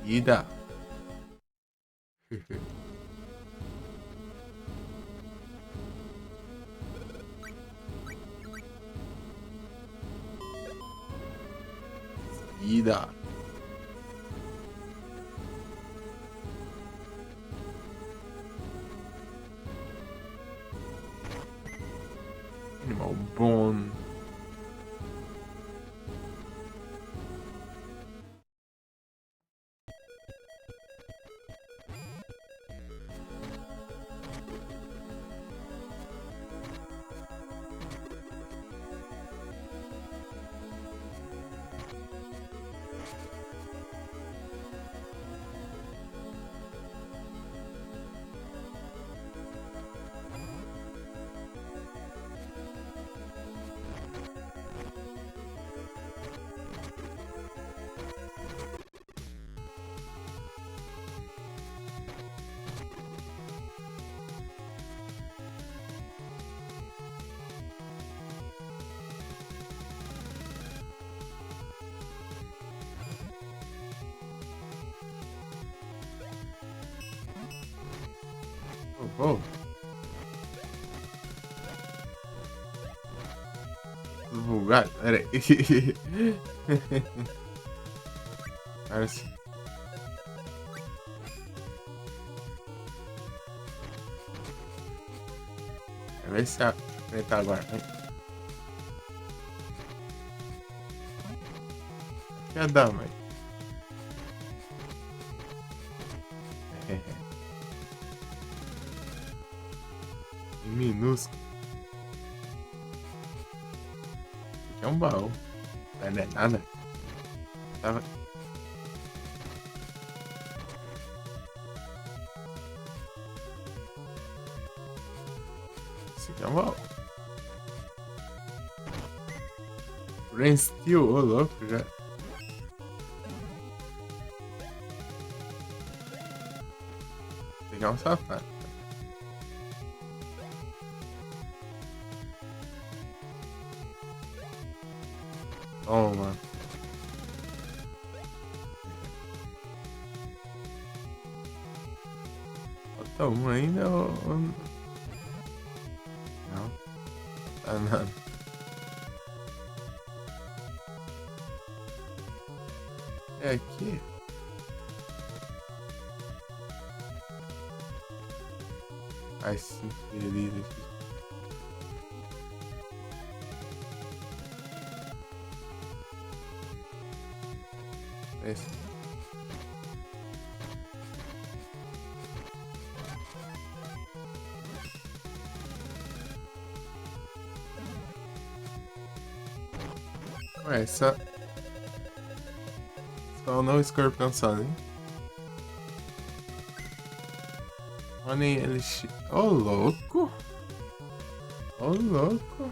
Ida. Ida. Animal bom. Oh, oh. Tudo bugado. Pera aí. Agora sim. Vai ver se apertar agora. Já dá, mas. Em minúsculo. Aqui é um baú. Não é nada. Tava. Isso aqui é um baú. Rain Steel, ô louco, já. Pegar um safado. Toma. Falta um ainda ou. Não. Tá nada. É aqui? Ai, sim, feliz aqui. Esse. Ué, só não escorpião só, hein? Olha ele. Ô, louco! Ô, louco!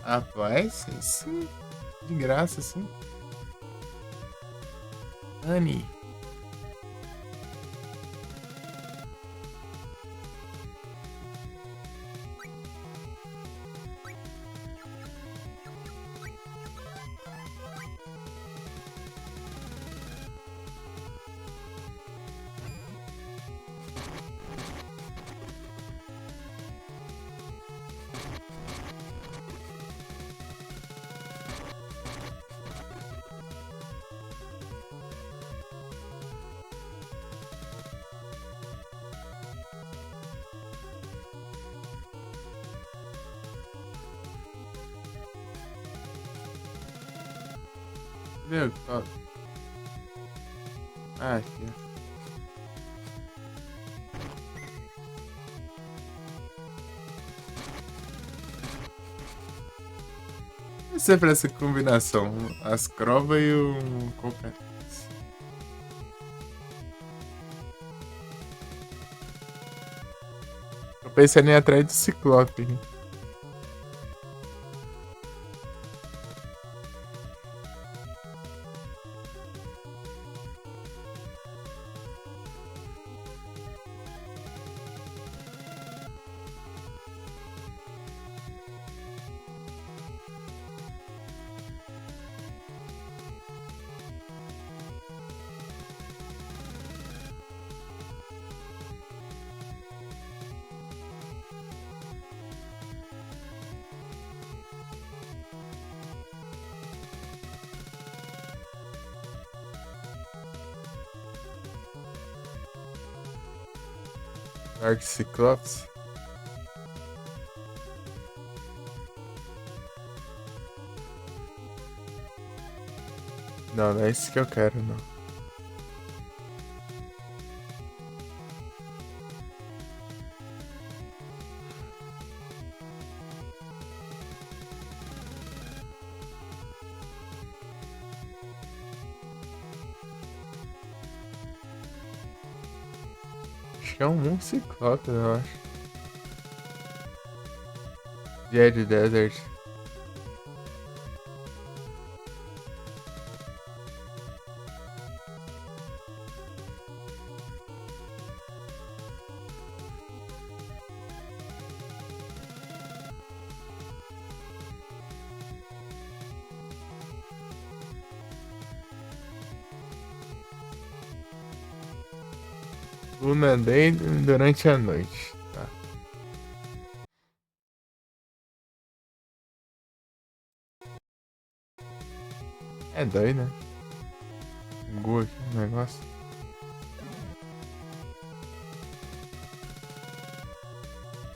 Rapaz, sim. De graça, sim. Annie. Meu, ó. Ah, aqui, ó. E sempre essa combinação, as crovas e o competência. Eu pensei em ir atrás do Ciclope. Dark Cyclops. Não, não é isso que eu quero, não. Acho que é um Ciclope, eu acho. Jedi Desert. Luna Day durante a noite. Tá. É doido, né? Google aqui o negócio.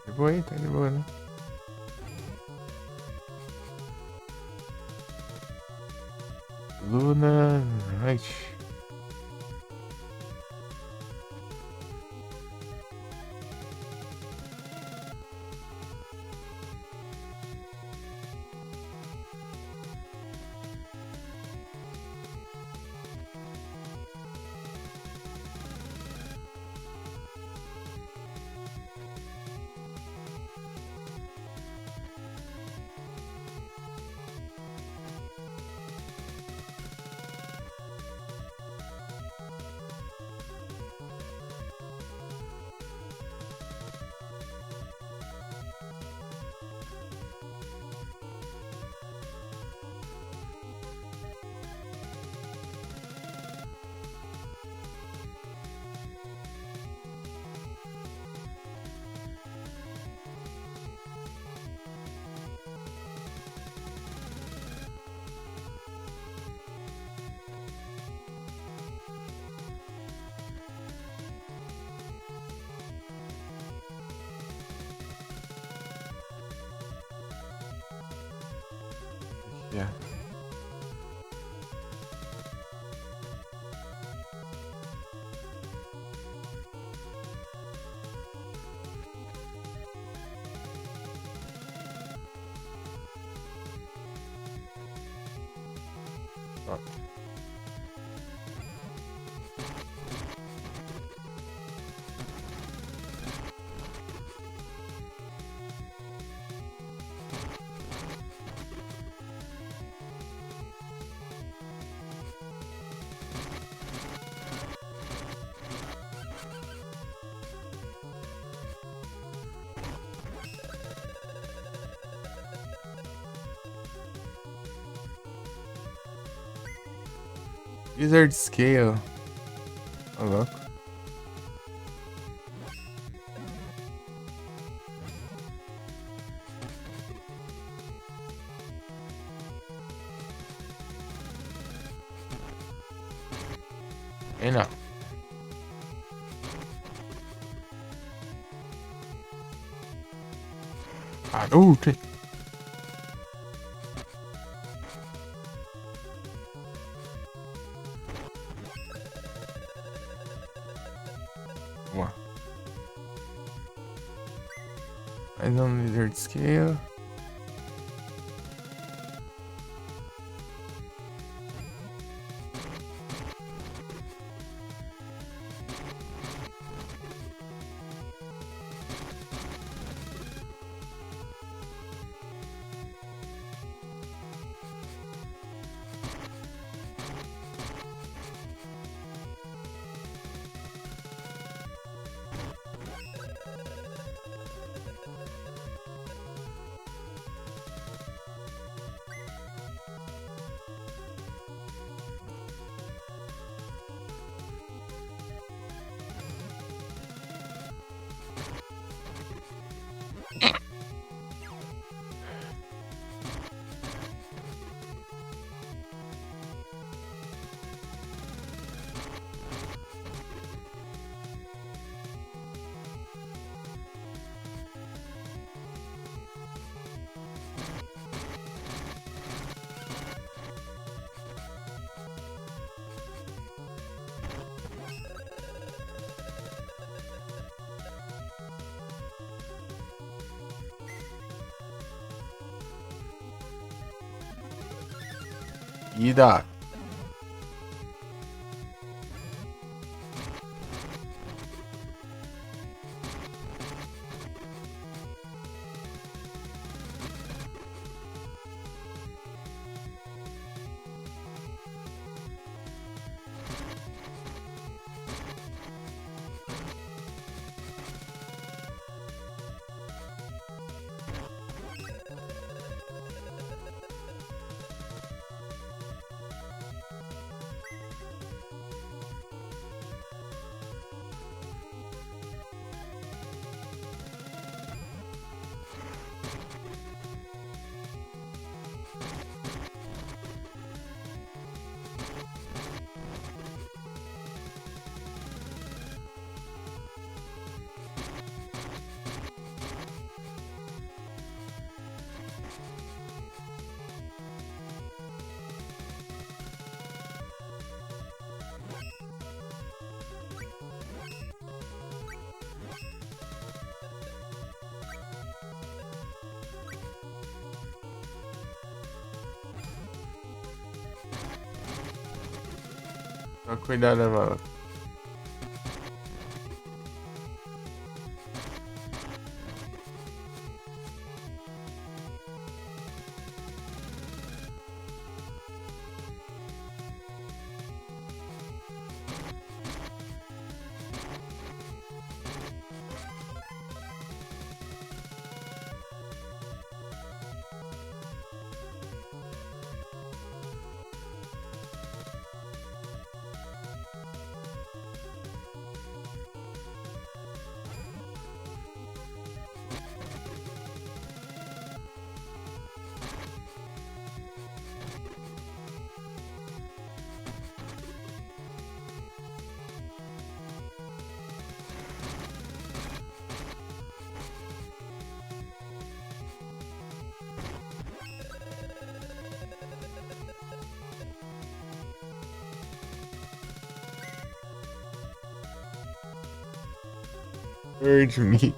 De boa aí, tá de boa, né? Luna Night. Yeah. Ó. Wizard Scale. Ô, louco. Ei, não. Hadouken. Vamos lá. Mais um líder de scale. Ida. Só cuidado, mano. Urge me.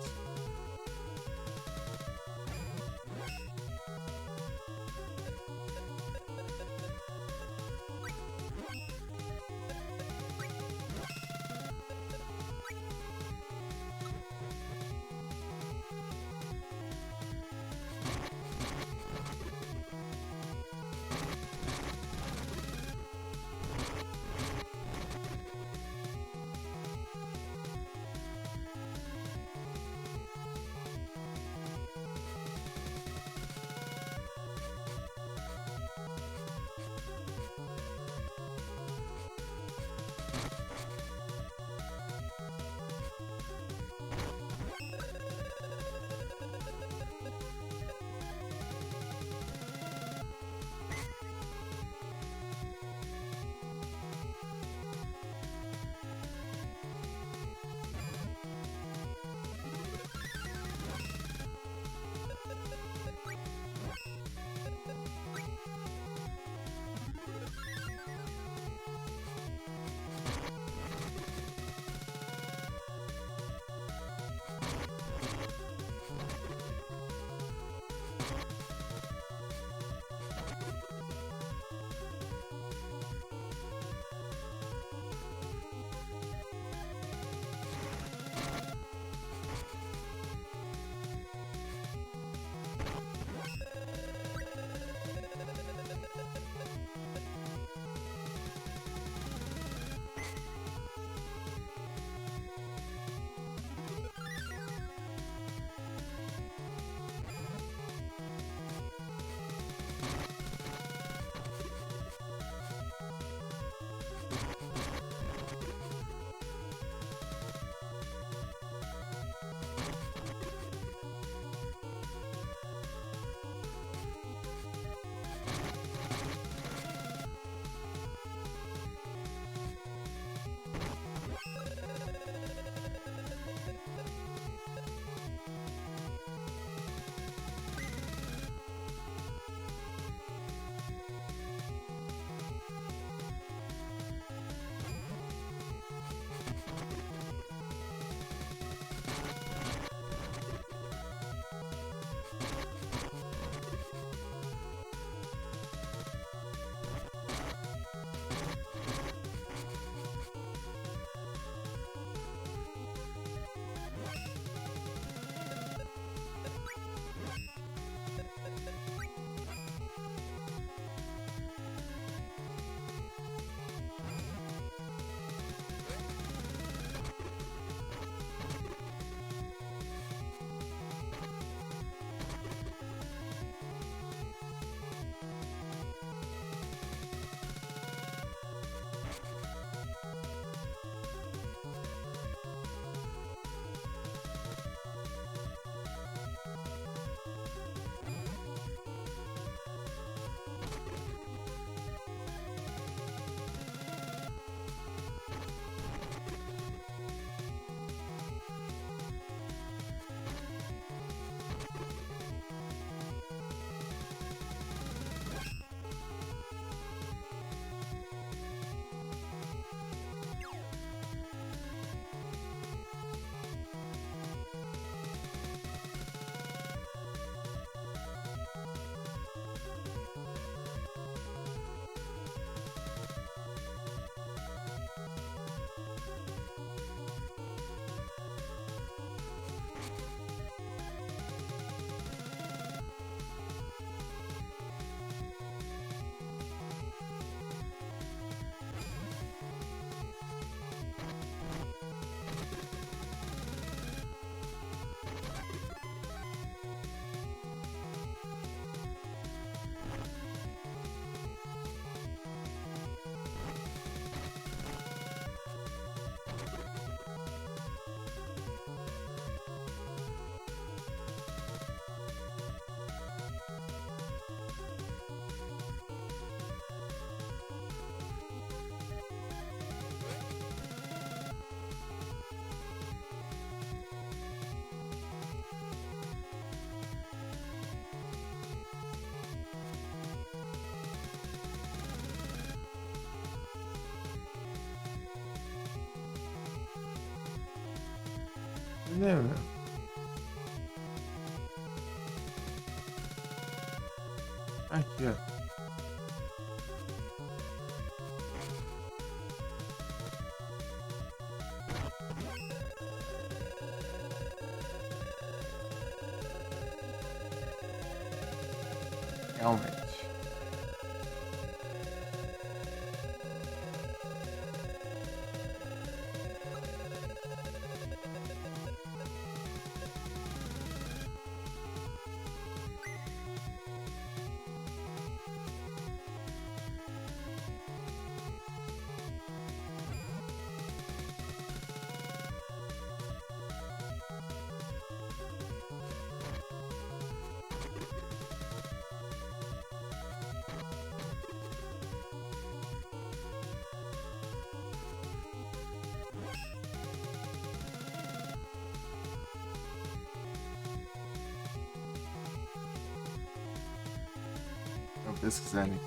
نمیدونم. اکیه. Realmente. Vou pesquisar ali.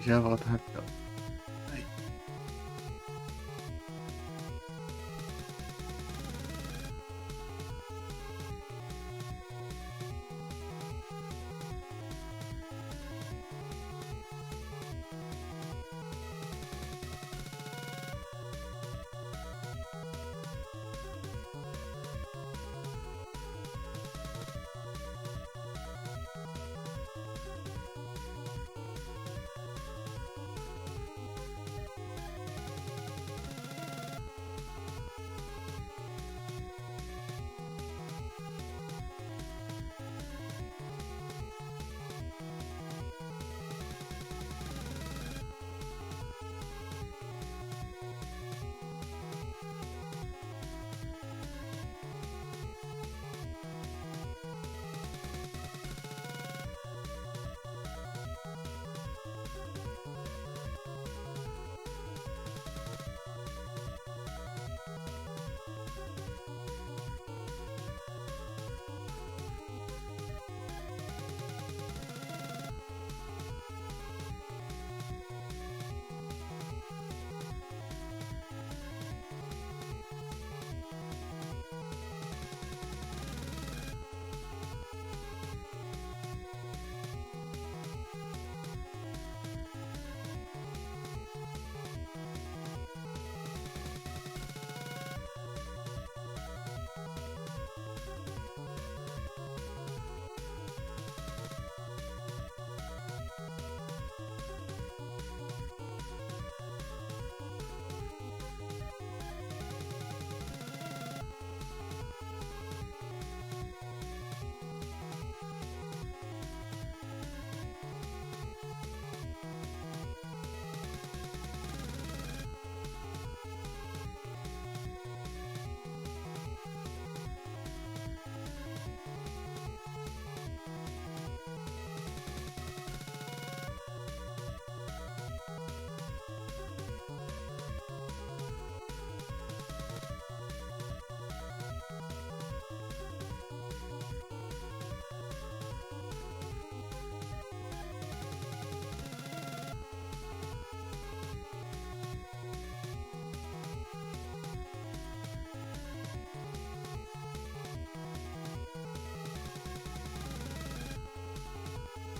Já volto rapidão. Ai.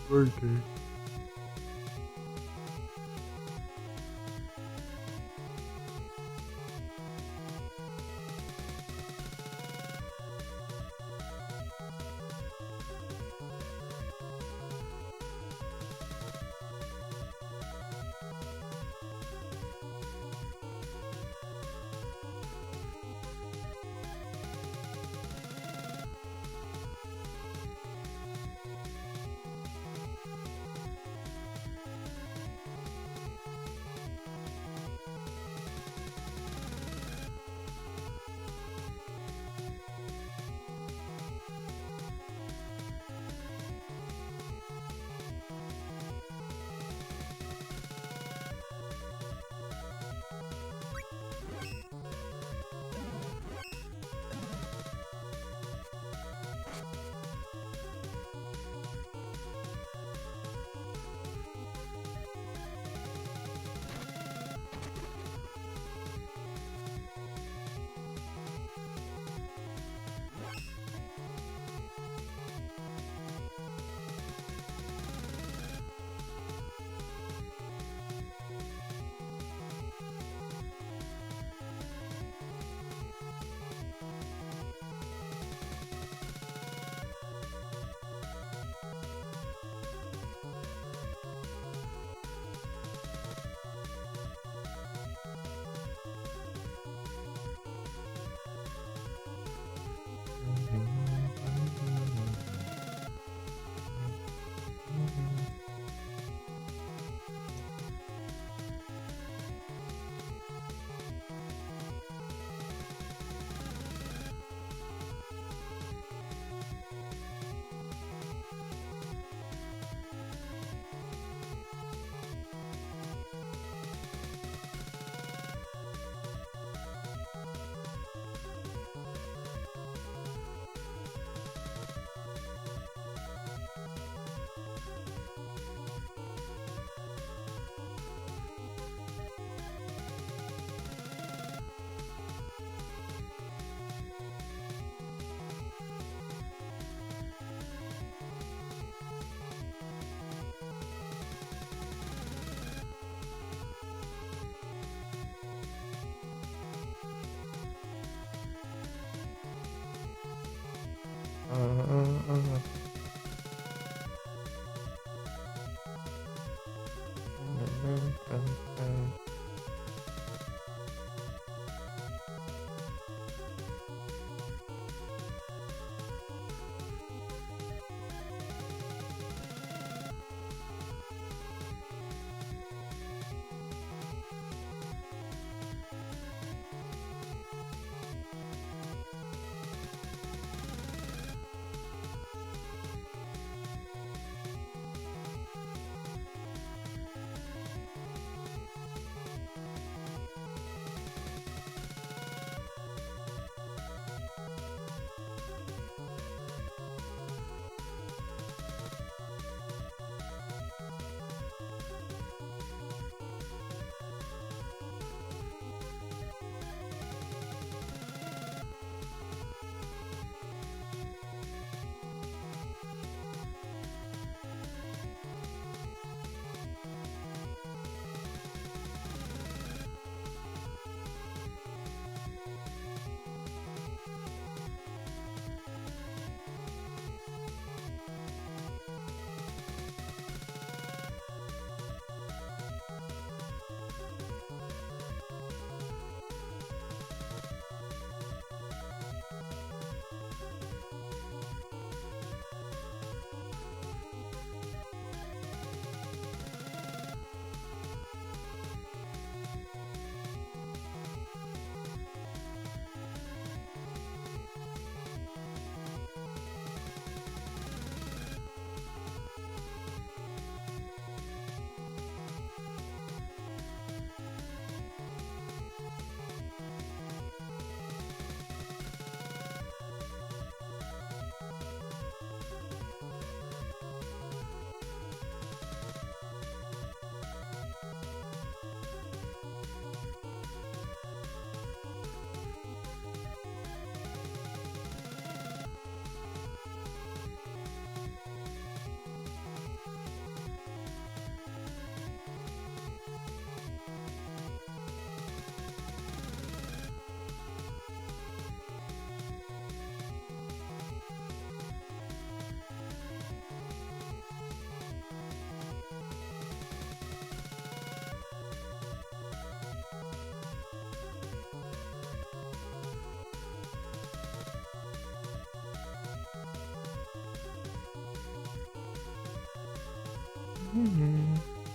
Por quê?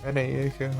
Pera aí, que eu...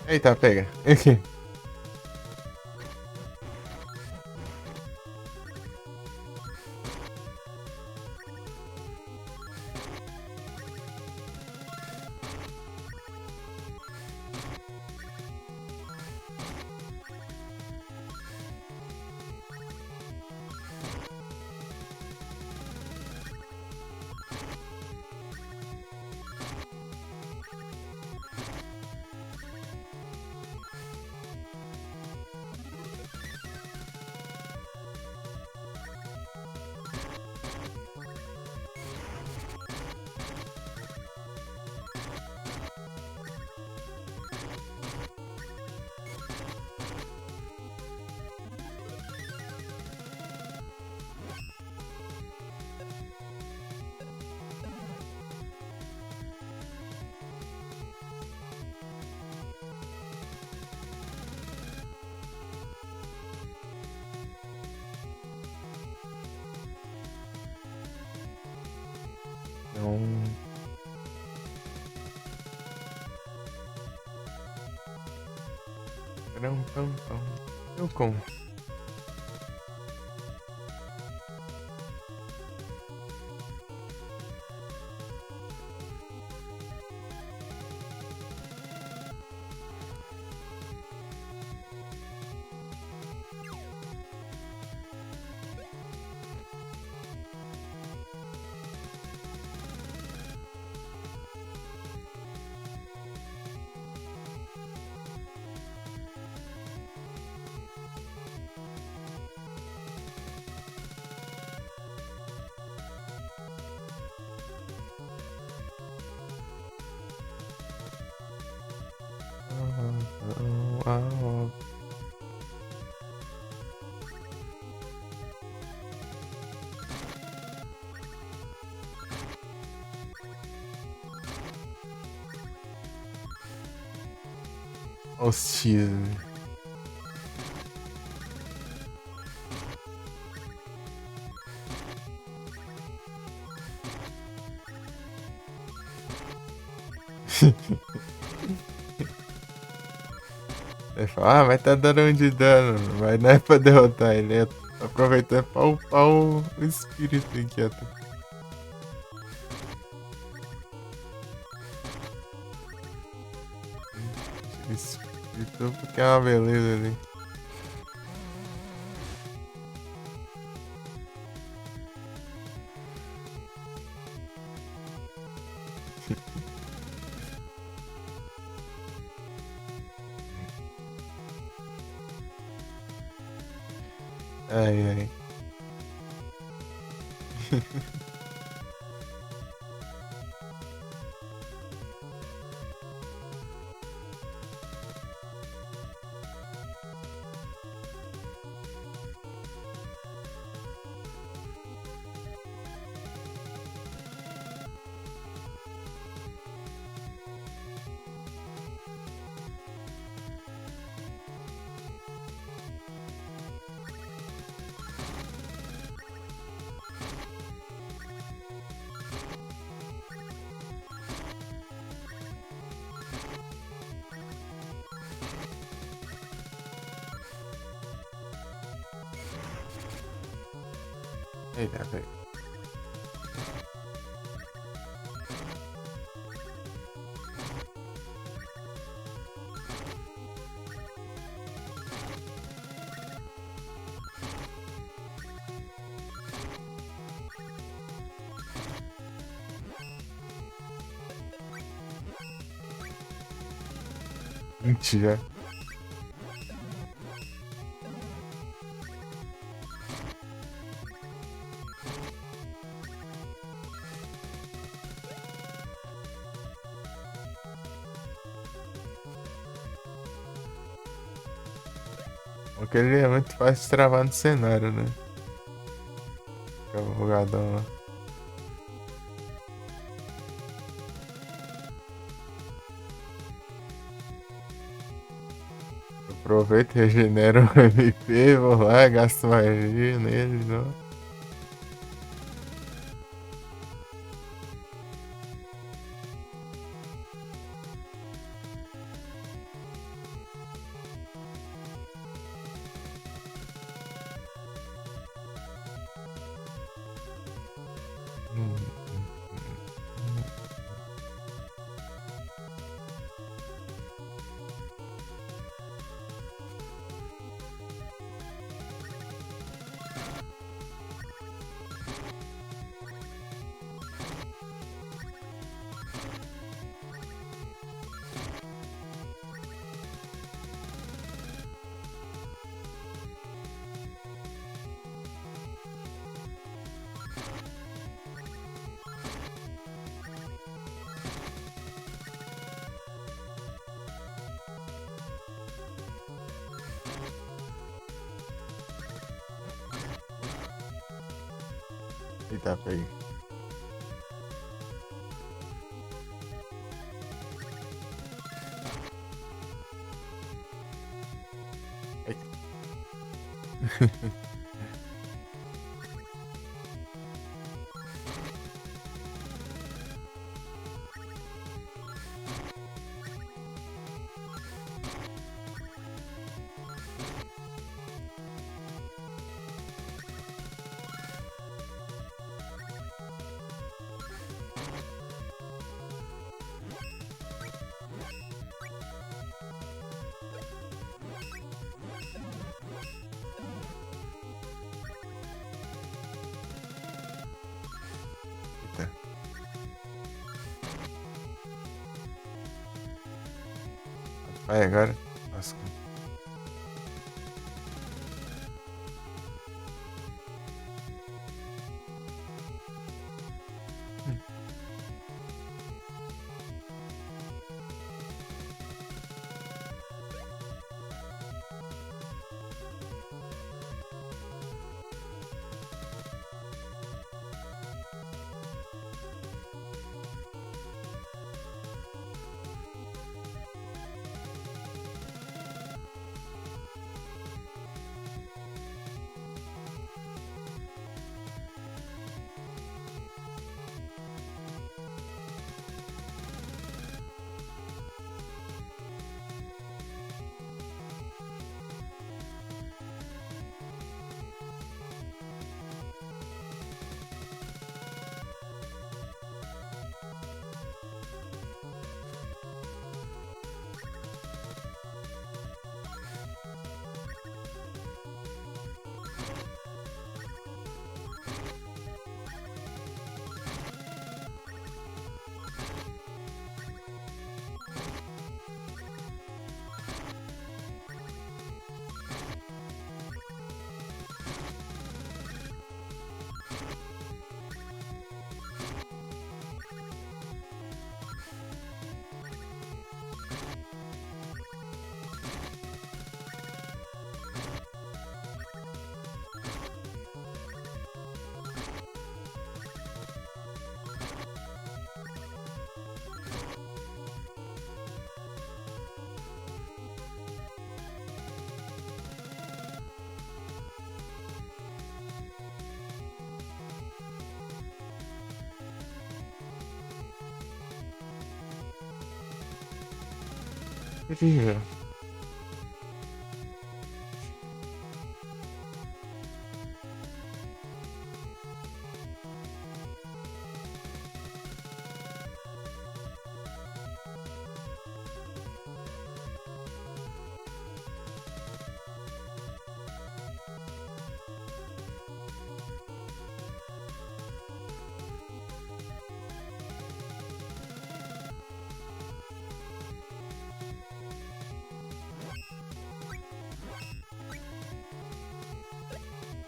Eita, pega. Não. Não, não, não. Eu como. Hostia. Ele fala, vai tá dando um de dano, mas não é pra derrotar, ele é aproveitando pra upar o espírito inquieto. Espírito porque é uma beleza ali. Ai, ai. Eita, velho. Mentira. Porque ele é muito fácil de travar no cenário, né? Fica bugadão lá. Aproveita, regenera o MP, vou lá, gasto magia nele, não. Eita, peguei. Ai. Eita. Vai agora. Nossa. Queria.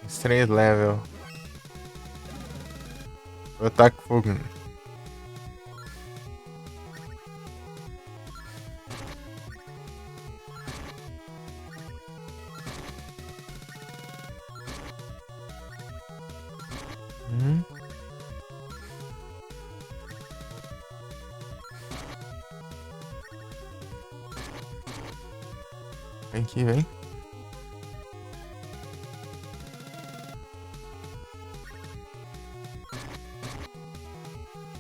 3 level. Eu taco fogo. Vem aqui, vem.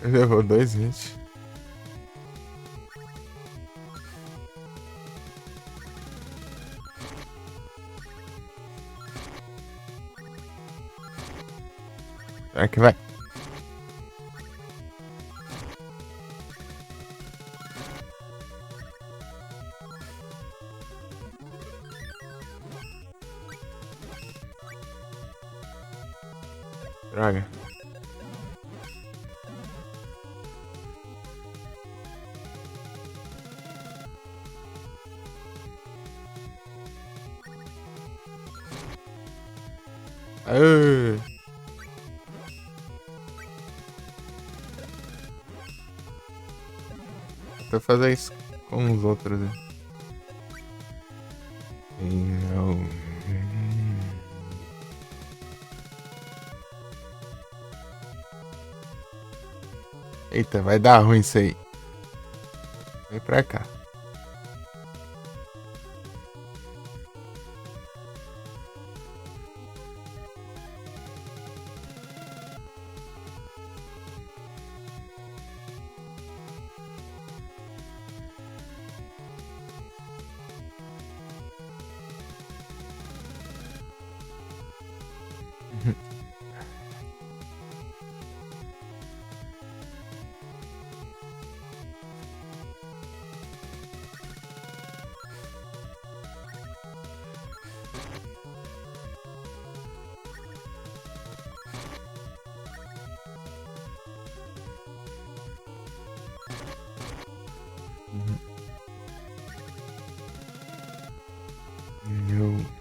Ele levou 2 hits. Será que vai? Droga. Aê. Vou fazer isso com os outros. Né? Não. Eita, vai dar ruim isso aí. Vem pra cá. Não.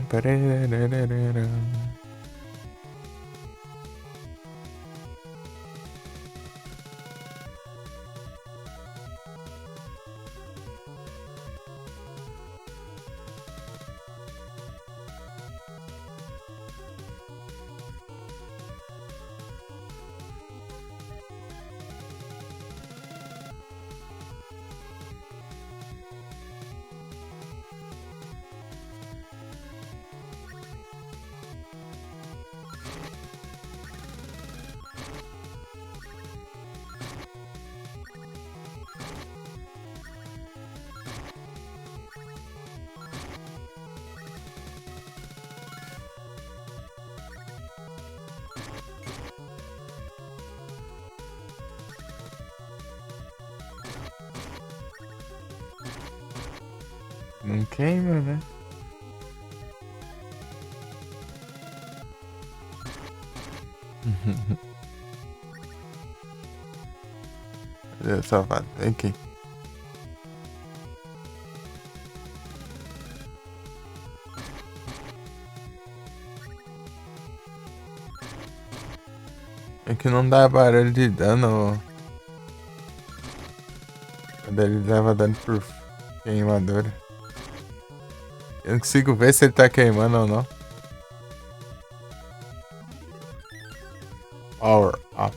Pararararara. Não queima, né? Cadê, safado? Vem aqui. É que não dá barulho de dano. Quando ele leva dano por queimadura. Eu não consigo ver se ele tá queimando ou não. Power up.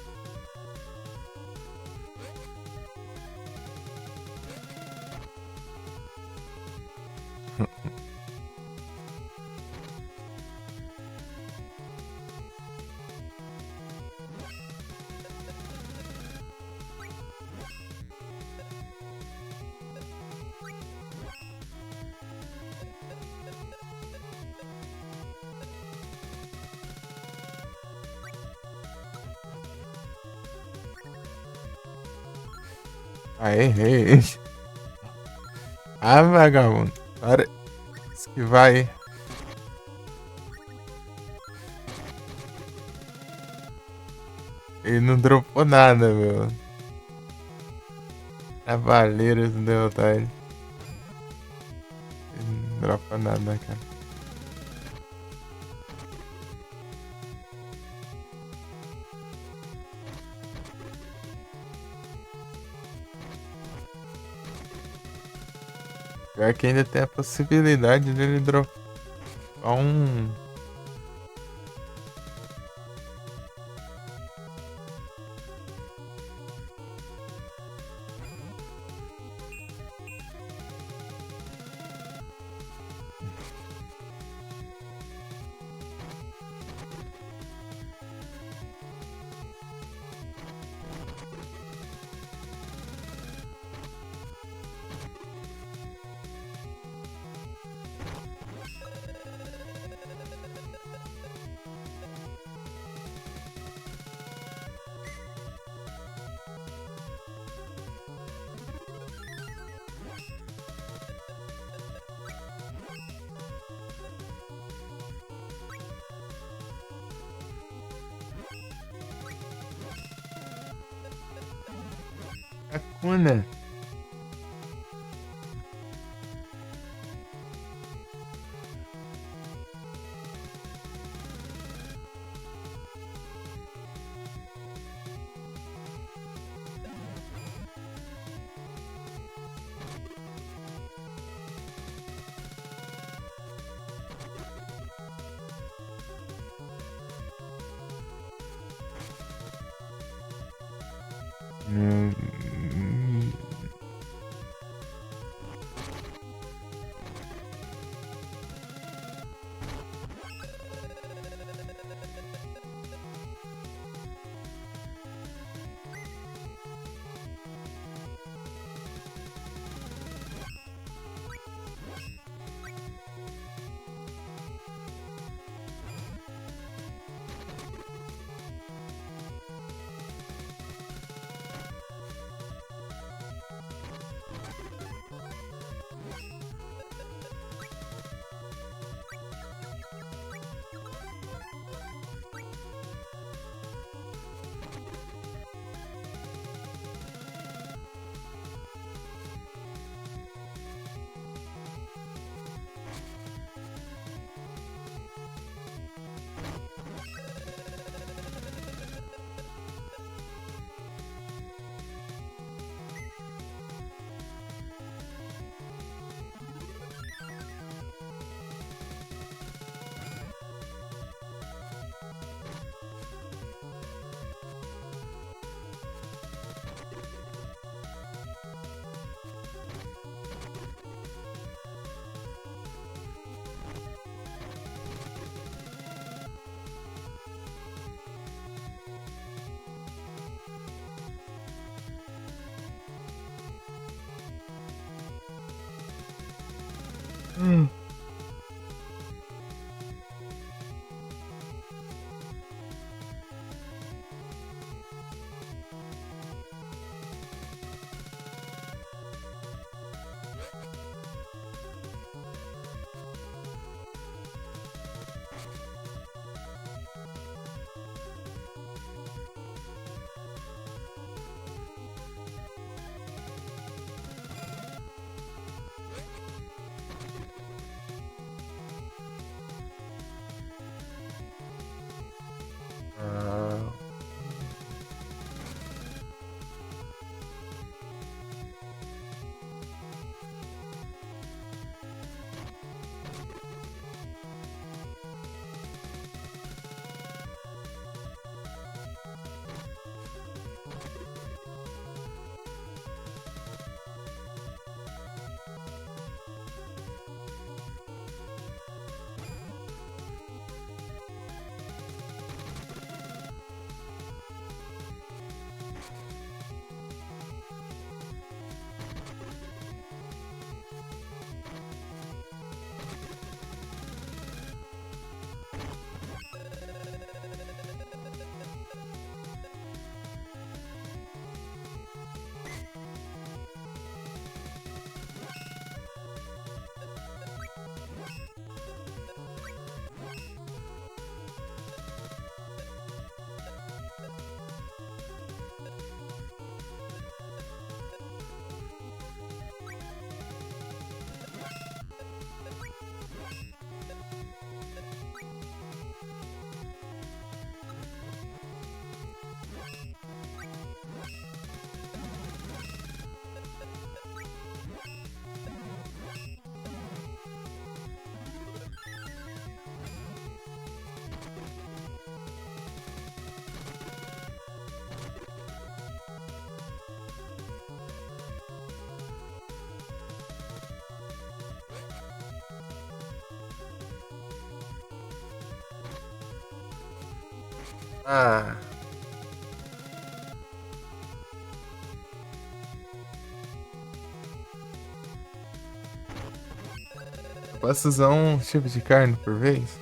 Ah, errei. Ah, vagabundo. Para. Esquivar aí. Ele não dropou nada, meu. Cavaleiros não deu vontade. Ele não dropa nada, cara. Pior que ainda tem a possibilidade dele dropar um. Hakuna. Hum, hum. Ah, posso usar um tipo de carne por vez?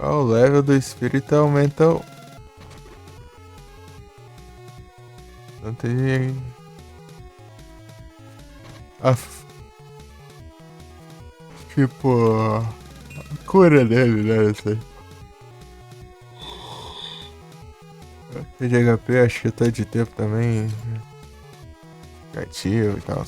O level do espírito aumenta o... Não tem... A... Tipo... A cura dele, né? Não sei. De HP, acho que tá de tempo também. Negativo e tal.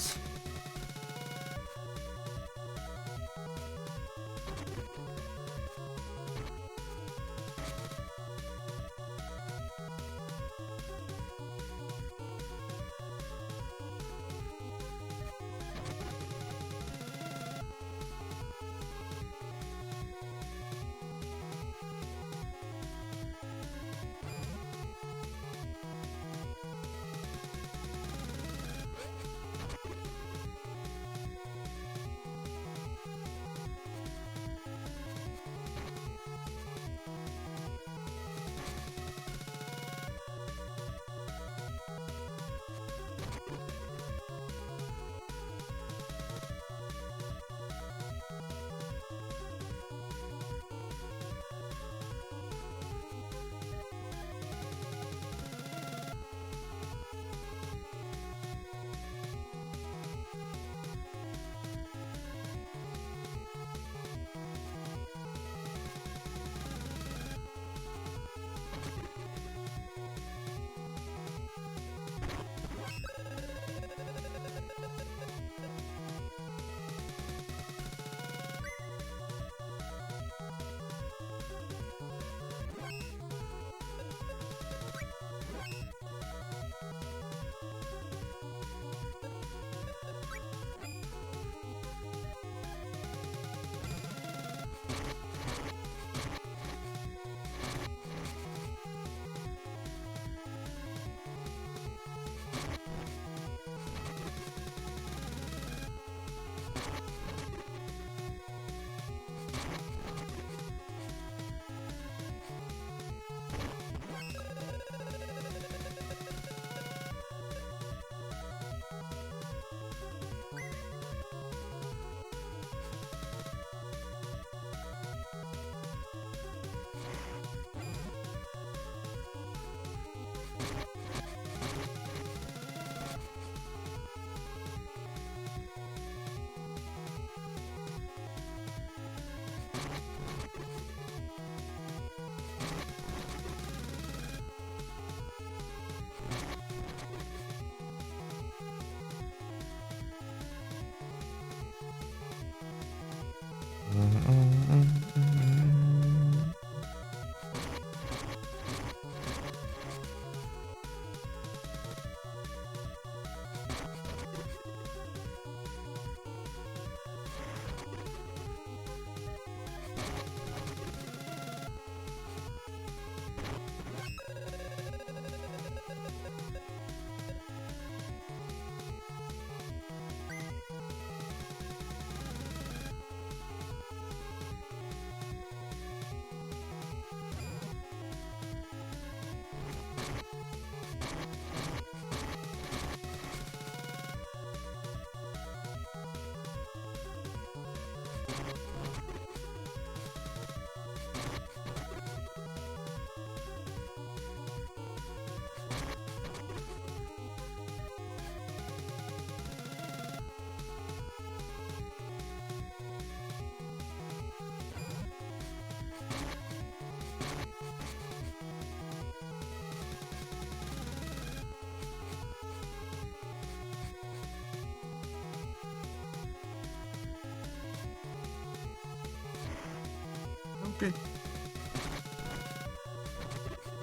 Jump!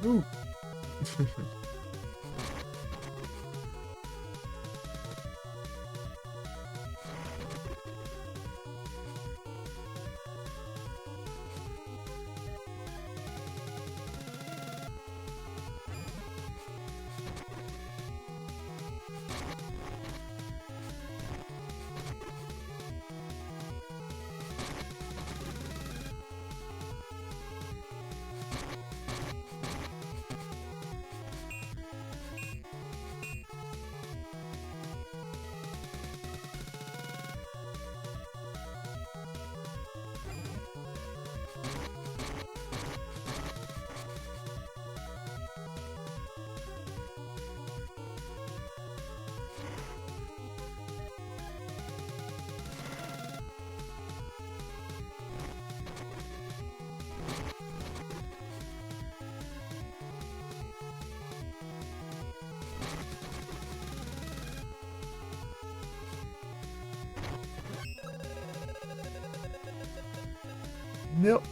Uh. Não.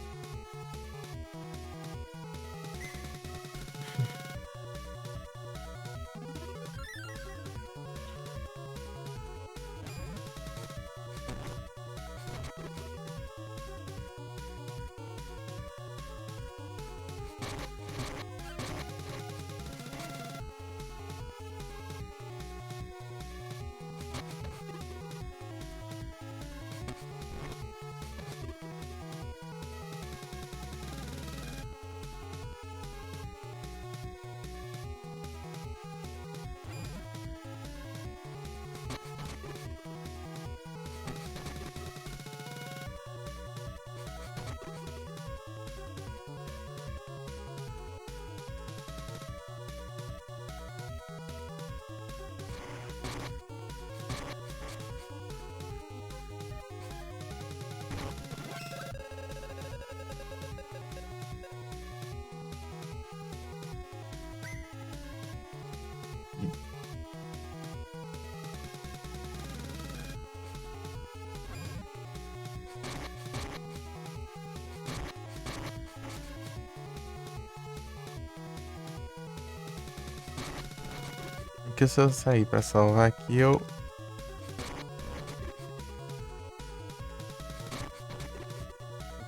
Porque se eu sair pra salvar aqui, eu... Vou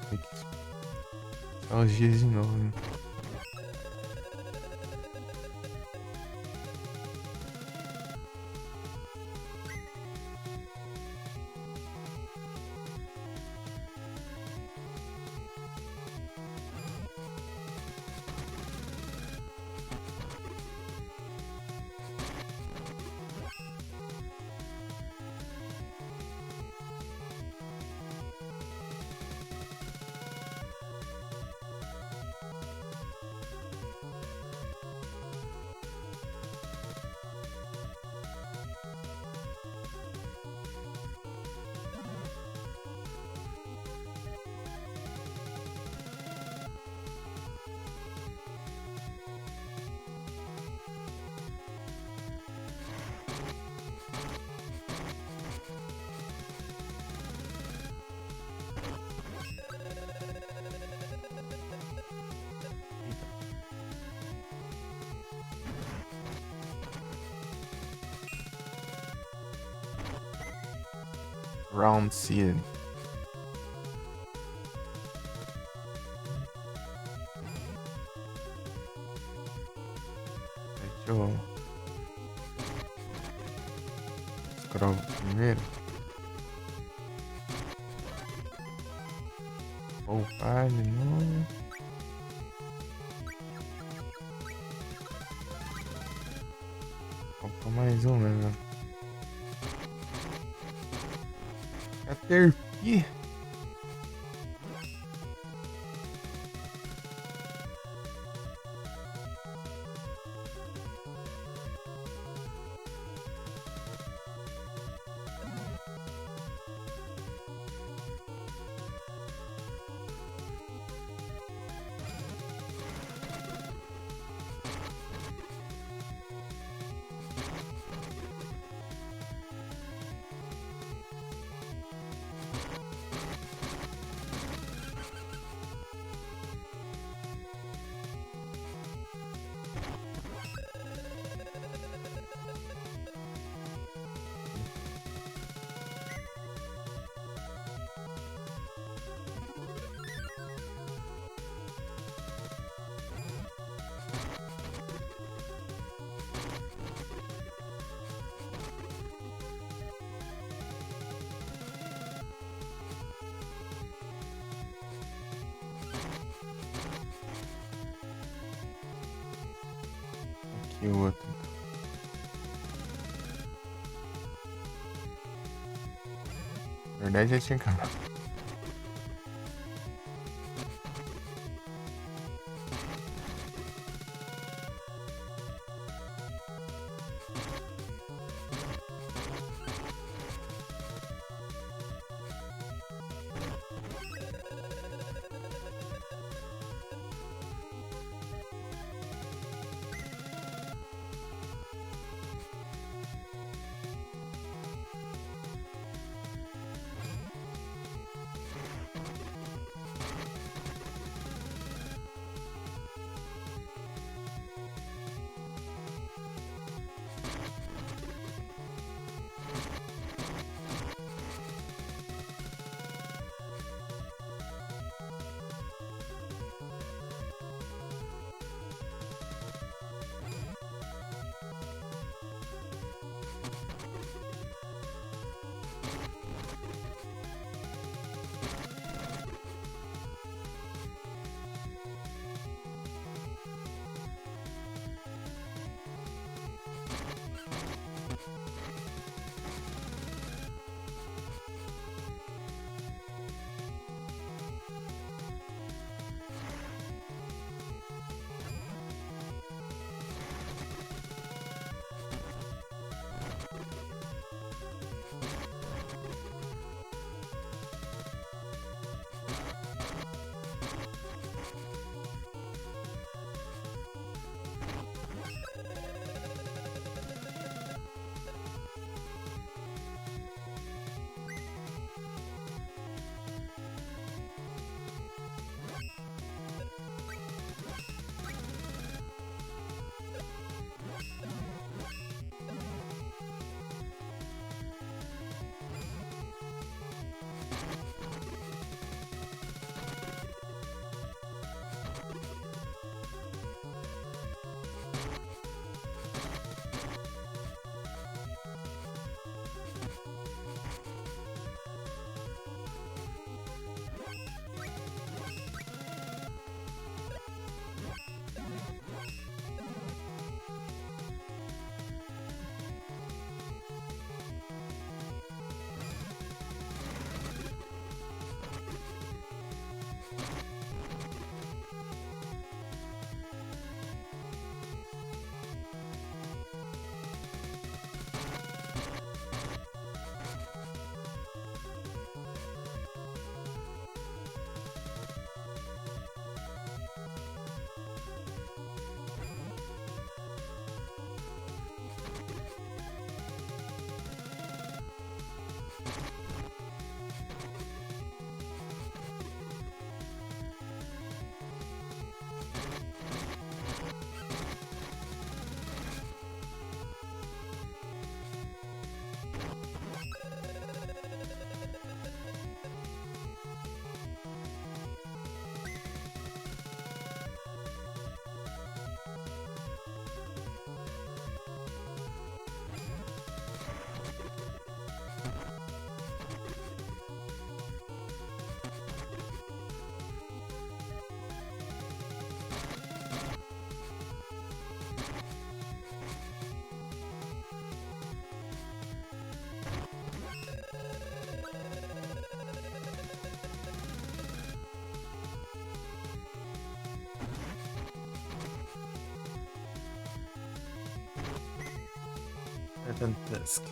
ter que esperar os dias de novo, né? Round Seed. Deixa eu escrovo primeiro. Poupar de novo. Opa, mais um, né? Caterpie. E o outro. Na verdade já tinha acabado. Task.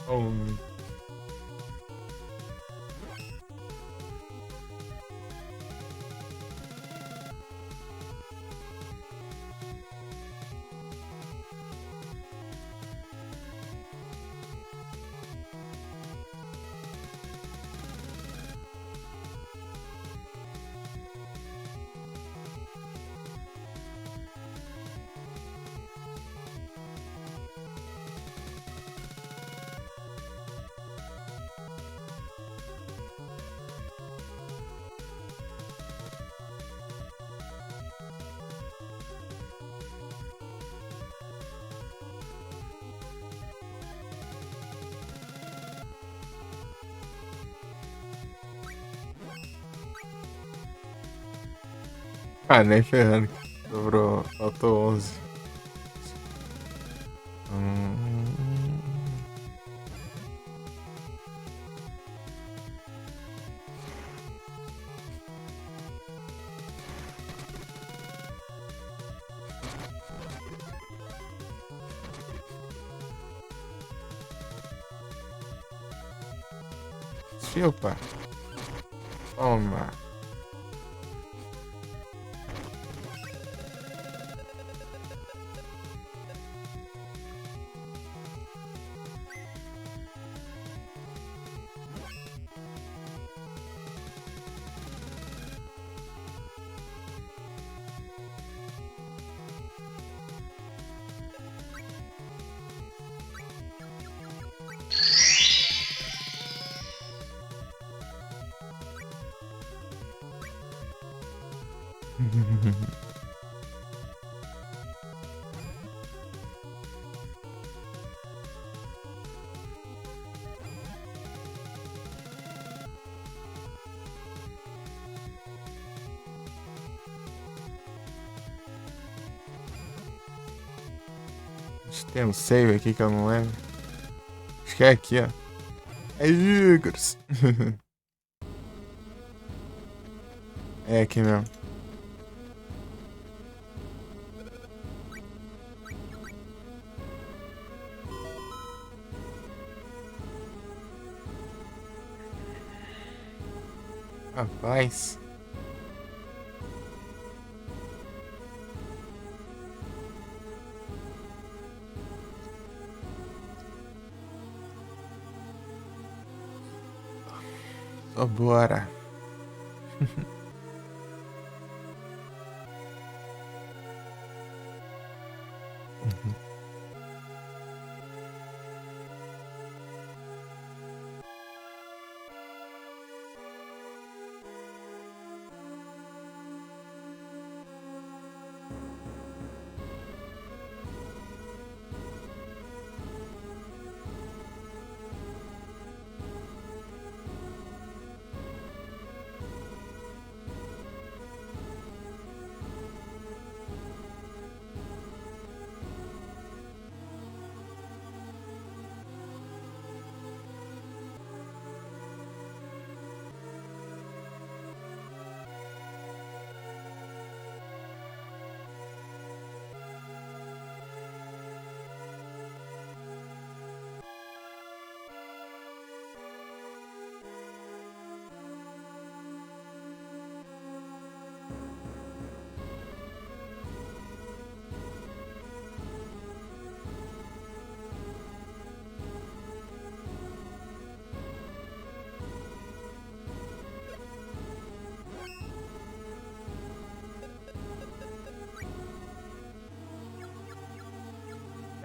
Oh. Ah, nem ferrando. Sobrou. Faltou 11. Hum... Chupa. Toma. Acho que tem um save aqui que eu não lembro. Acho que é aqui, ó. É Igors. É aqui mesmo. Rapaz. Só bora.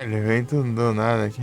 Ele vem do nada aqui.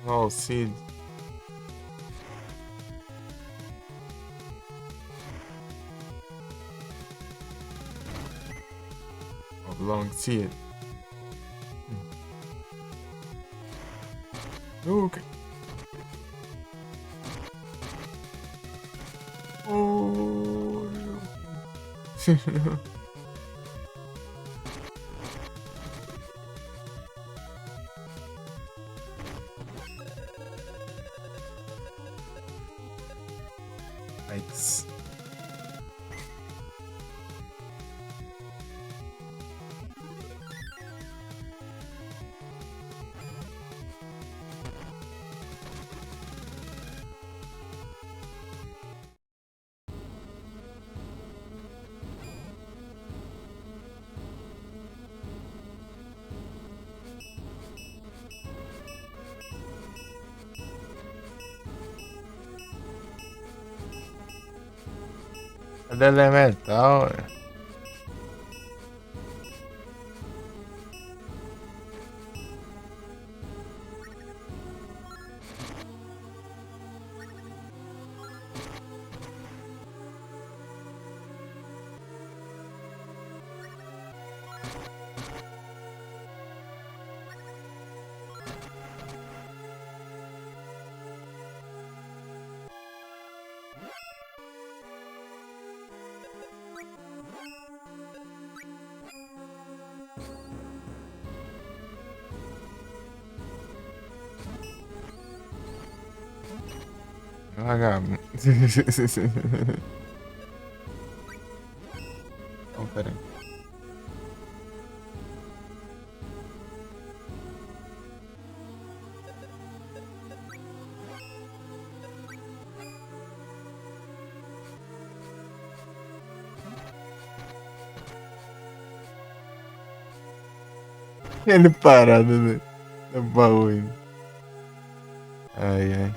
Oh, Sid. Long Sid. Okay. Oh. Yikes. Cadê elemental? Vagabundo. Oh, pera aí. Ele parado no baú ainda. Ai, ai.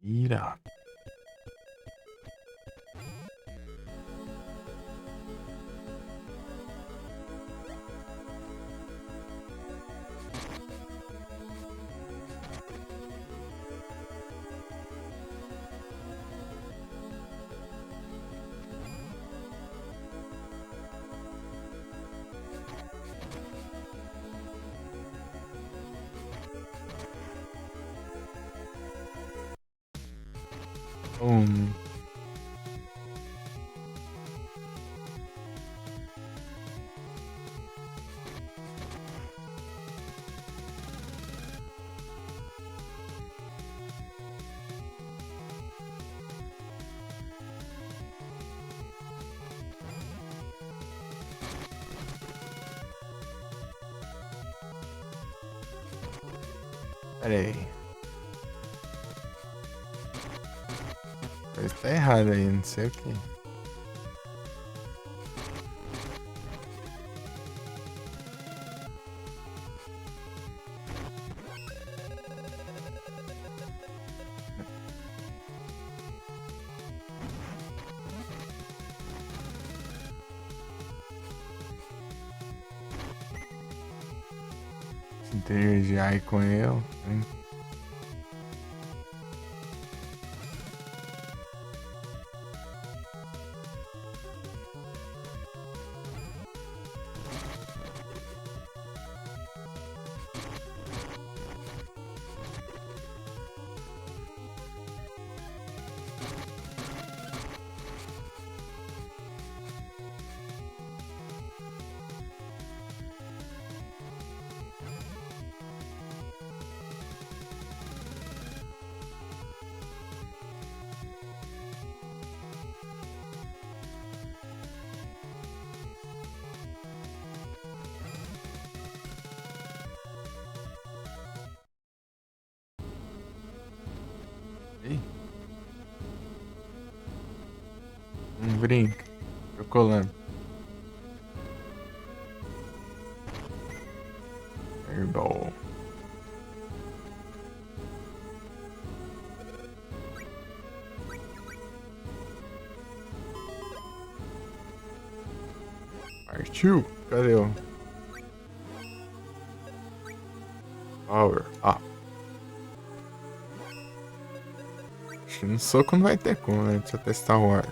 Ira. Um. Pera aí. Coisa tá errada aí, não sei o que. Interagir aí com eu. Hein? Ei. Brinca. Chocolate. Partiu. Cadê o Power Up? Acho que no soco não vai ter como, né? Deixa eu testar o ar.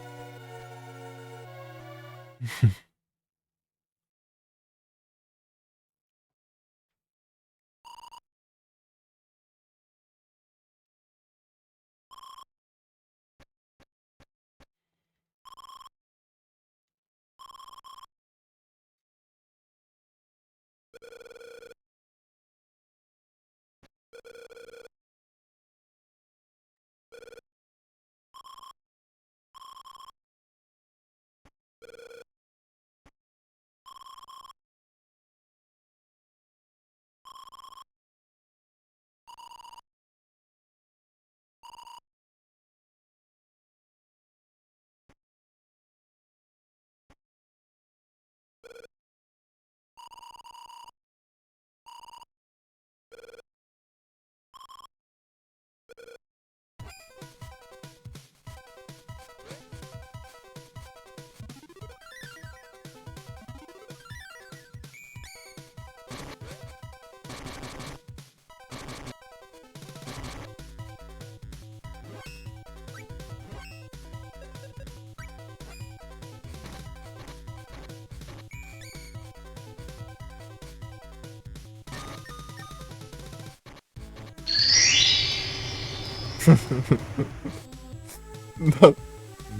Não.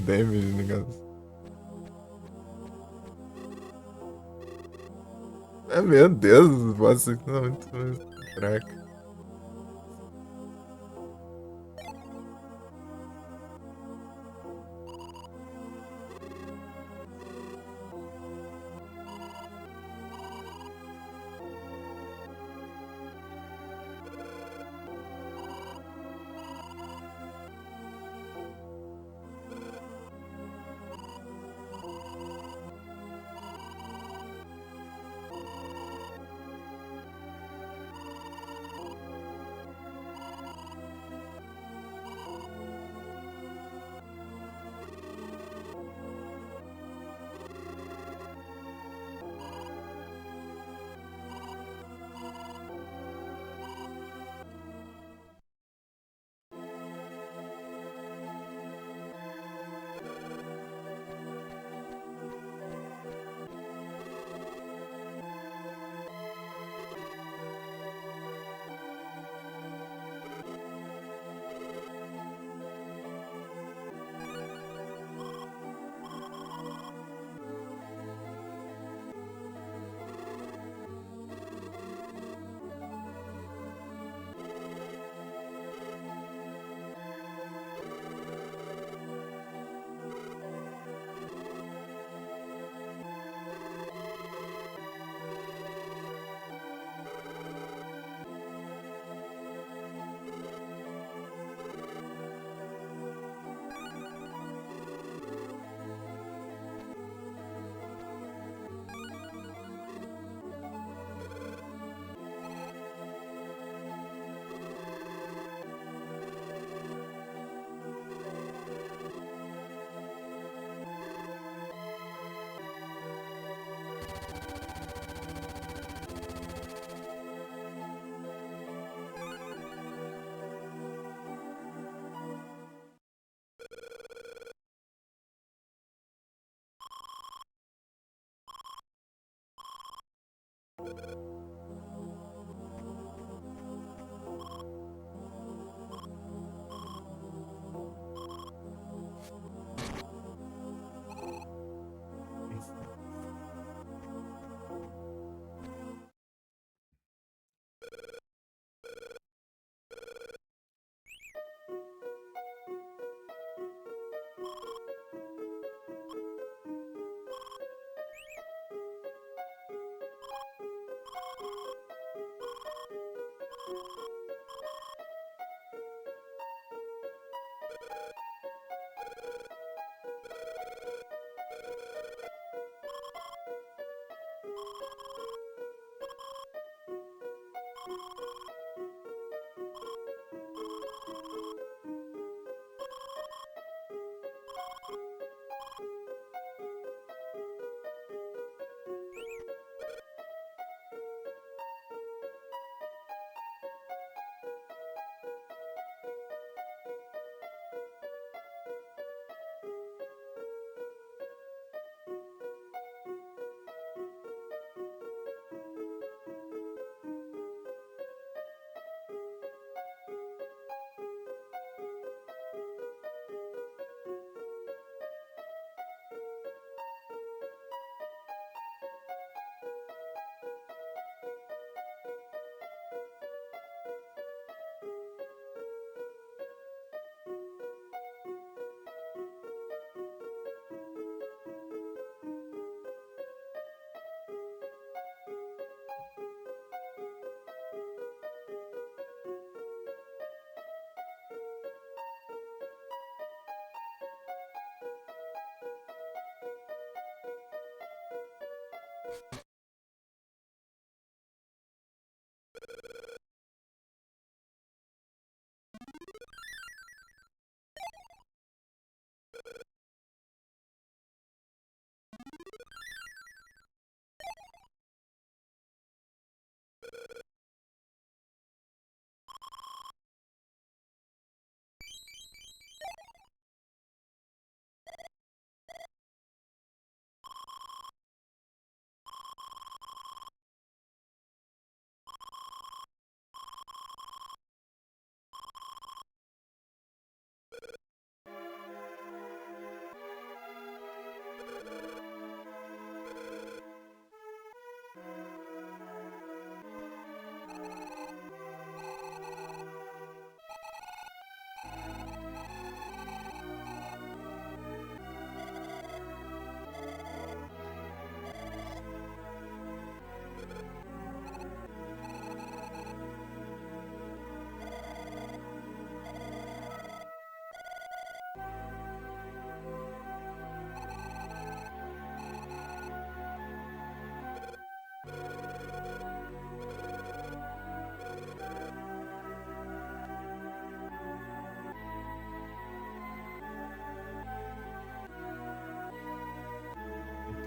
Damage, negócio. É, meu Deus, os bosses aqui são muito fraca.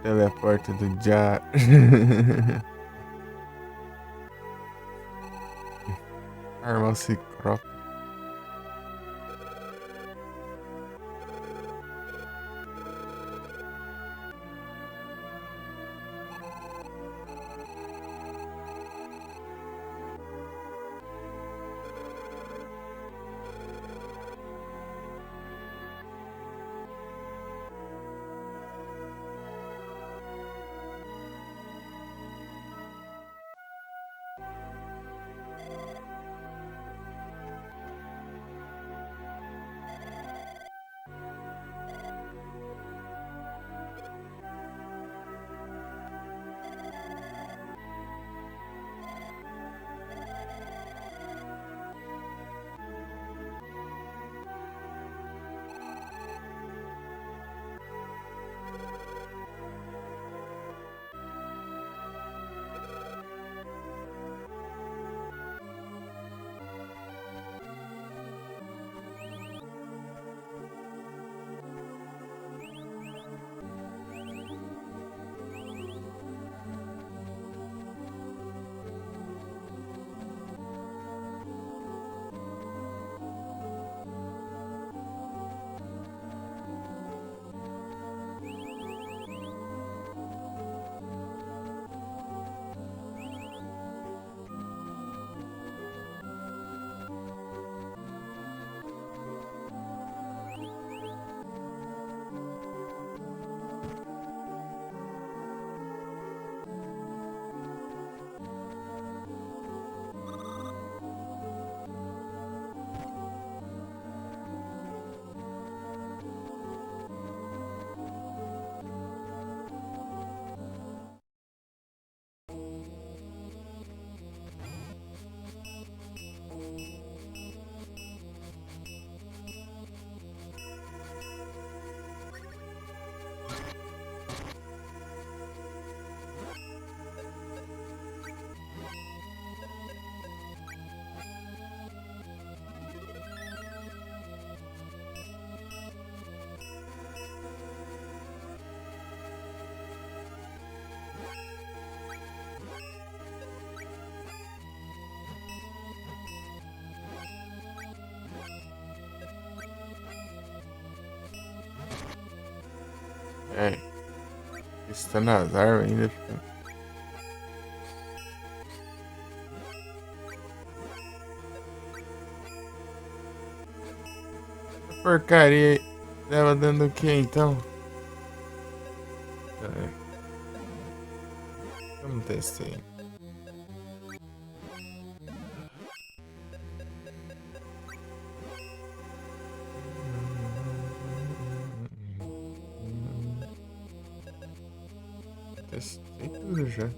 Teleporte do Jar. Arma Ciclope. É, está nas armas ainda. Porcaria aí. Tava dando o que então? Vamos testar aí. Testei tudo já.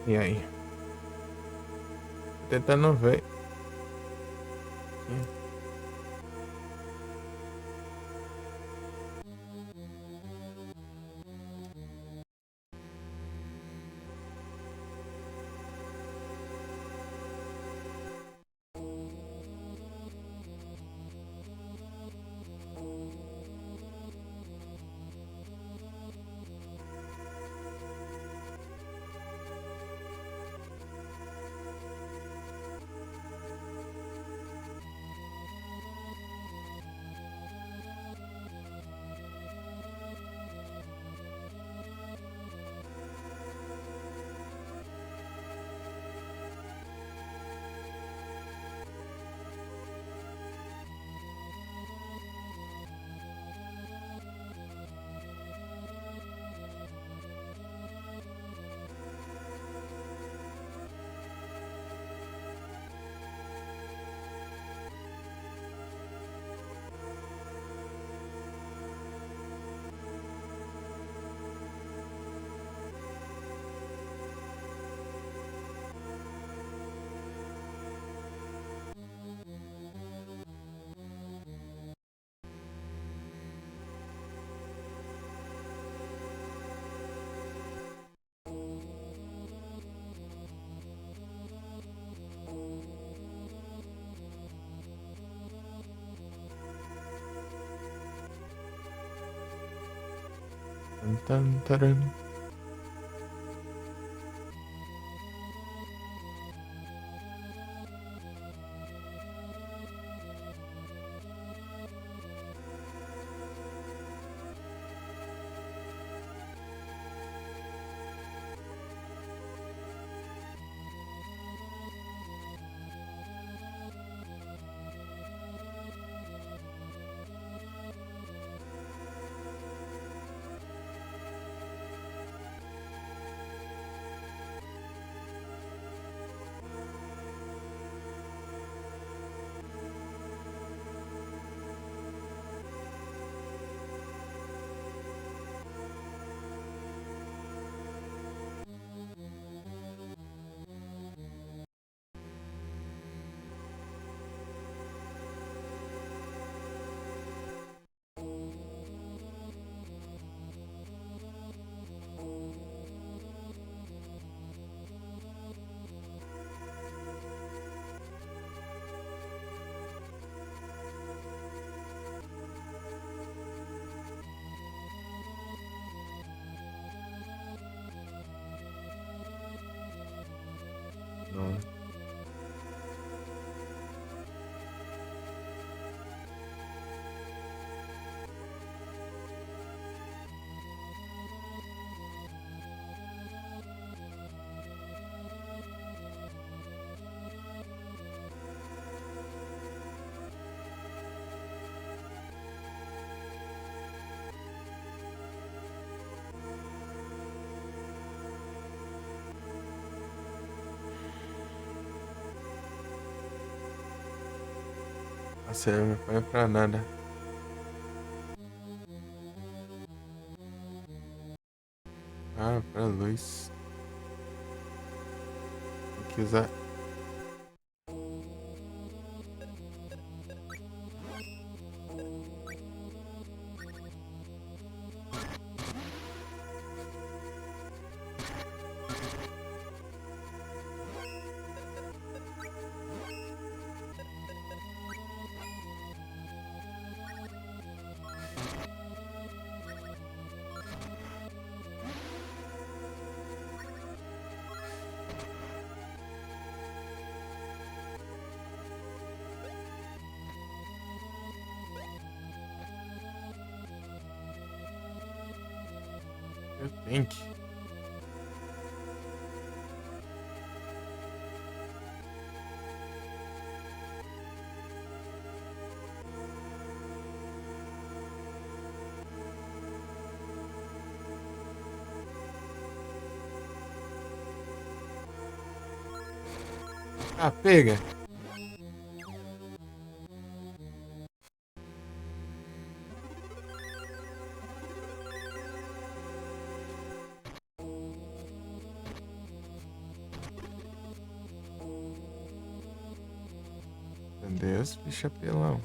E aí? Tô tentando ver. Aqui. Tan, taran. Não. Você não me põe pra nada. Ah, pra luz. Tem que usar. Eu tenho que. Ah, pega. Deus, bicho apelão.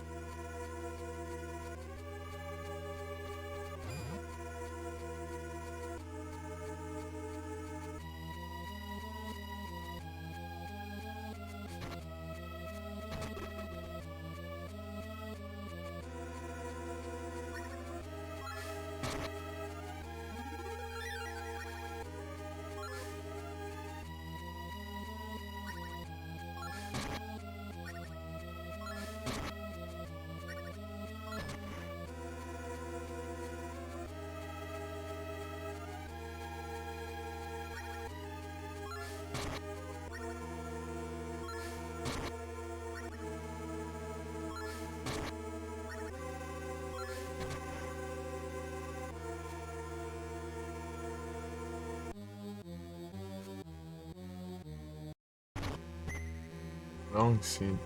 Não, sim.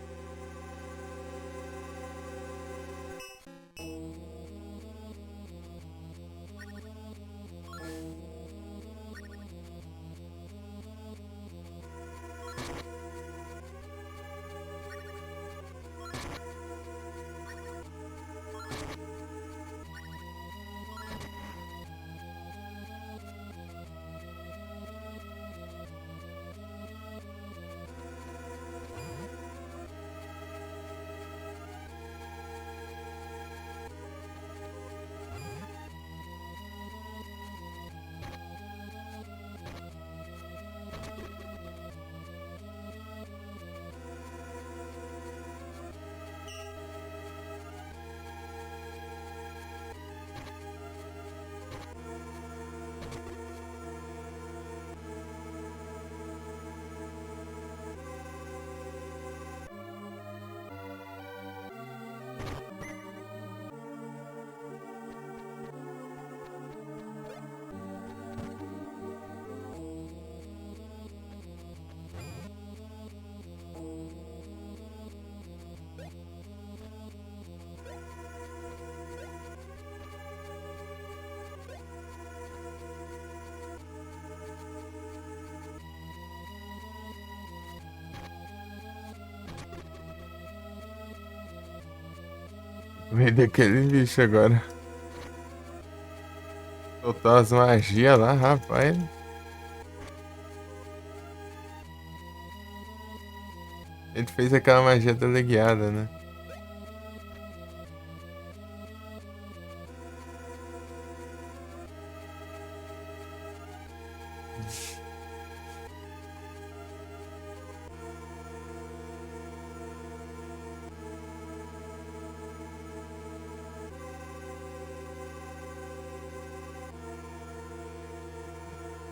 Veio daquele bicho agora. Soltou as magias lá, rapaz. Ele fez aquela magia teleguiada, né?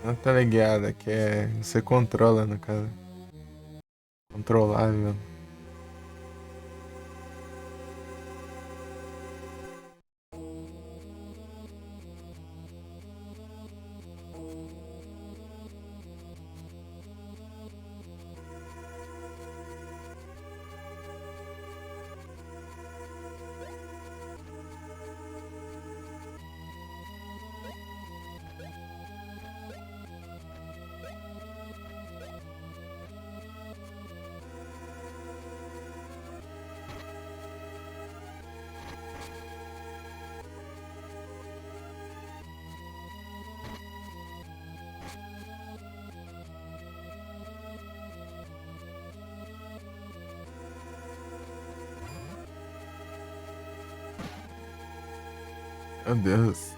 Não teleguiada, que é. Você controla, no caso. Controlável. Meu Deus.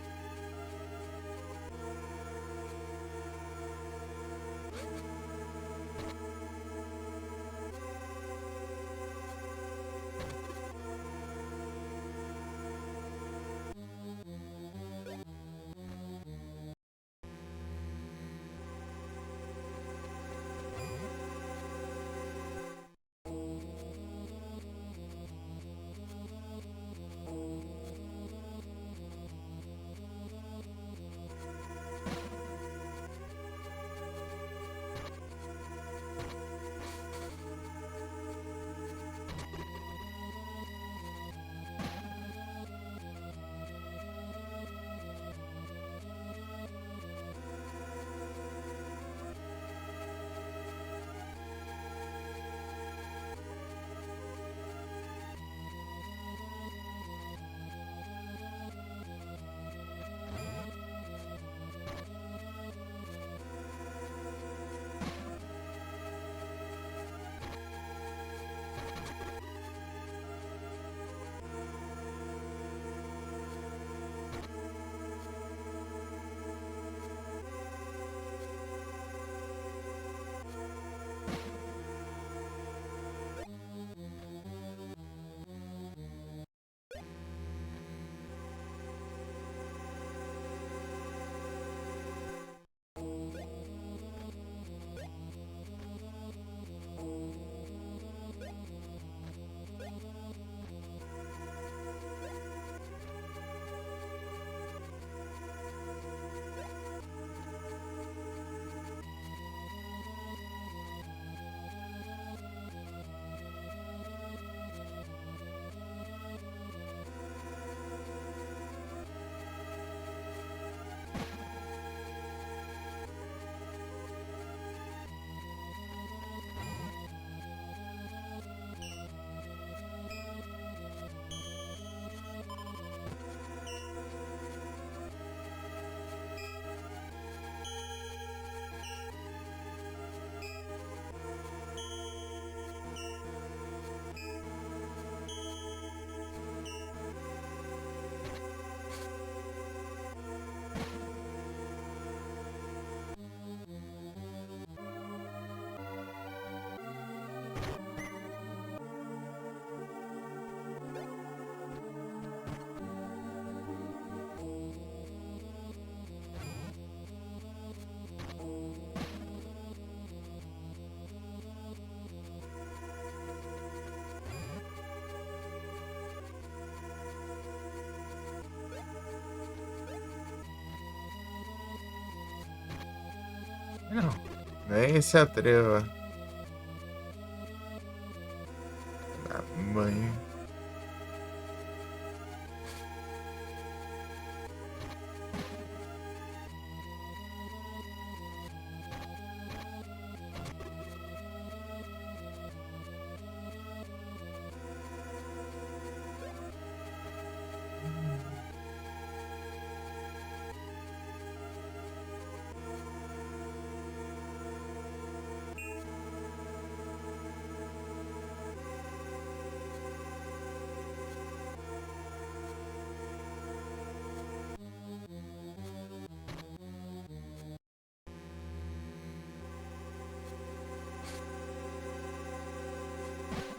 Não. Nem se atreva. Ah, mãe.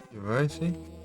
Que vai, hein?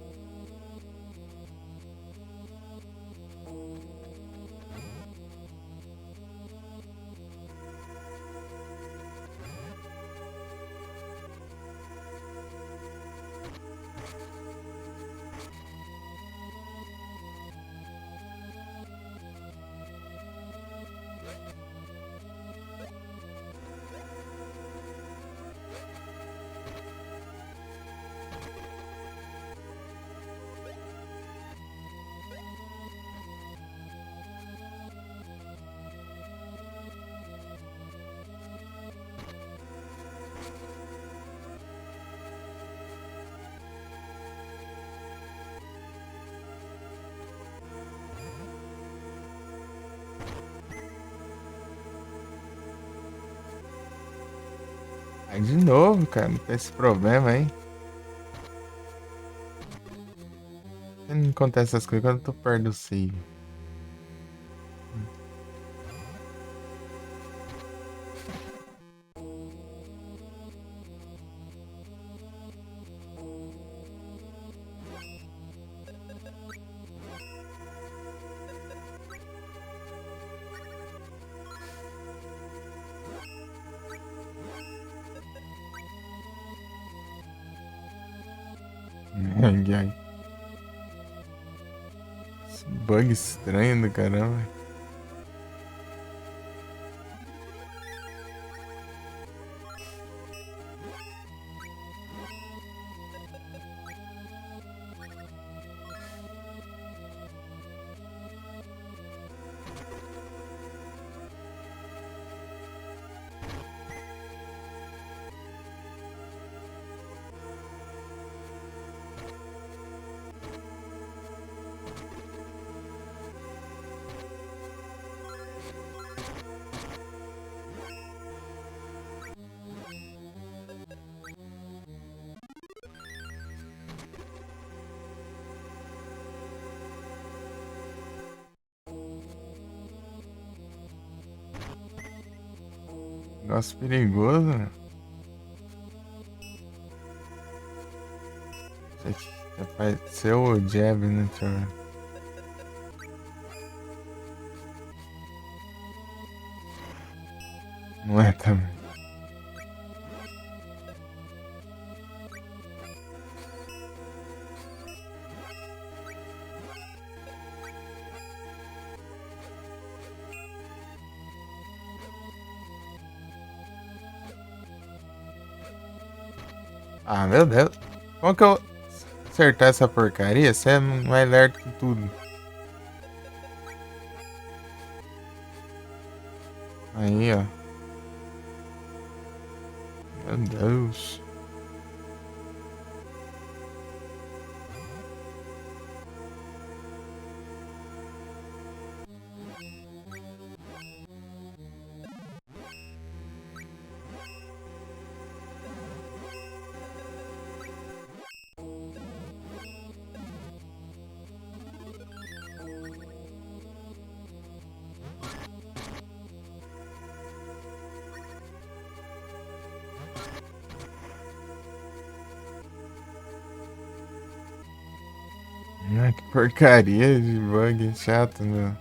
Aí de novo, cara. Não tem esse problema aí. Não acontece essas coisas quando eu tô perto do save. Ai, ai. Esse bug estranho do caramba. Negócio perigoso, né? Vai ser o jab, né? Deixa eu ver. Não é também. Ah, meu Deus. Como que eu vou acertar essa porcaria? Você é mais lerdo que tudo. Aí, ó. Meu Deus. Ah, que porcaria de bug chato, meu.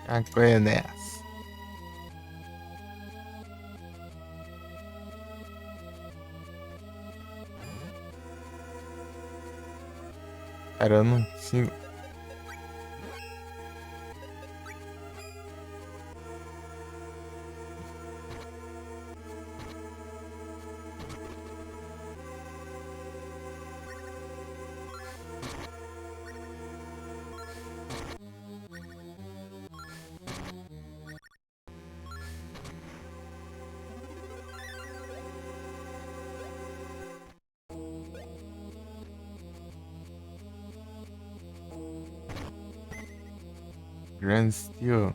A coisa dessa. Cara, eu não consigo. Grand Steel.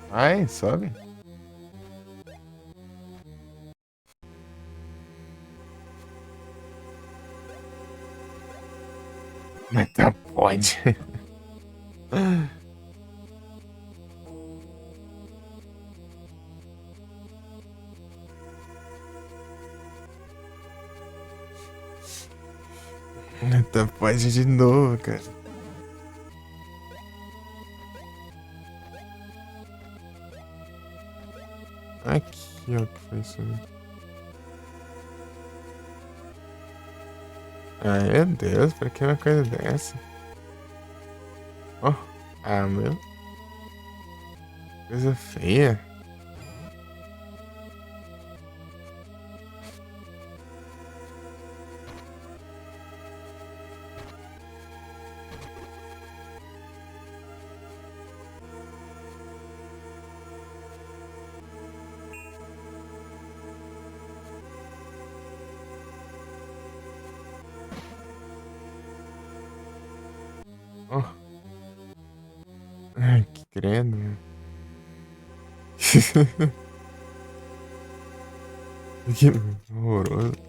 Ai, sobe. Mas tá, pode. Tá, pode de novo, cara. Aqui, ó, que foi isso aí. Ai, meu Deus, pra que uma coisa dessa? Ó, ah, meu. Coisa feia. Ó. Ai, que credo. Que horroroso.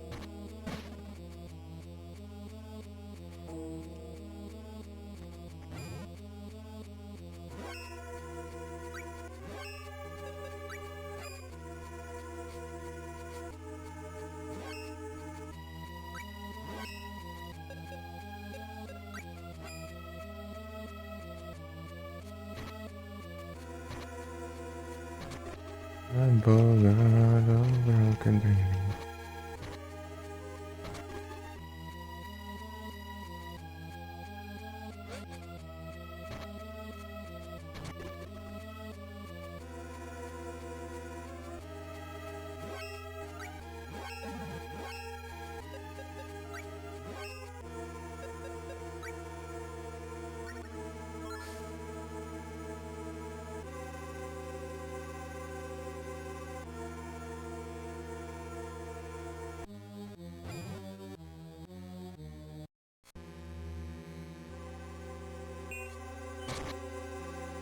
I'm broken dream.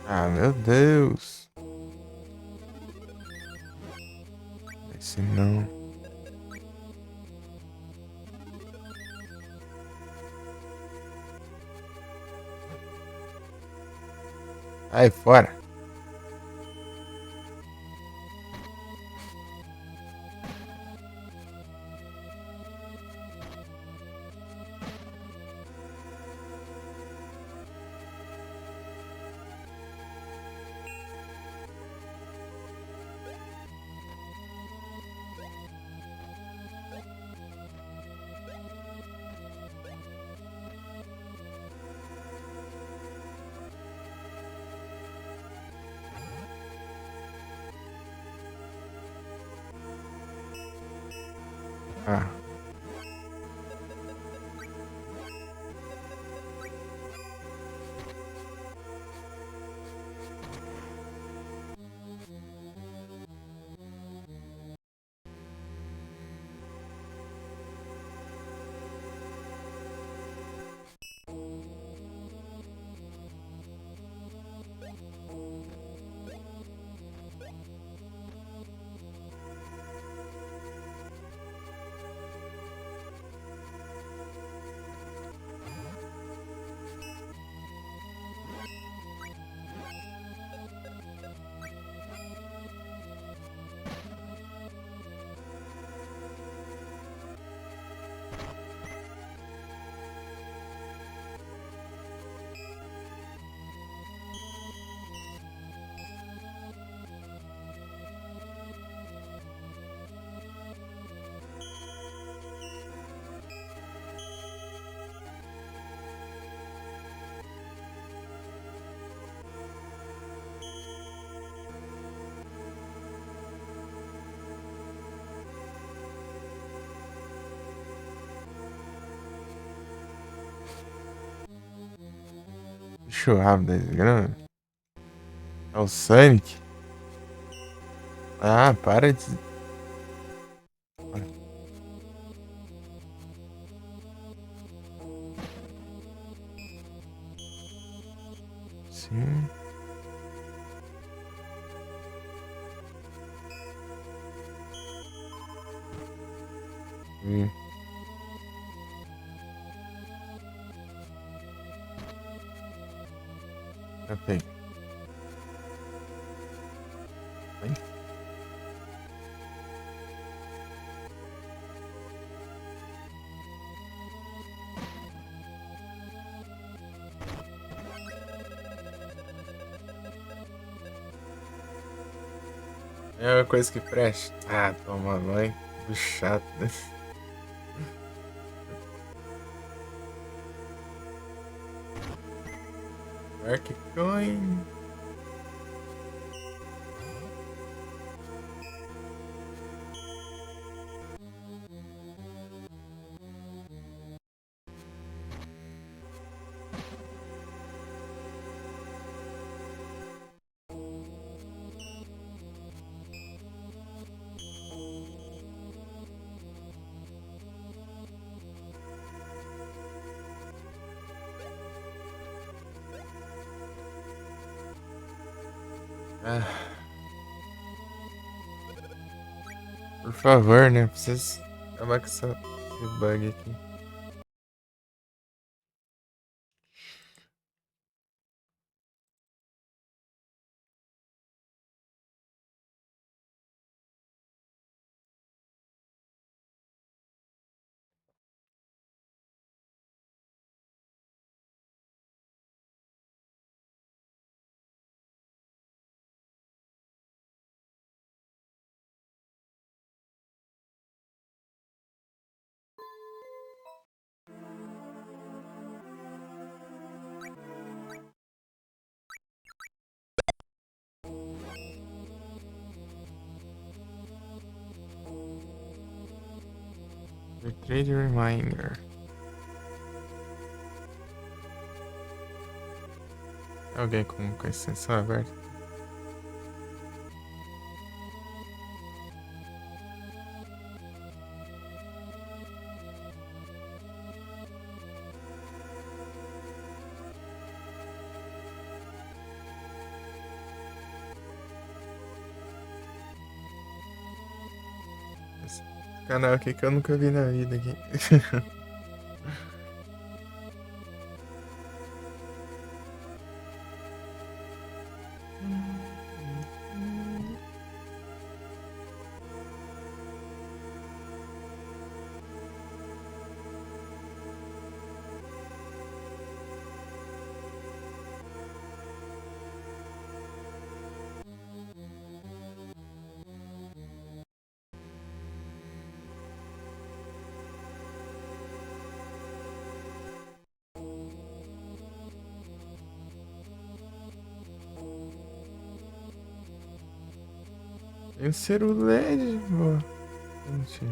Ah, meu Deus. Esse não. Aí, fora. Ah. Bicho rápido, 10 gramas. É o Sonic? Ah, para de. Sim. Hum, ok. Vai. É uma coisa que preste. Ah, toma banho. Que chato, né? Arquicoin. Ah, por favor, né? Preciso acabar com esse bug aqui. Trade Reminder. Alguém com a extensão aberta? Esse canal aqui que eu nunca vi na vida aqui. Tem o ser o LED, boa. Mentira.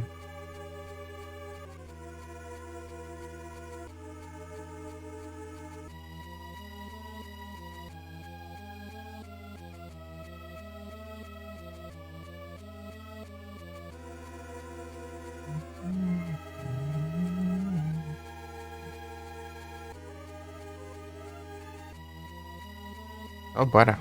Ó, bora.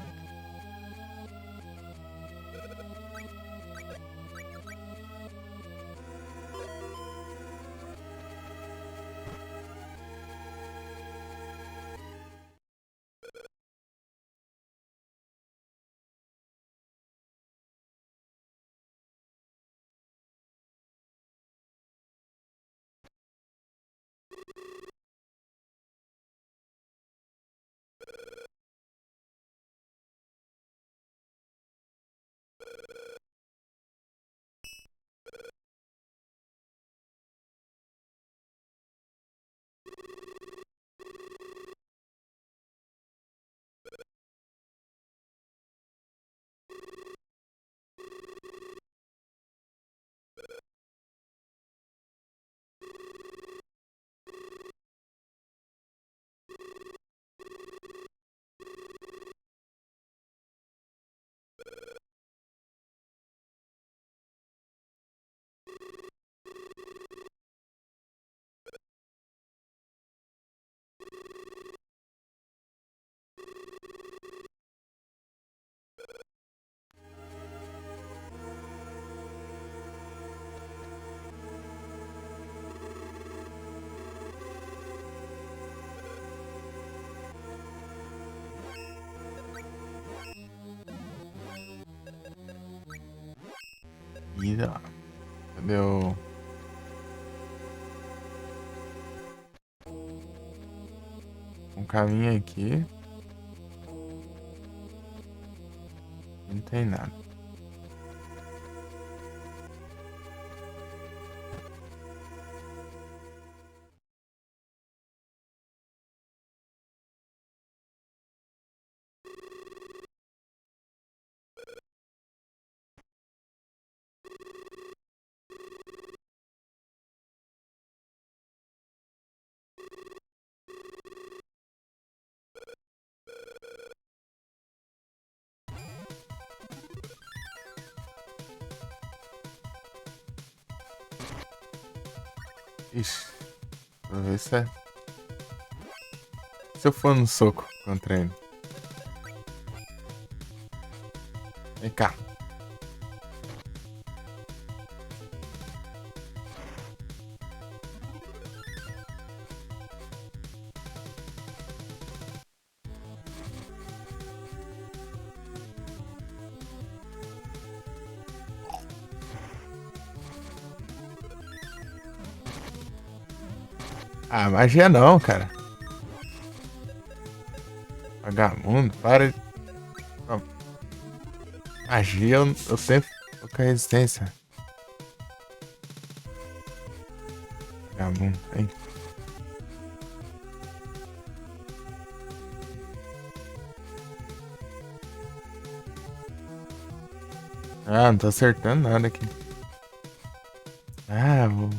E ó, cadê o... Um caminho aqui. Não tem nada. Ixi, vou ver se é... Se eu for no soco contra ele. Vem cá. Ah, magia não, cara. Vagabundo, para de... Ó, magia eu sempre tô com a resistência. Vagabundo, hein? Ah, não tô acertando nada aqui. Ah, vou...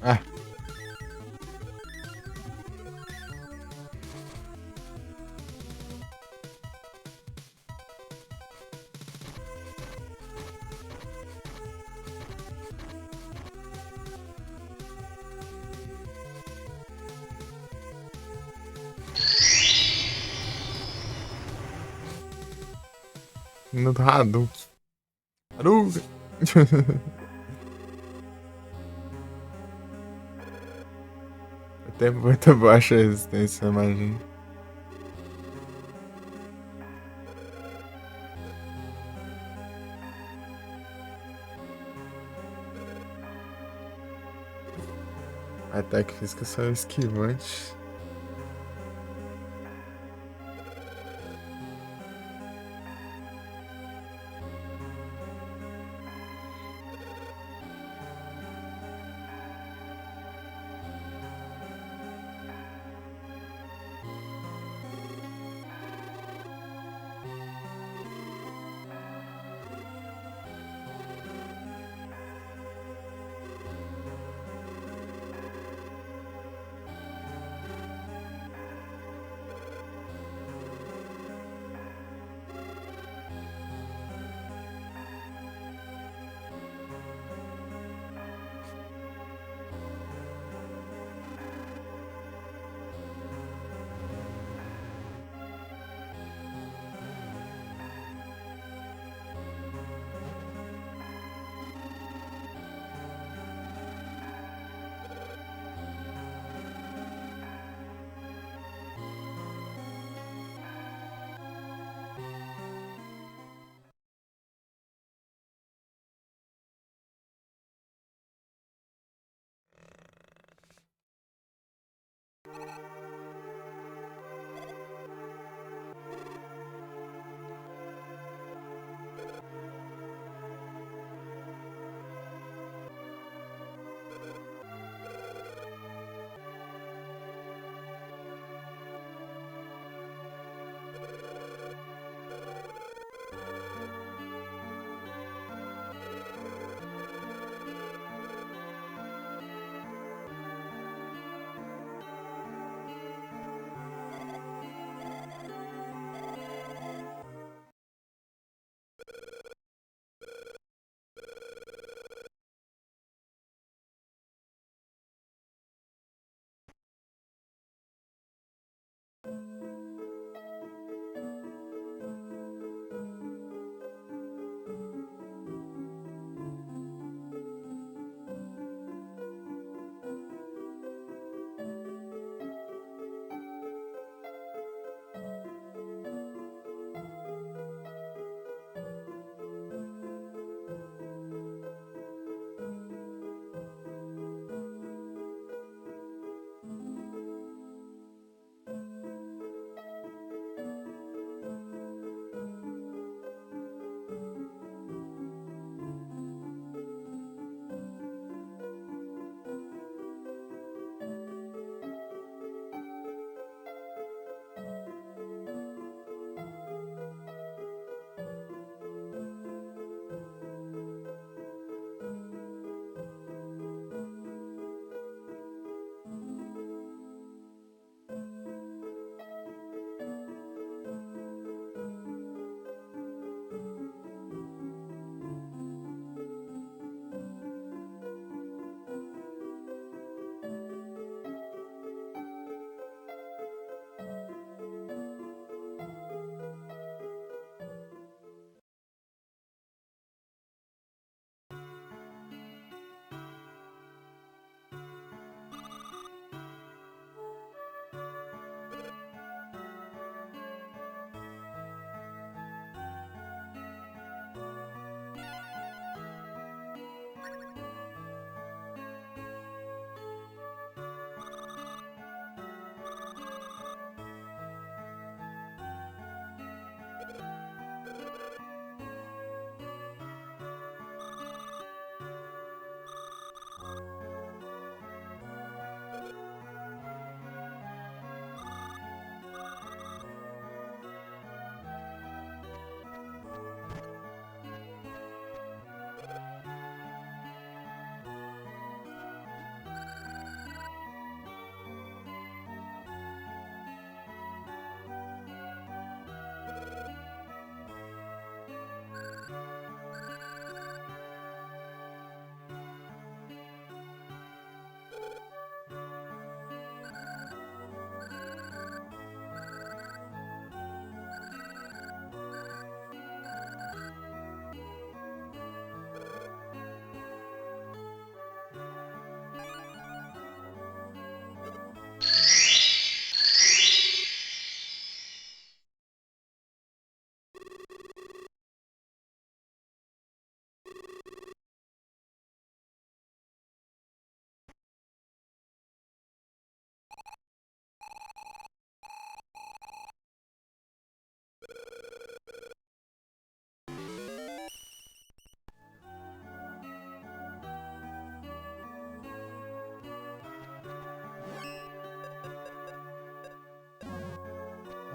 Ah, no Hadouken. Hadouken. Até muito baixa a resistência, imagina. Ataque físico só esquivante.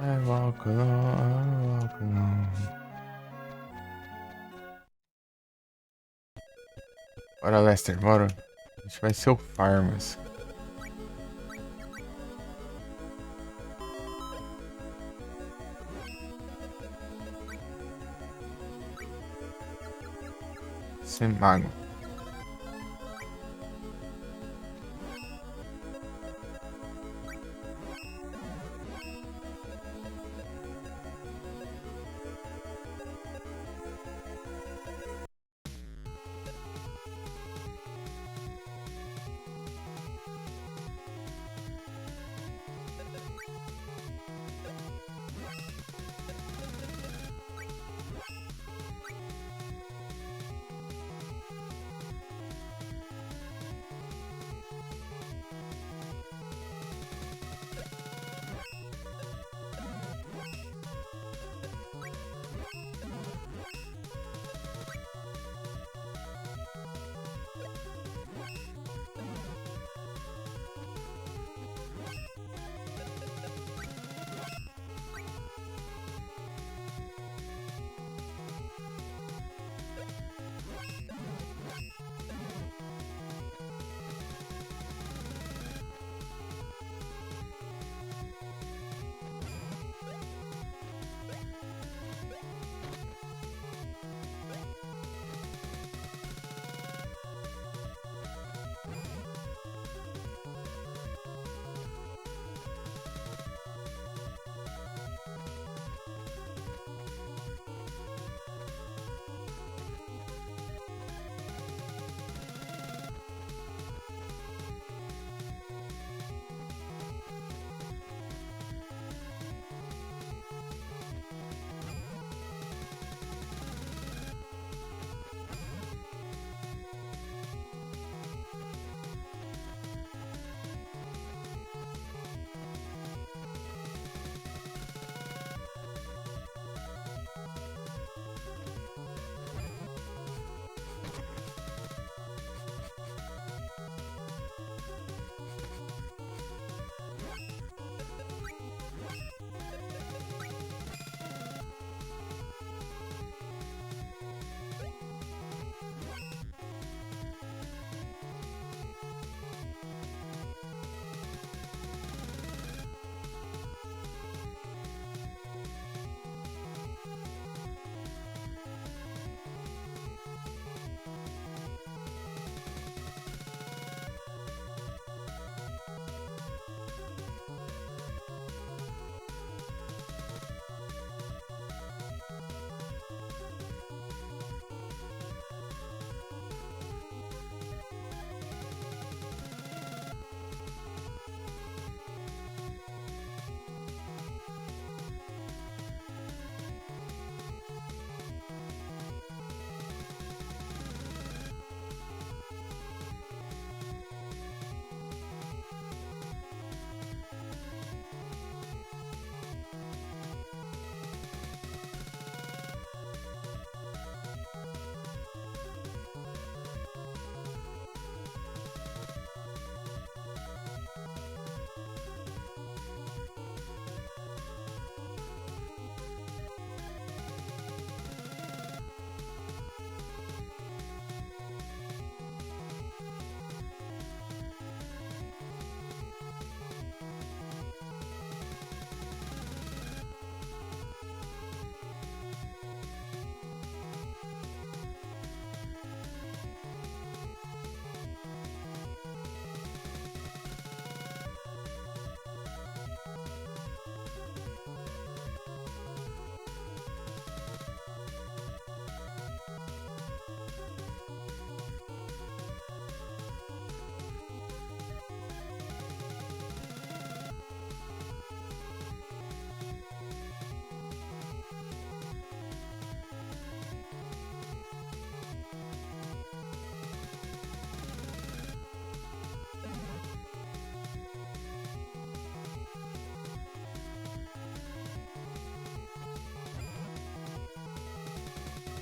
I walk alone, I walk alone. Bora, Lester, bora. A gente vai ser o Farmas. Ser mago.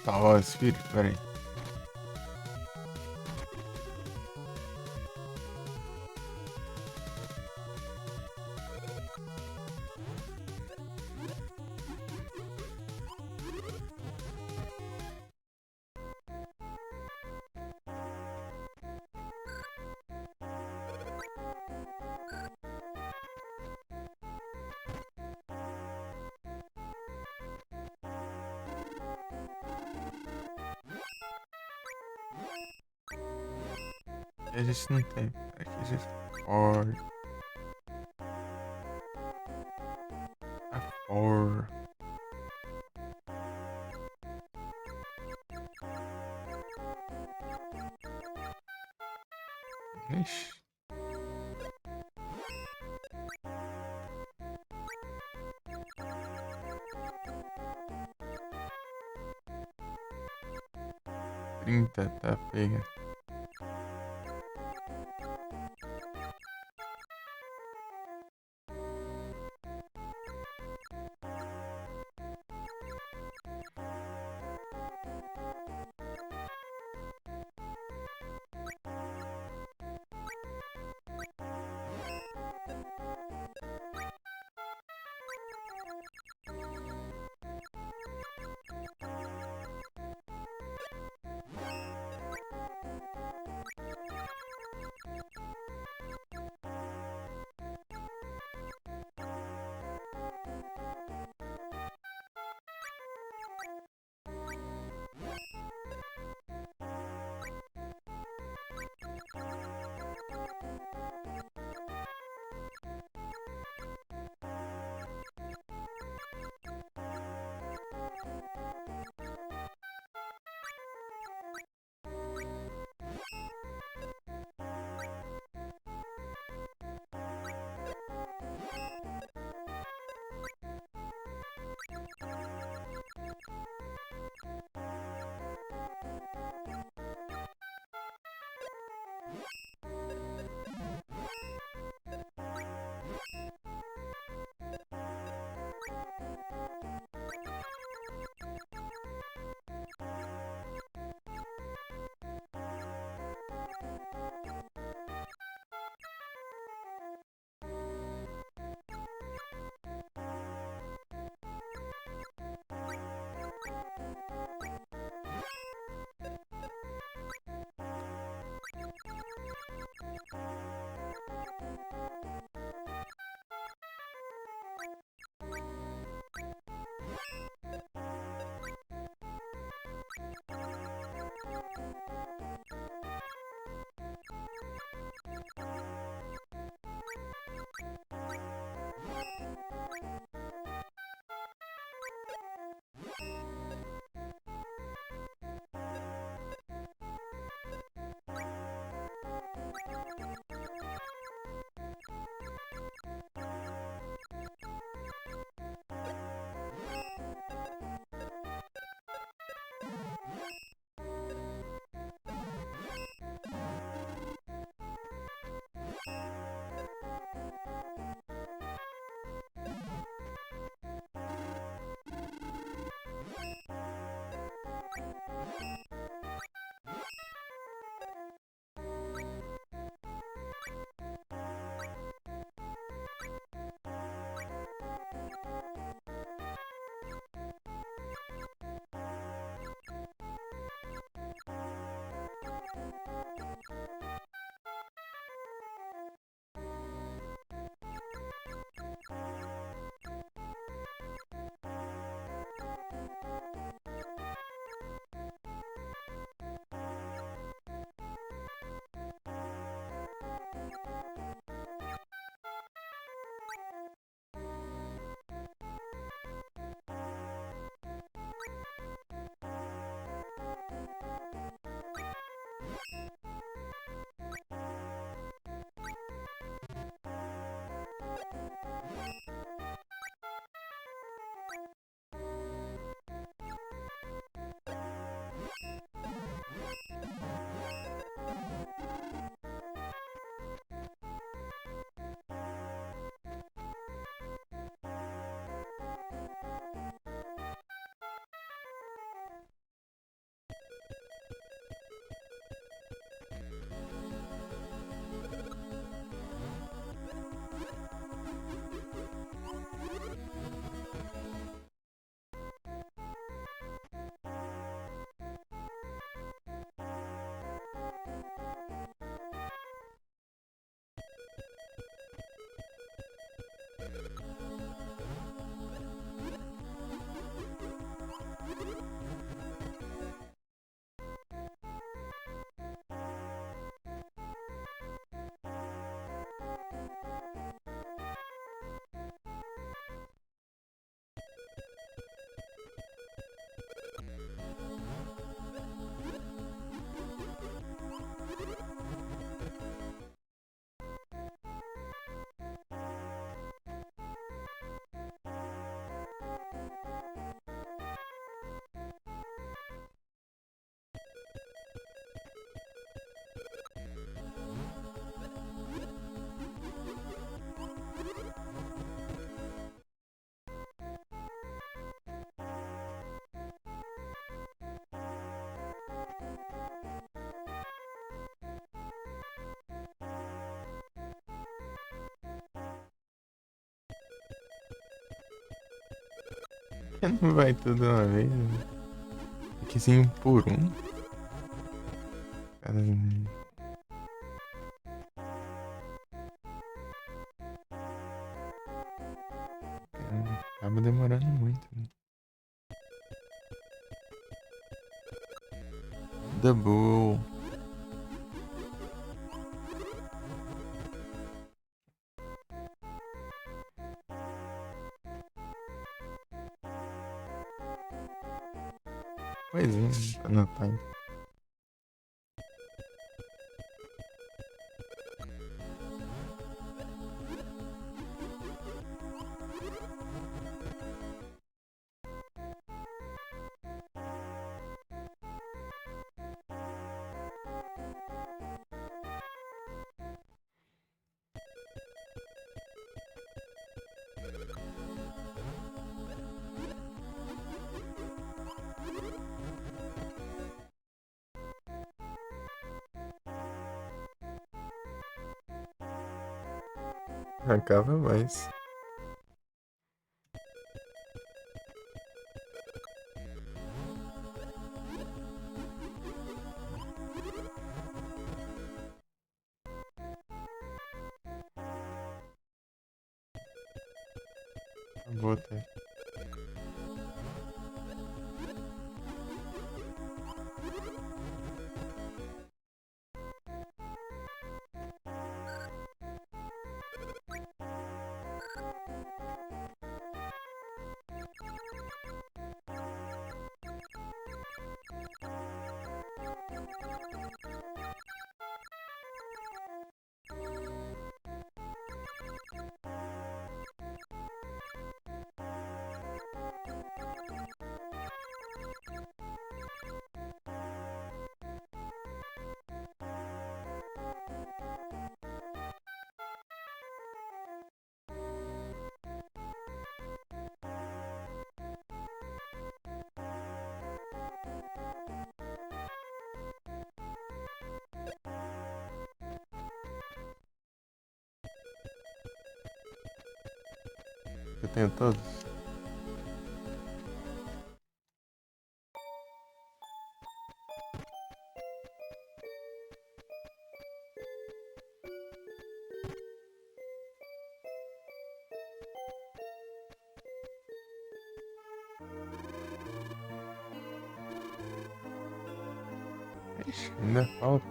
tosse, filho. Pera aí. A gente não tem. Aqui a gente pode. A for. Ixi. Trinta, tá pega. que não vai tudo uma vez? Aqui sim, um por um. Caramba. Acaba demorando muito, né? Double. Pois é, tá no time. Acaba mais. Acabou até. Eu tenho todos. Ixi, ainda falta.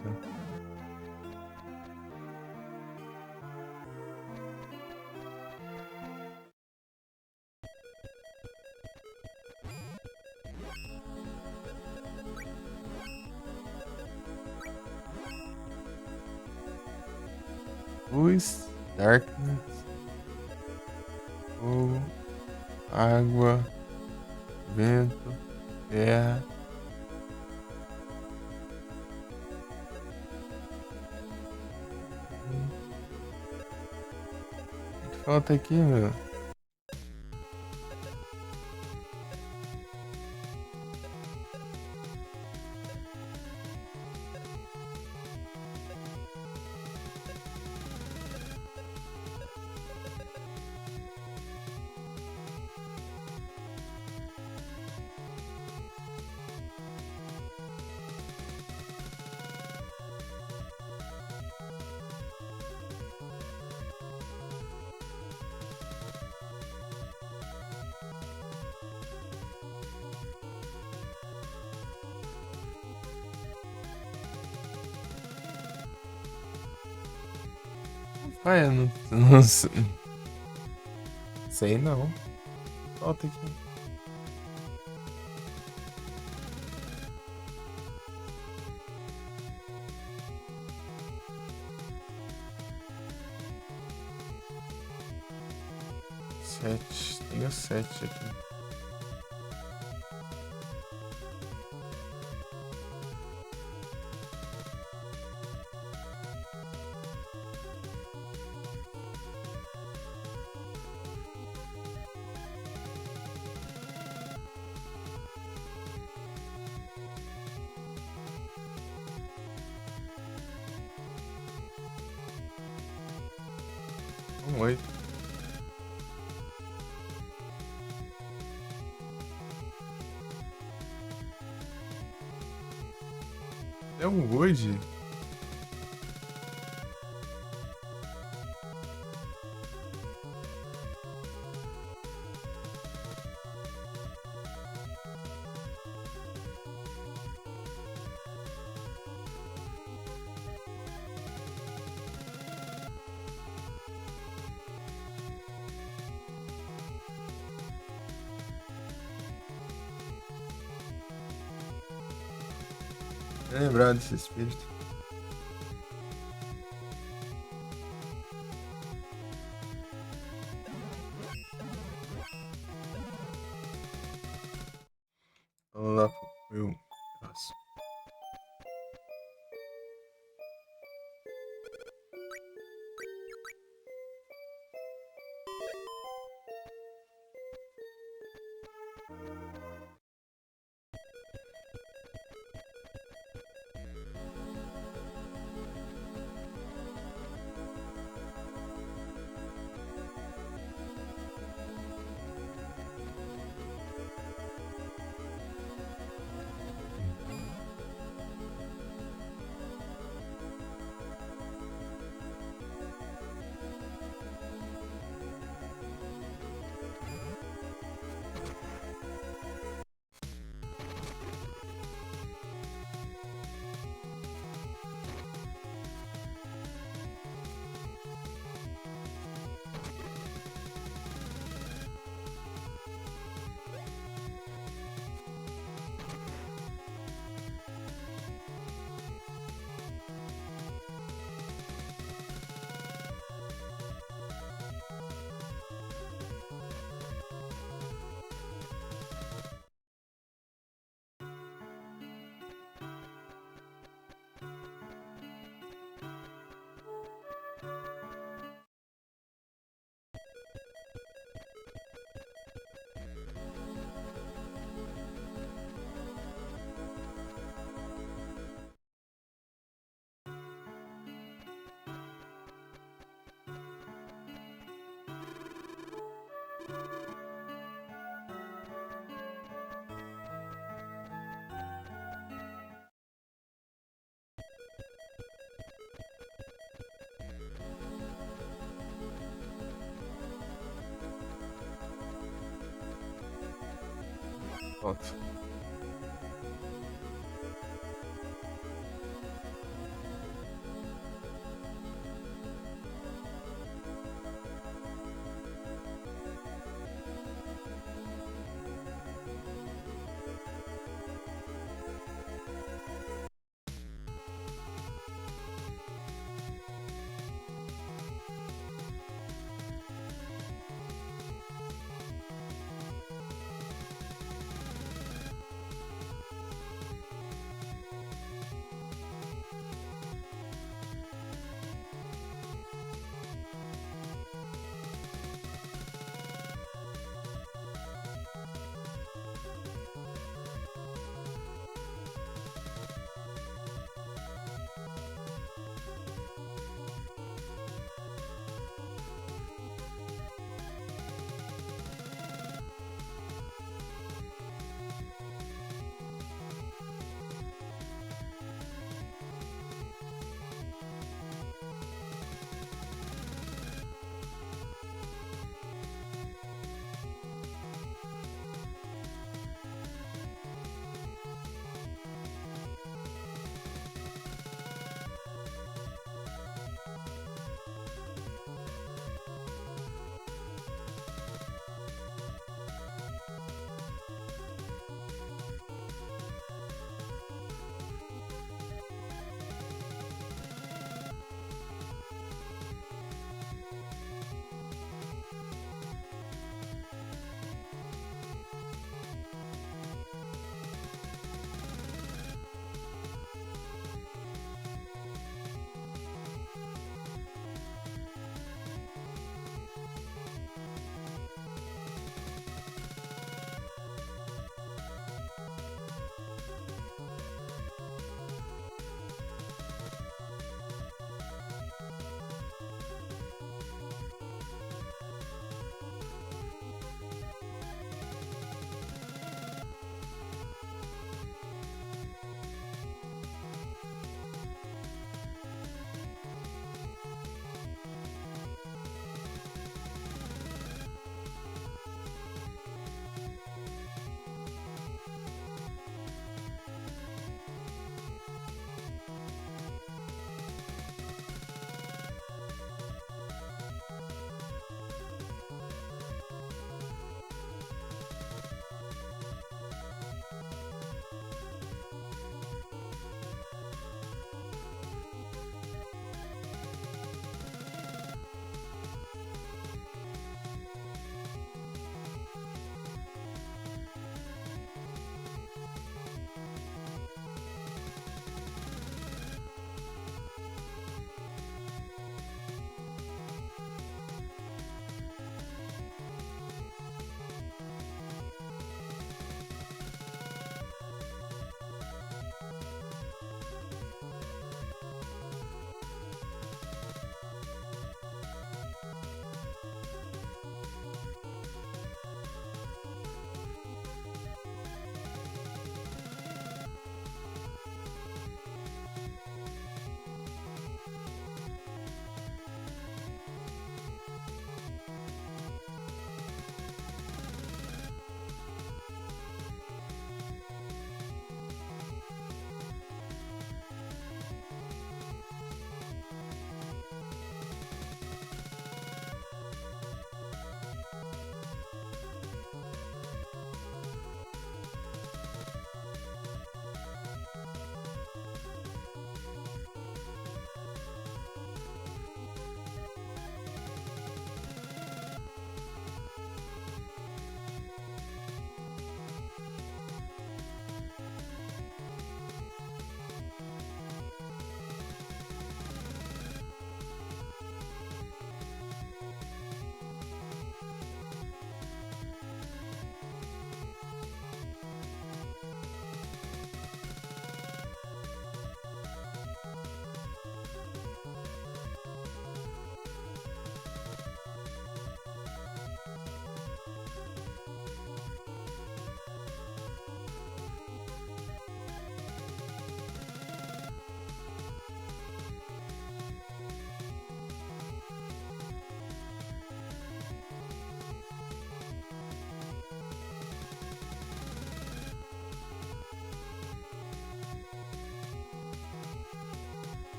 Luz, darkness, fogo, água, vento, terra. O que falta aqui, meu? Ah, eu não sei. Sei não. Falta aqui. Sete. Tenho sete aqui. Oito. É um Wood? É lembrar desse espírito. Vamos lá pro meu próximo. Pronto.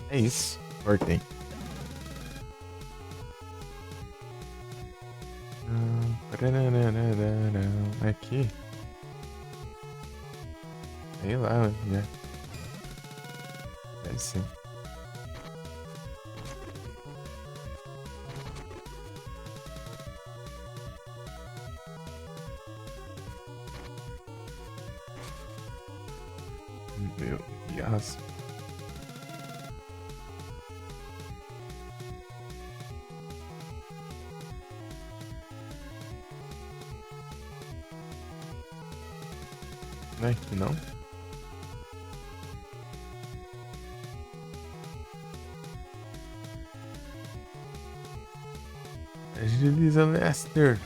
É isso. Cortei. Aqui. Sei lá, já. Deve ser. Meu Deus. Não é aqui não? Agiliza Lester.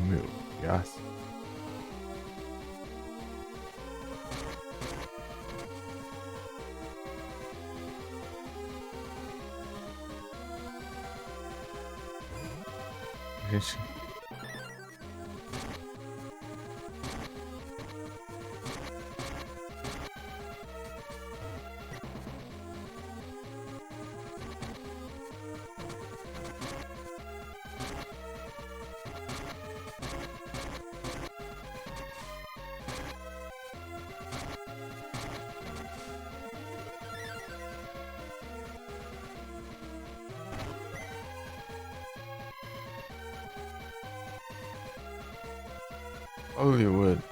Meu Deus. Gente. Hollywood.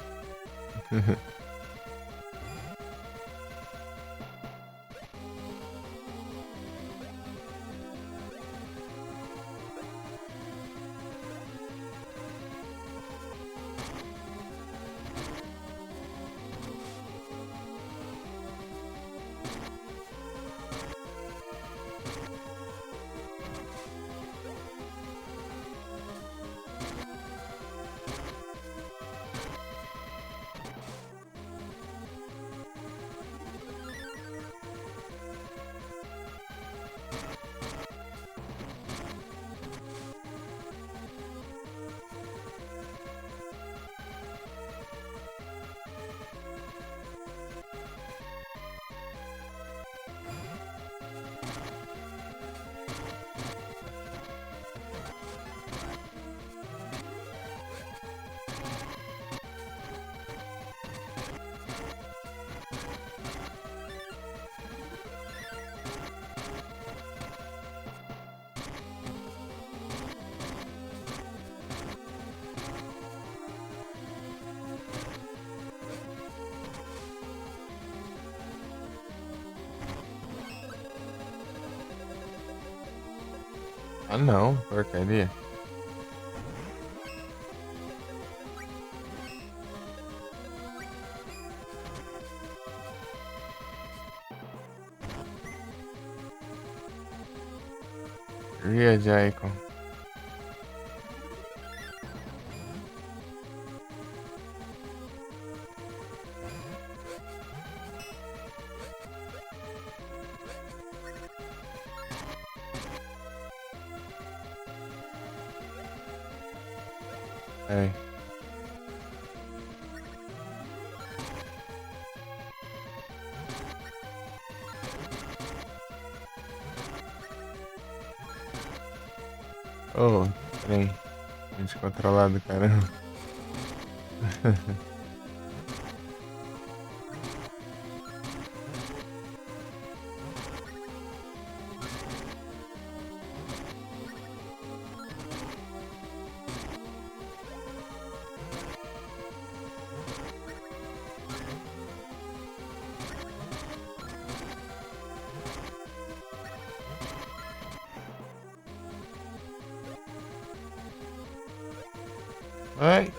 Ah não, porcaria. Ria Jaicon. É. Oh, trem. Gente controlado, caramba. Ai.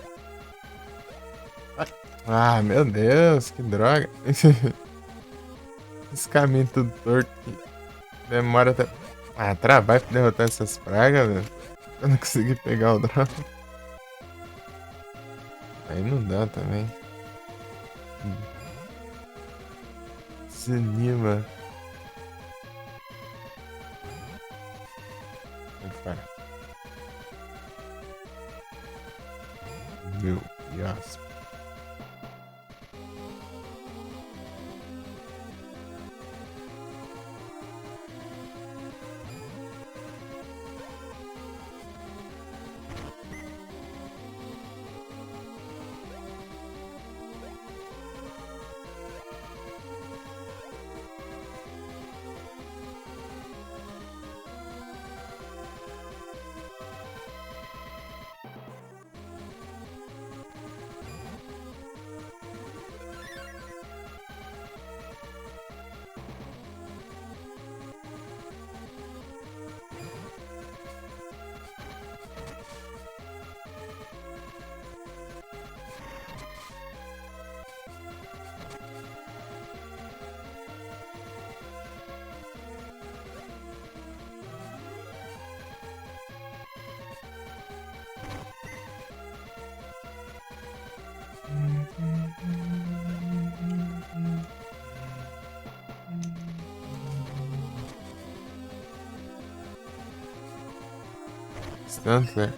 Ai. Ah, meu Deus, que droga. Esse caminho tudo torto aqui. Demora até. Ah, trabalho pra derrotar essas pragas, velho. Eu não consegui pegar o drone. Aí não dá também. Desanima. Vai. Meu Deus. Tanto, né?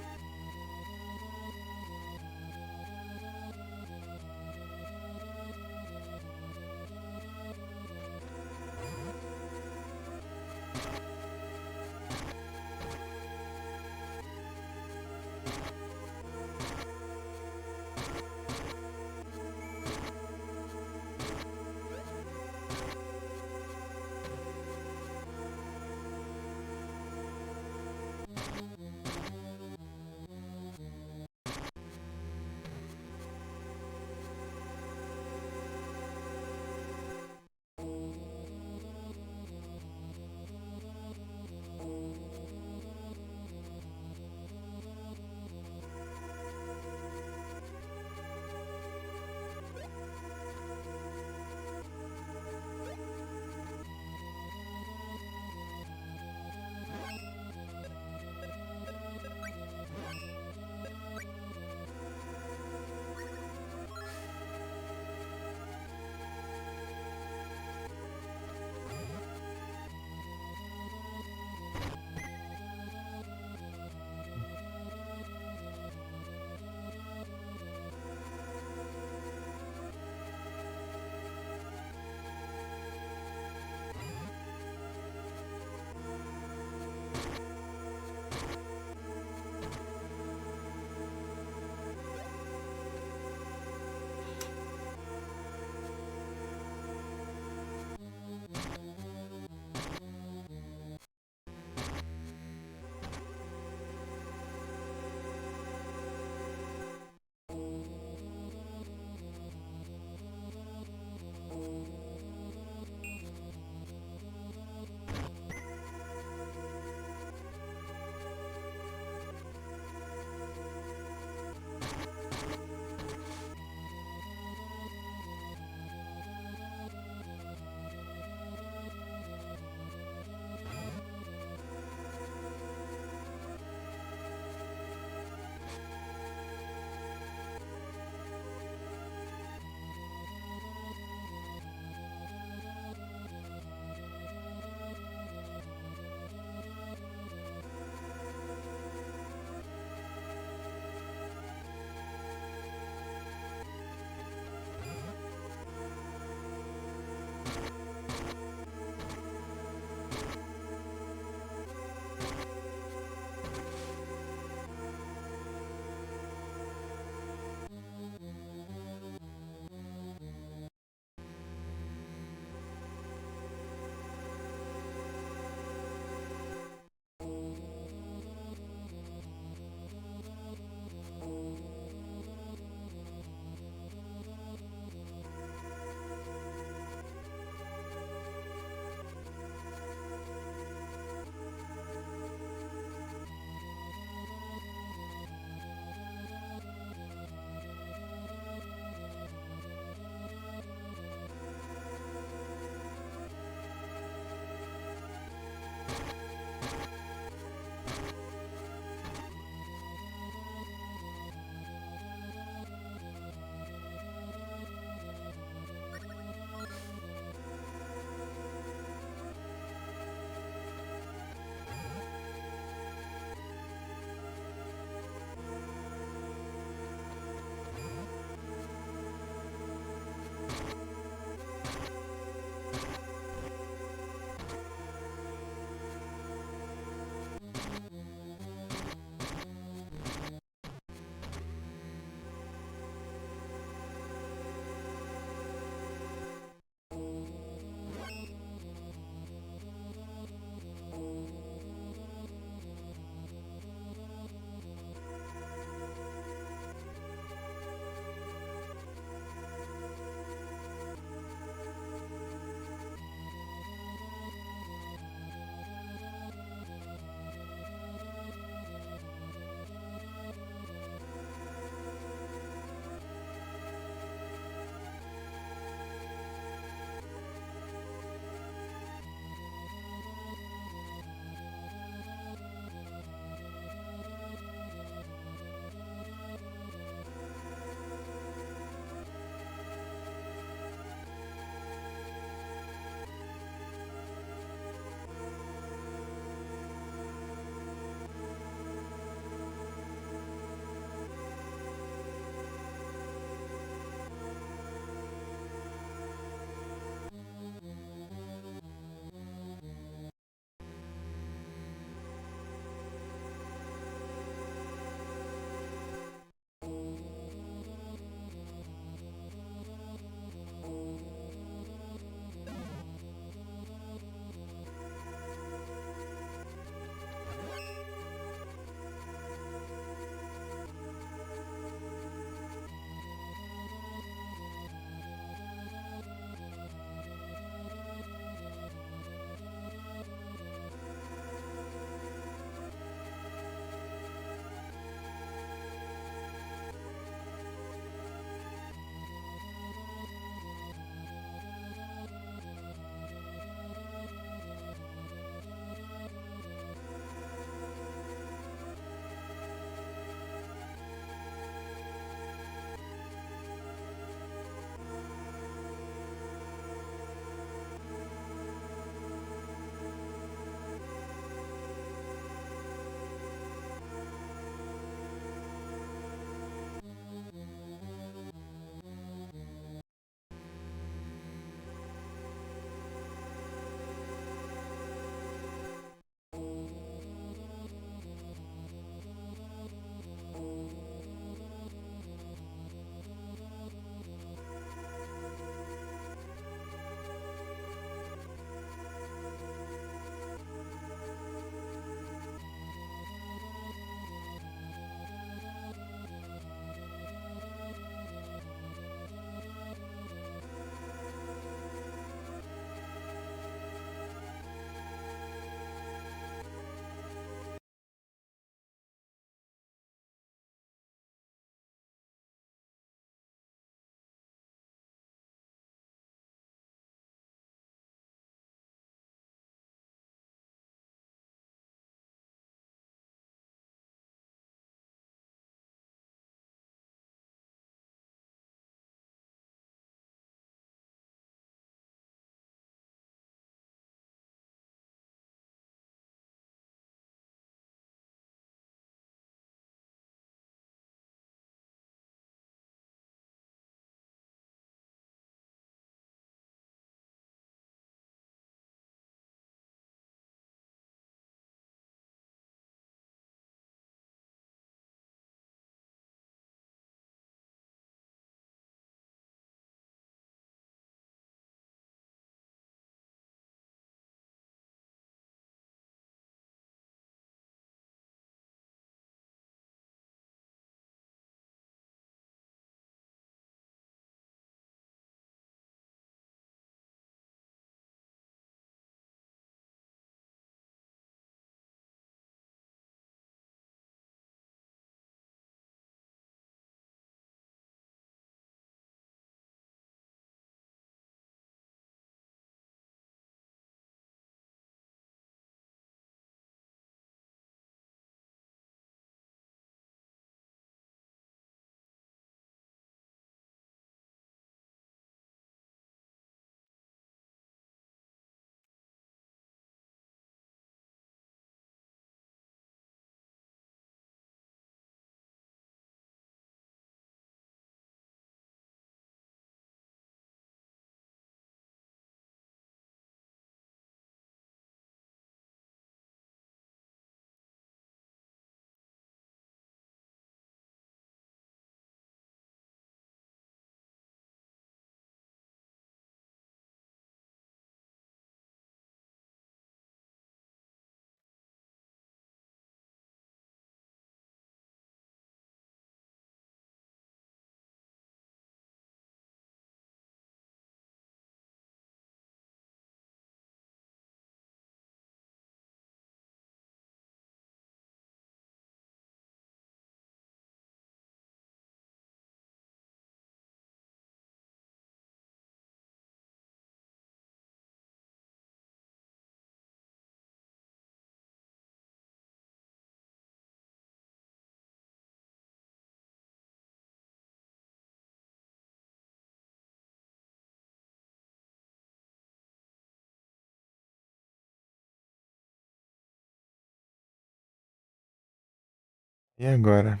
E agora?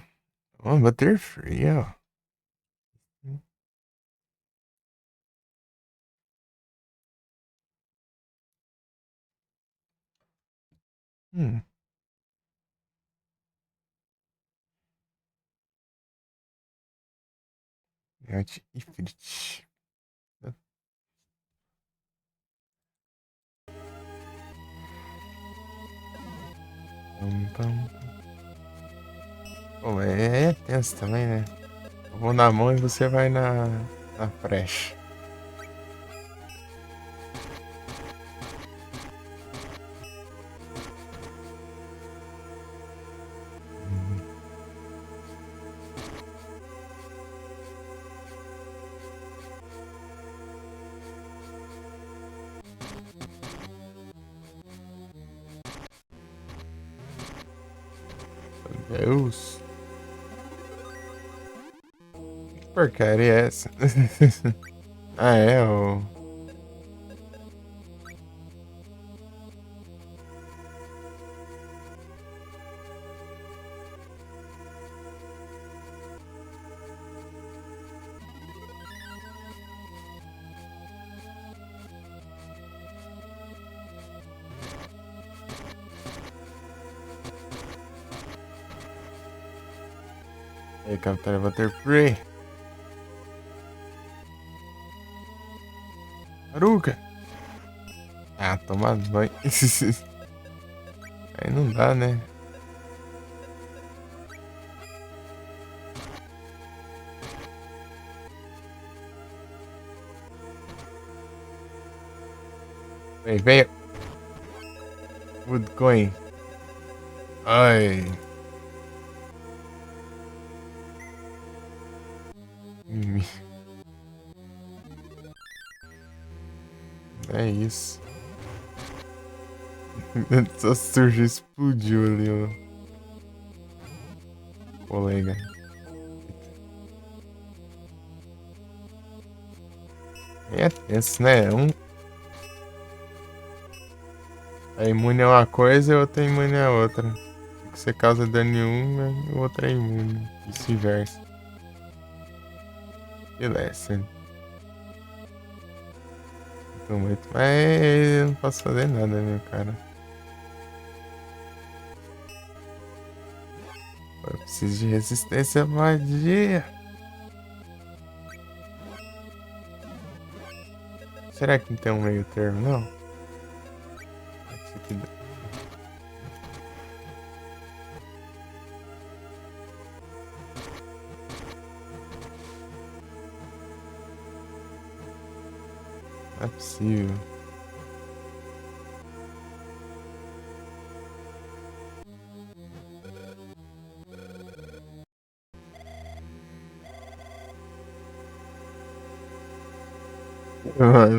Oh, Butterfree, ó. Hum. Yacht e Fritz. Pam, pam. Pô, é tenso também, né? Eu vou na mão e você vai na frecha. Hum. Deus. Que porcaria é essa? Ah, é, o. Aí, Capitão Butterfree. Aruca. Ah, toma banho. Aí não dá, né? Vem, vem. Woodcoin. Ai. Hum. É isso. Só surgiu, explodiu ali, ó. Colega. É tenso, né? Um é imune a uma coisa e outro é imune a outra. O que você causa dano em um, o outro é imune. Vice-versa. Beleza. Sinto muito. Mas eu não posso fazer nada, meu cara. Eu preciso de resistência à magia. Será que não tem um meio termo, não? Isso aqui não é possível.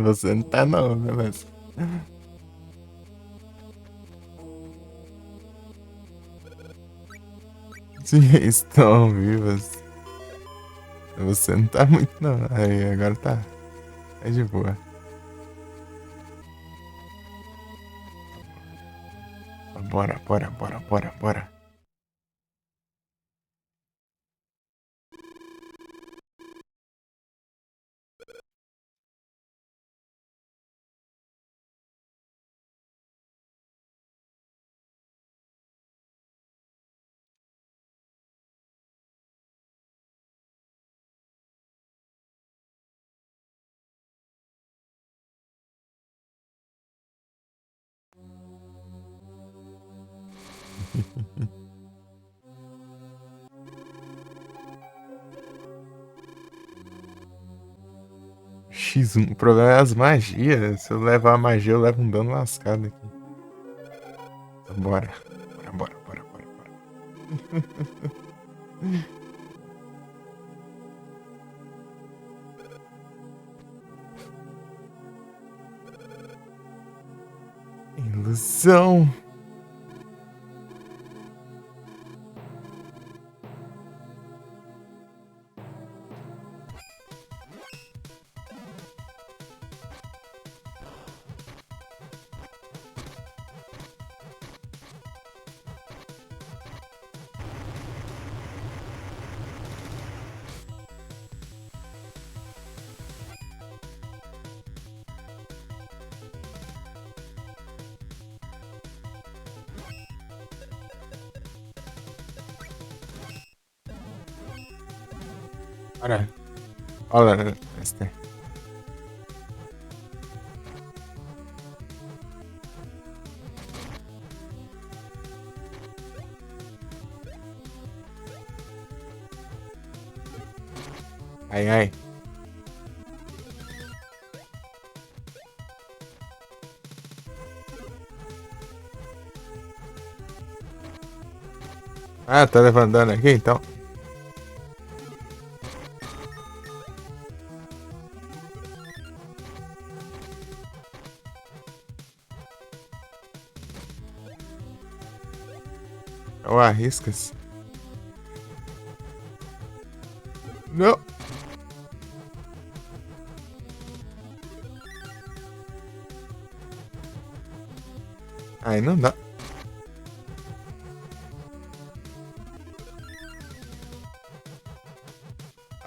Você não tá não, beleza. Sim, estão vivas. Você não tá muito não. Aí, agora tá. É de boa. Bora, bora, bora, bora, bora. X1. O problema é as magias. Se eu levar a magia, eu levo um dano lascado aqui. Então, bora. Bora, bora, bora, bora, bora. Ilusão. Olha, olha, este. Ai, ai. Ah, tá levantando aqui, então. Ou arrisca-se. Não. Aí não dá.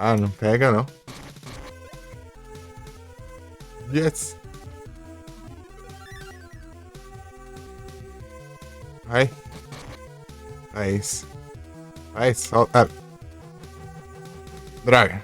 Ah, não pega não. Yes. Vai. É isso. Vai, solta. Ah, droga.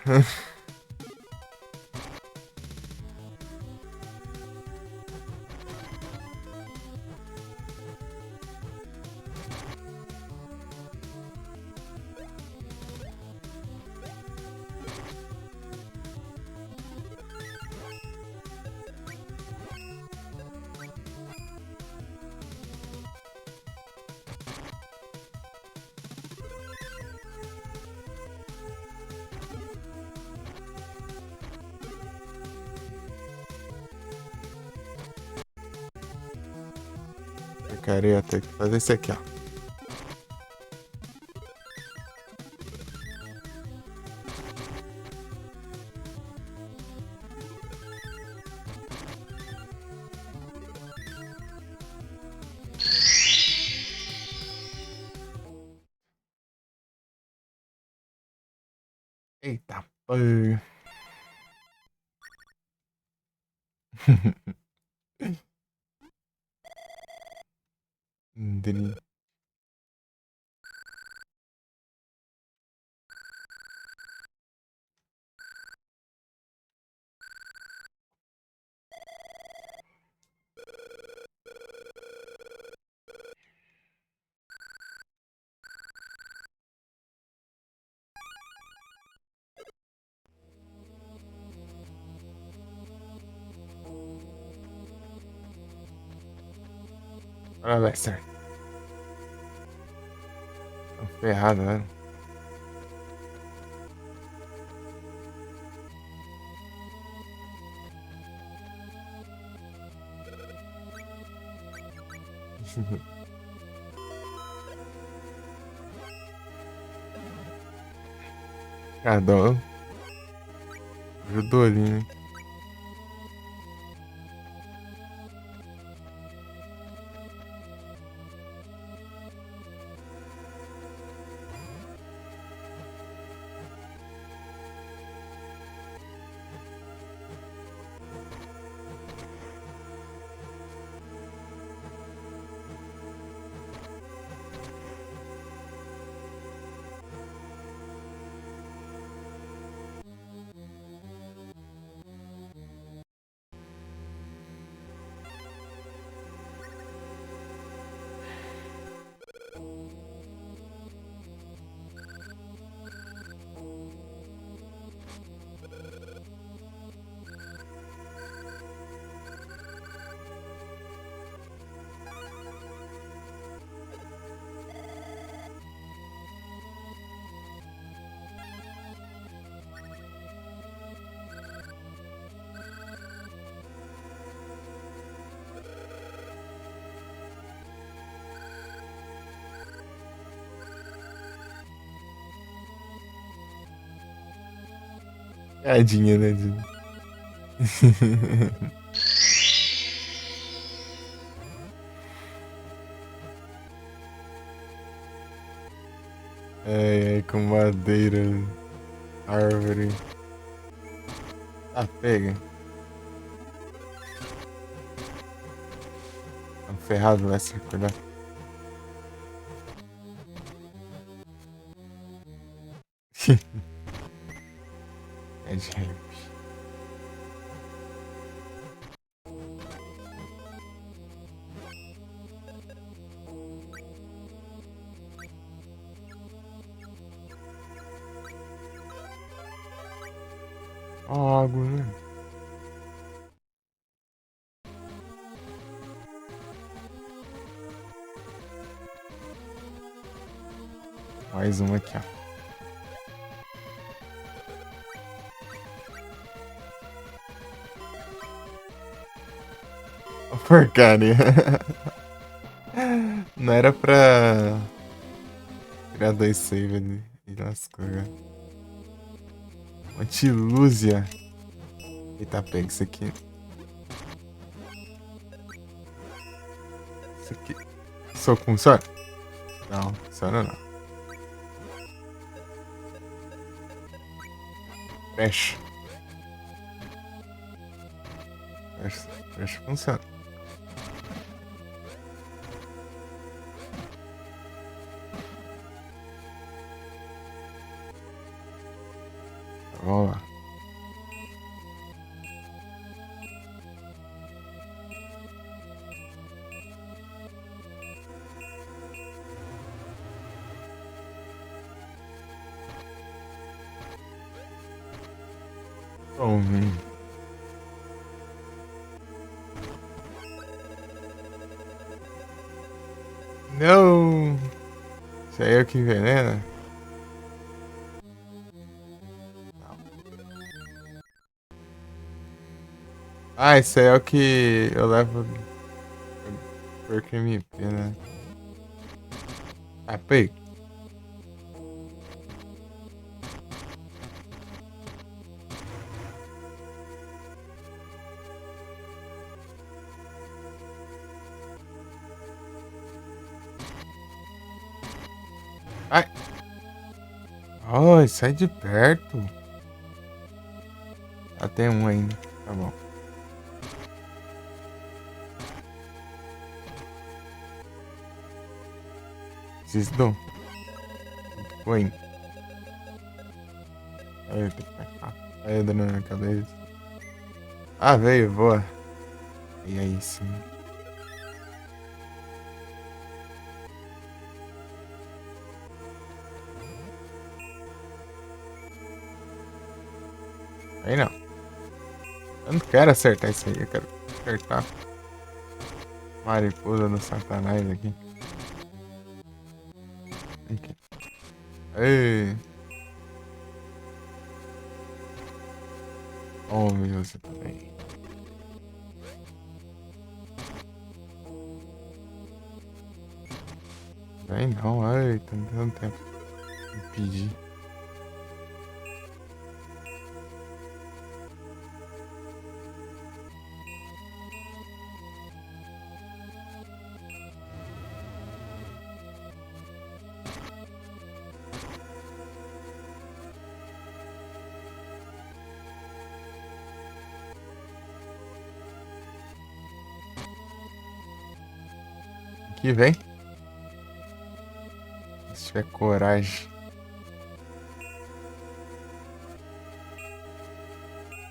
Eu queria ter que fazer isso aqui, ó. Eita, pô. Dele. Olha, Lester. Tô ferrado, né? Cardão. Ajudou ali, né? Tadinha, né? Ai, ai, com madeira, árvore. Ah, pega. Tá ferrado nessa, cuidado. É de rap. Água, né? Mais uma aqui, ó. Ó, porcaria. Não era pra tirar dois save ali. E lascou, cara. Antilúzia. Eita, pega isso aqui. Isso aqui. Soco funciona? Não, funciona não. Fecha. Fecha, fecha funciona. Vamos lá. Tome. Não! Isso aí é o que envenena? Ah, esse aí é o que eu levo por MP, né? Ah, pega. Ai! Ai, sai de perto. Ah, tem um ainda. Tá bom. Vocês dão. Põe. Aí, dando na cabeça. Ah, veio, voa. E aí, sim. Aí não. Eu não quero acertar isso aí. Eu quero acertar. Mariposa do Satanás aqui. Aqui. Ei. Oh, meu Deus, você também. Vem não, ai, tá me dando tempo. Impedir. Aqui, vem. Se tiver coragem.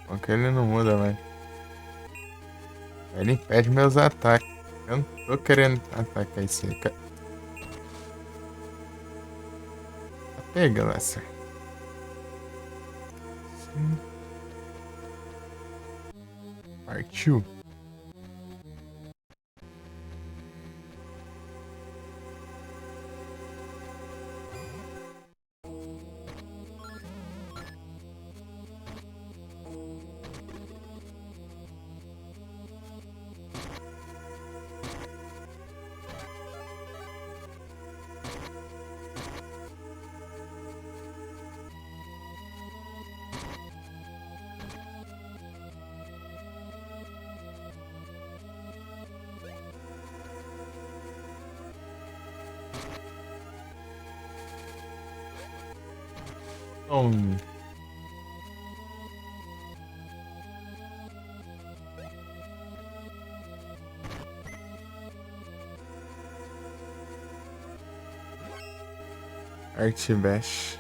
Porque ele não muda mais. Ele impede meus ataques. Eu não tô querendo atacar esse aí, cara. Pega, Lessa. Partiu. Tome. Art Bash.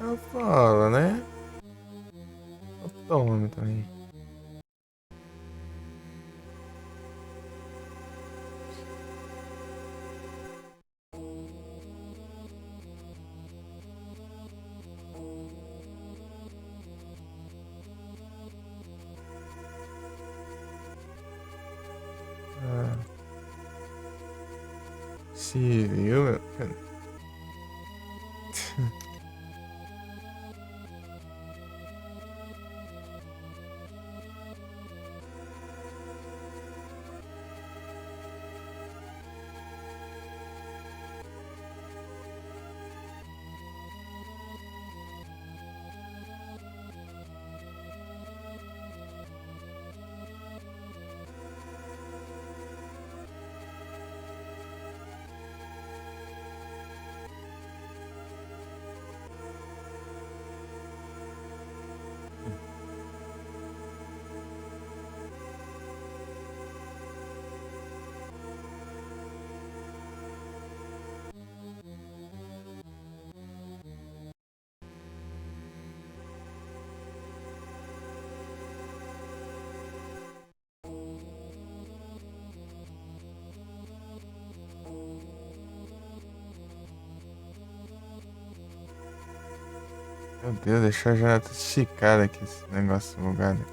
Eu falo, né? Eu tomo também. Ah, se viu, meu? Meu Deus, deixou a janela esticada aqui, esse negócio bugado.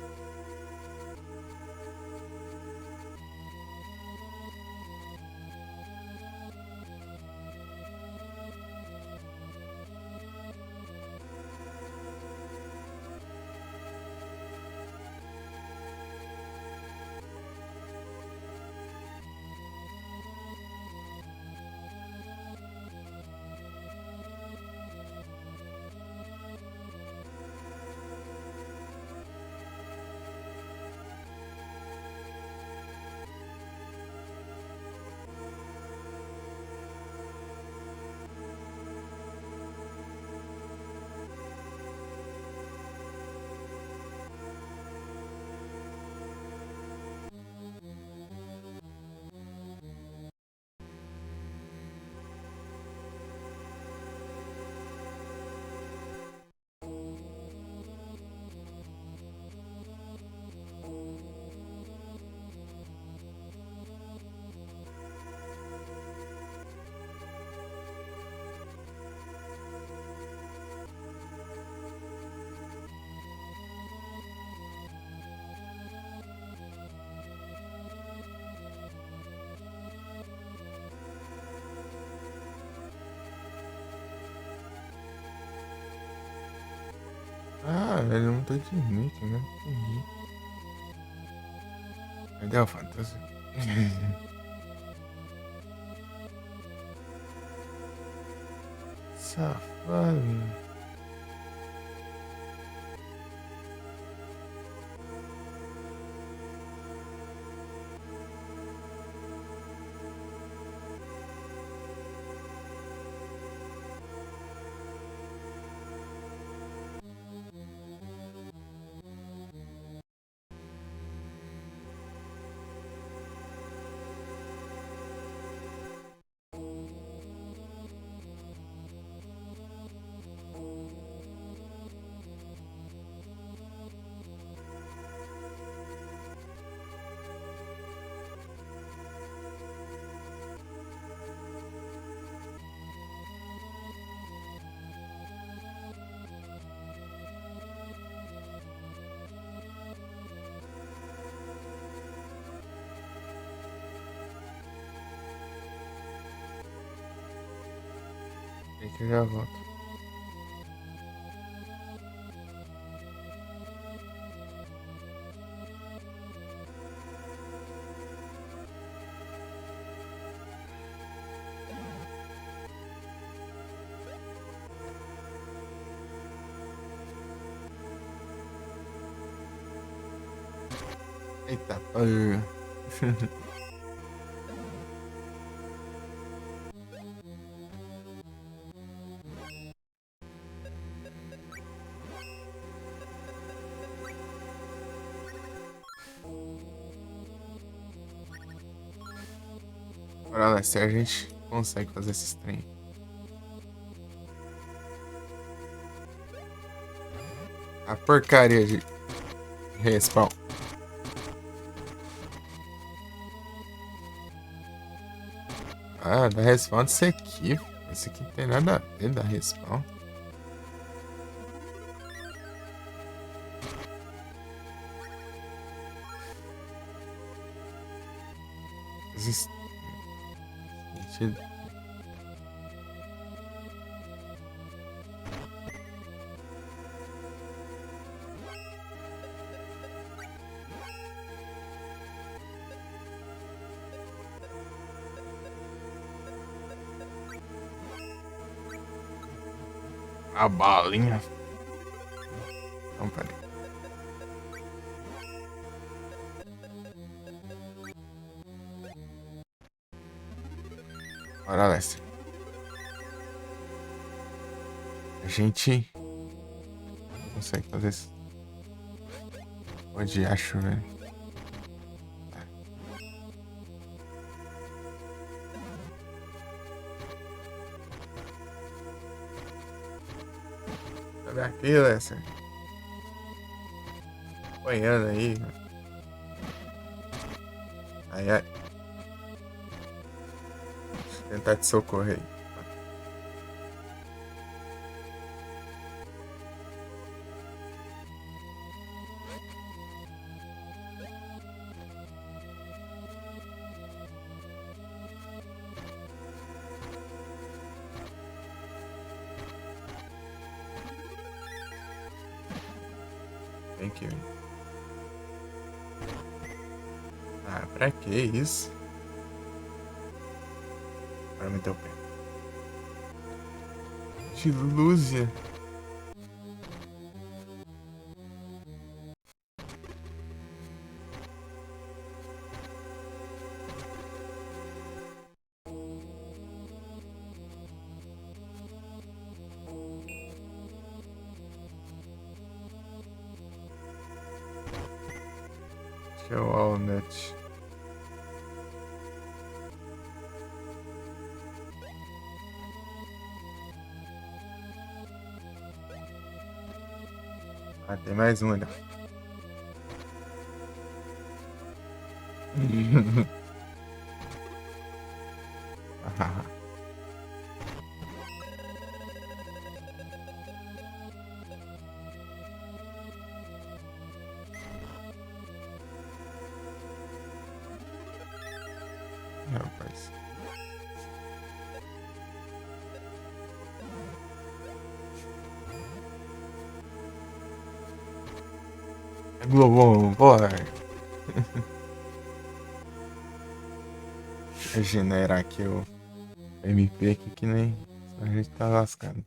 Ah, ele não tá de nick, né? Entendi. Cadê a fantasia? Safado. Tem que eu já volto. Eita, porra. Bora lá, se a gente consegue fazer esses trem. A porcaria de respawn. Ah, dá respawn disso aqui. Esse aqui não tem nada a ver da respawn. Existe. A balinha. Não, peraí. Bora, Lester. A gente consegue fazer isso. Onde acho, velho. Olha aqui, Lester. Apanhando aí. Ai, ai. Deixa eu tentar te socorrer aí. Thank you. Ah, pra que isso? Agora meteu o pé. De Lúzia. Acho que é o Walnut. Ah, tem mais um ali. Rapaz. É Globão, bora. Regenerar aqui o MP aqui que nem. A gente tá lascado.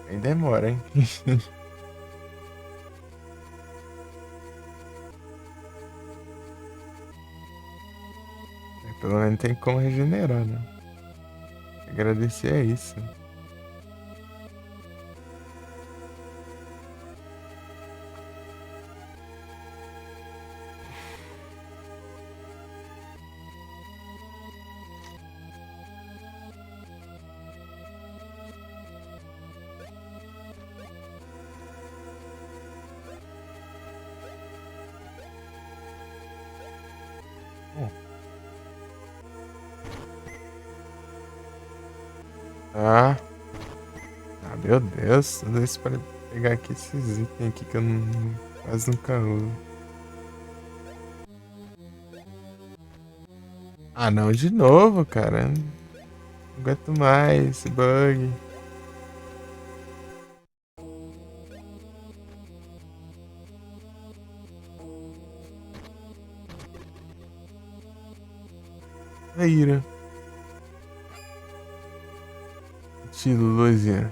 Nem demora, hein? Pelo menos tem como regenerar, né? Agradecer é isso. Bom. Ah. Ah, meu Deus. Tudo isso para pegar aqui esses itens aqui que eu quase nunca uso. Ah, não, de novo, cara. Não aguento mais esse bug. Ira. De Lúzia.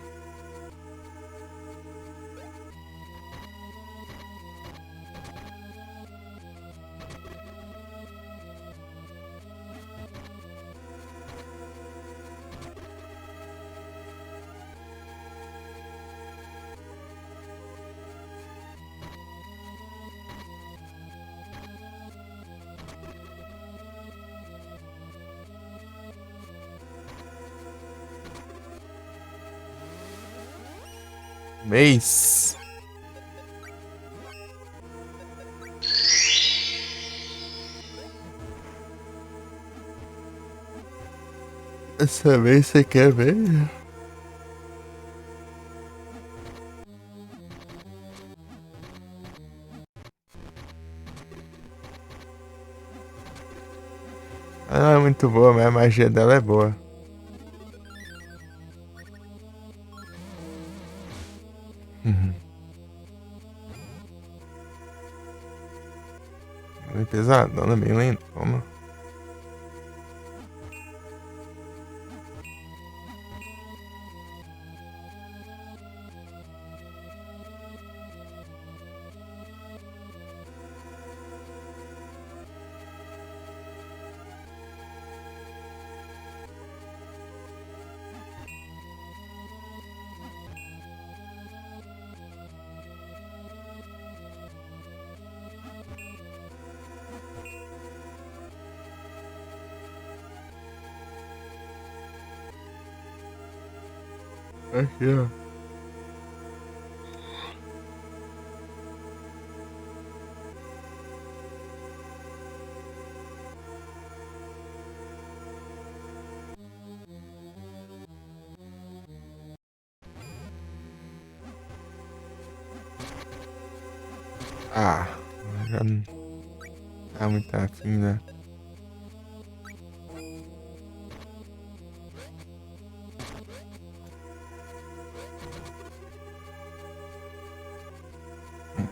Mês. Essa vez você quer ver? Ela não é muito boa, mas a magia dela é boa. Bem pesadona, bem lentona. Aqui, ó. Ah, já não tá muito afim, né?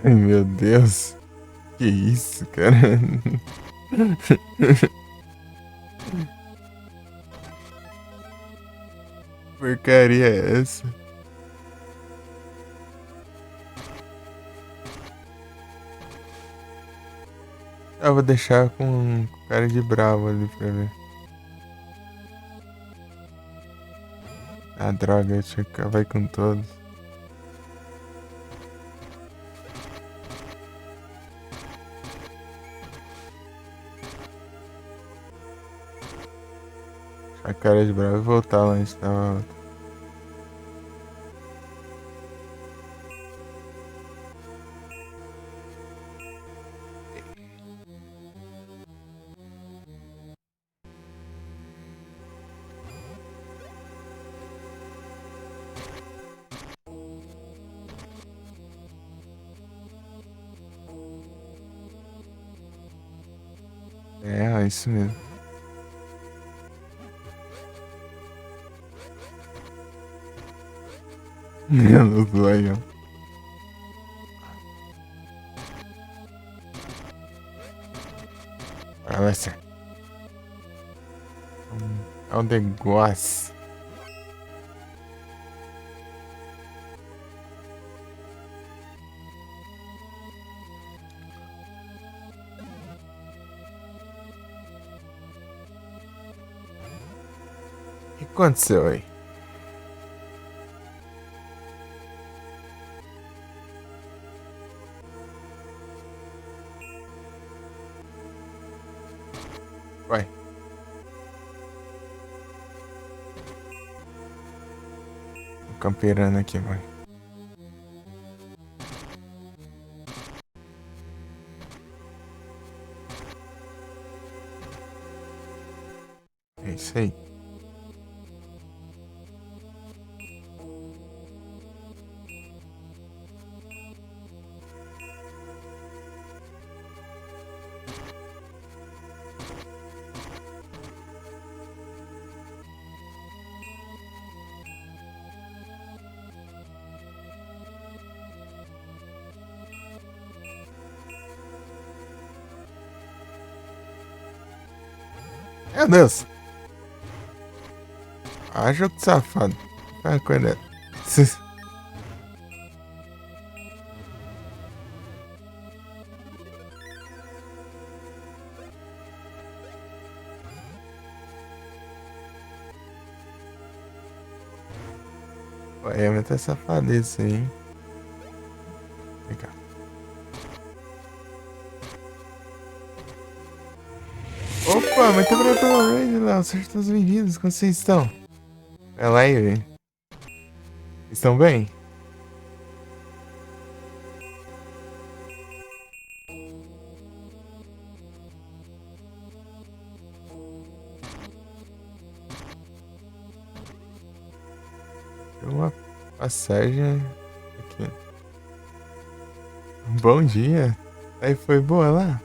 Ai, meu Deus. Que isso, cara? Porcaria é essa? Eu vou deixar com cara de bravo ali pra ver. Ah, droga, eu tinha que vai com todos. A cara de bravo e voltar lá onde tava. É, isso mesmo. Menos zoião. Ah, vai ser. É um negócio. O que aconteceu aí? Vai. Camperando aqui, vai. É isso aí. Meu Deus. Ah, jogo safado. Ah, coisa. Pô, é muita safadeza aí, hein? Vem cá. Opa, muito obrigado pelo raid, Léo. Sejam todos bem-vindos. Como vocês estão? É live. Estão bem? Tem uma passagem aqui. Bom dia. Aí foi boa lá?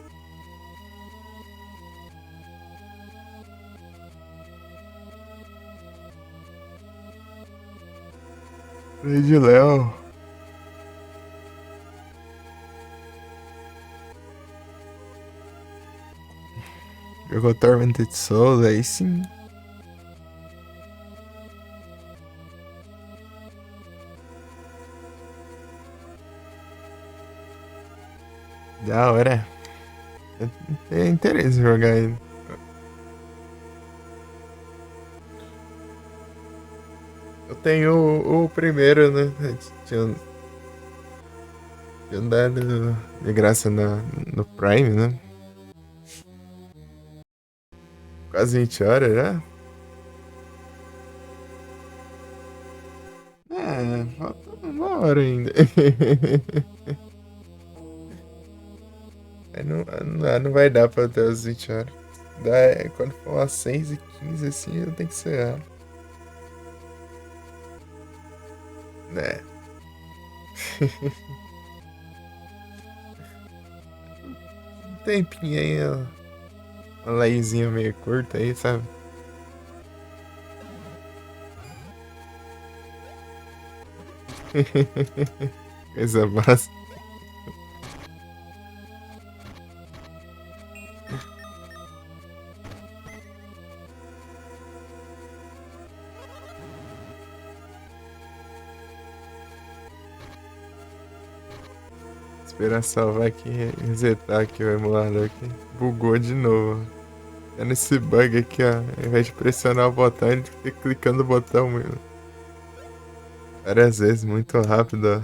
Raid Léo. Jogou Tormented Souls, aí sim. Da hora. É interesse jogar ele. Eu tenho o primeiro, né? Tinha dado de graça no Prime, né? Quase 20 horas já. É, falta uma hora ainda. Aí não vai dar pra até as 20 horas. Quando for umas 6h15 assim, eu tenho que ser. Né? Um tempinho aí, ó. Uma livezinha meio curta aí, sabe? Coisa básica. Esperar salvar aqui e resetar aqui o emulador aqui. Bugou de novo. É nesse bug aqui, ó. Ao invés de pressionar o botão, ele fica clicando no botão várias vezes, muito rápido, ó.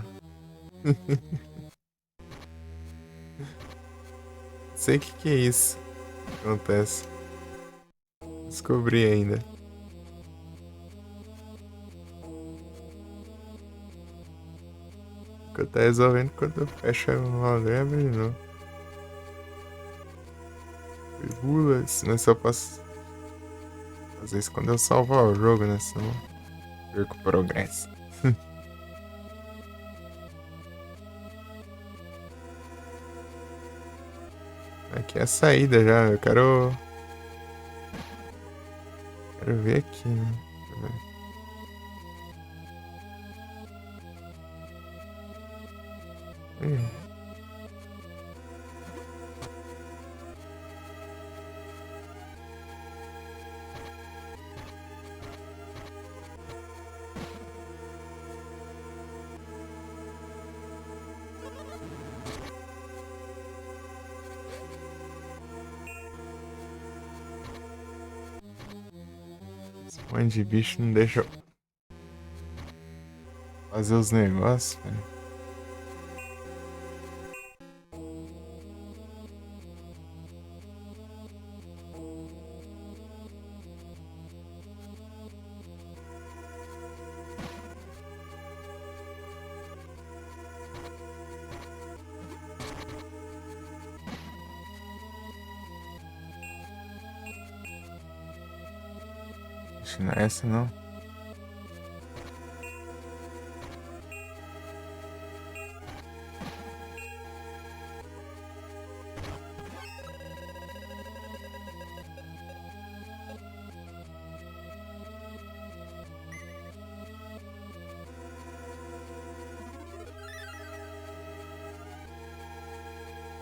Sei o que é isso que acontece. Descobri ainda. Que eu tá resolvendo quando eu fecho o emulador, abre de novo. Bula, senão só posso fazer isso quando eu salvar o jogo, né? Senão eu perco o progresso. Aqui é a saída já, eu quero. Quero ver aqui, né? Deixa eu ver. Ih, esse monte de bicho não deixa eu fazer os negócios, cara. Acho que não é essa não.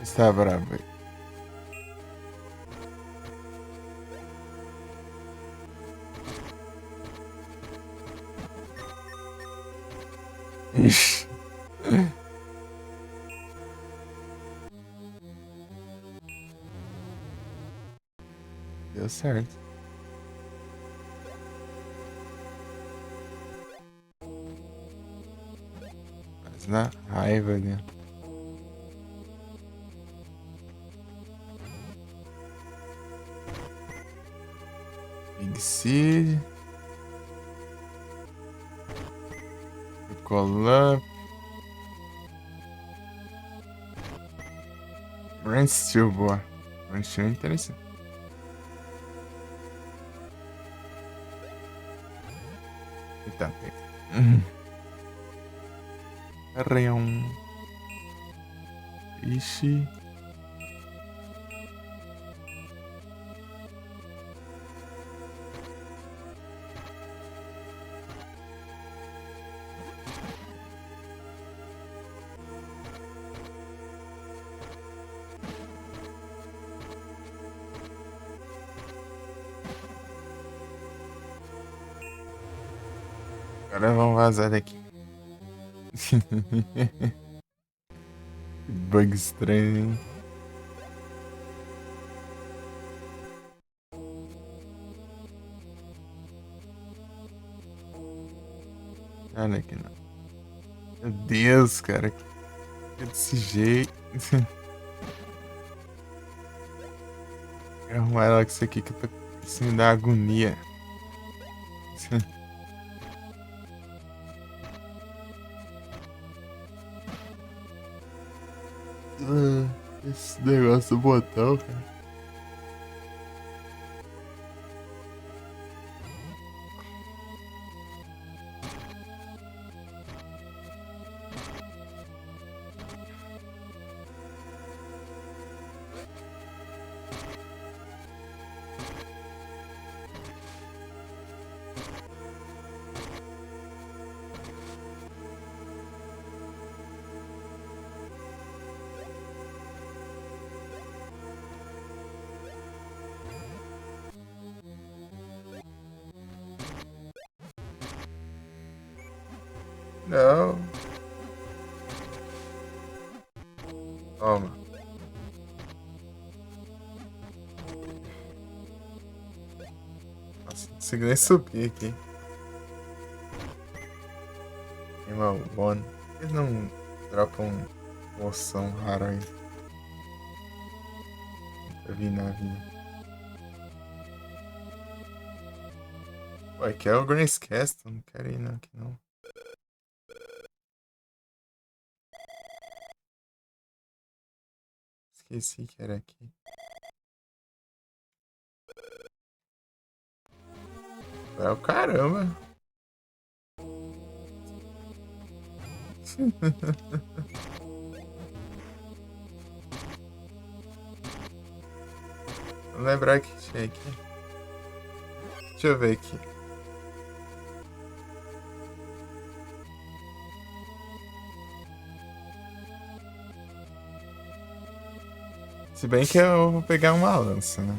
Está bravo aí. Ixi. Deu certo. Mas na raiva, né? Big Seed. Column. Brand Steel, boa. Brand Steel é interessante. Eita, Reão. Ixi. Agora vamos vazar daqui. Bug estranho, hein? Olha aqui, não. Meu Deus, cara. Que é desse jeito. Quero arrumar ela com isso aqui que eu tô... Isso me dá agonia. Esse negócio do botão, cara. Não. Toma. Nossa, não consigo nem subir aqui. Animal One. Eles não dropam poção rara aí. Nunca vi na vida. Ué, aqui é o Grace Castle. Não quero ir não, aqui não. Esqueci que era aqui. É o caramba. Vou lembrar que tinha aqui. Deixa eu ver aqui. Se bem que eu vou pegar uma lança, né?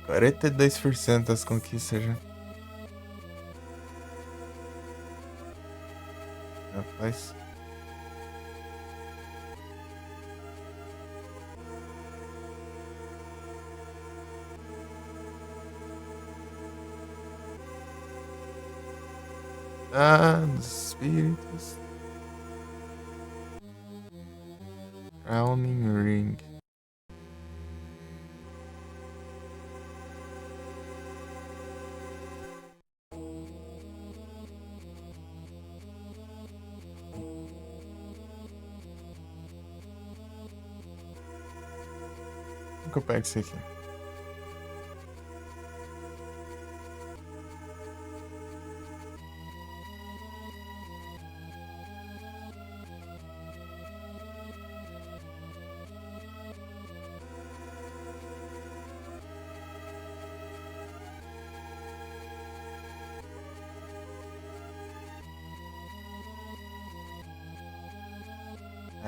42% das conquistas já. Rapaz. Ah, dos espíritos. Crowning Ring. Como que eu pego isso aqui?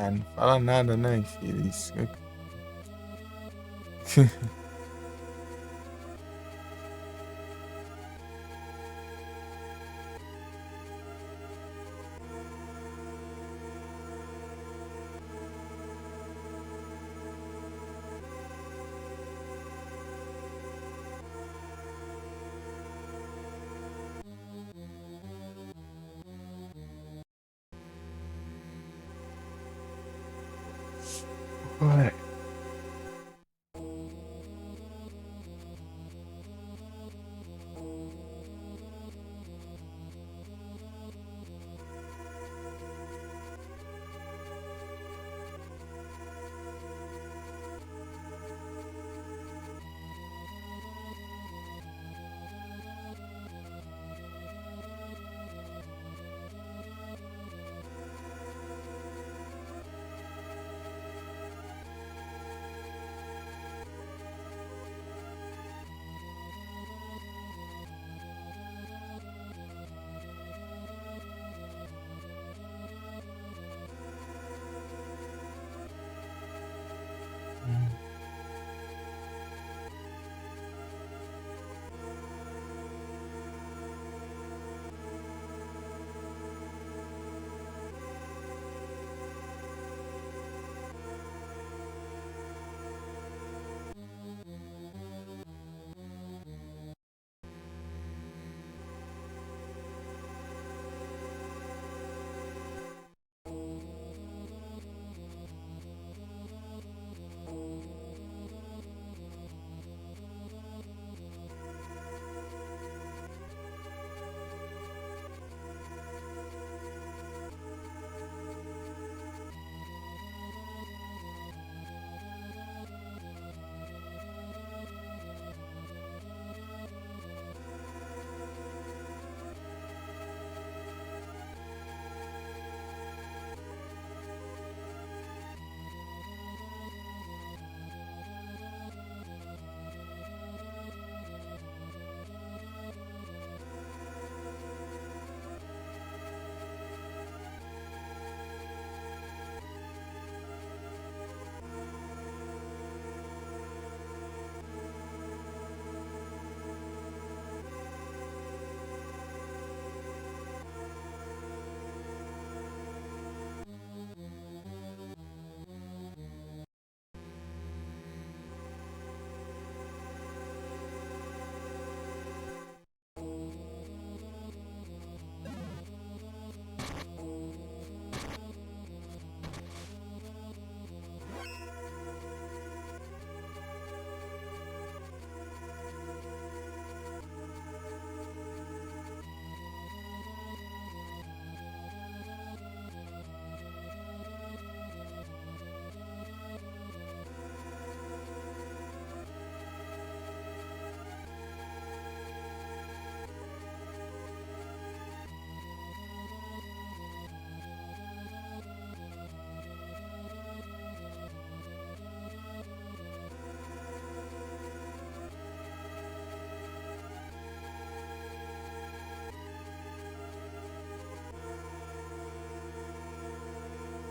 Ah, não fala nada, né, infeliz? Ué.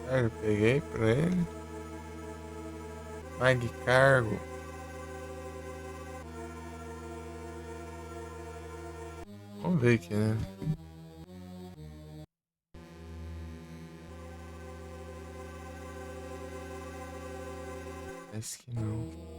Aí eu peguei pra ele. Mag cargo. Vamos ver aqui, né? Parece que não.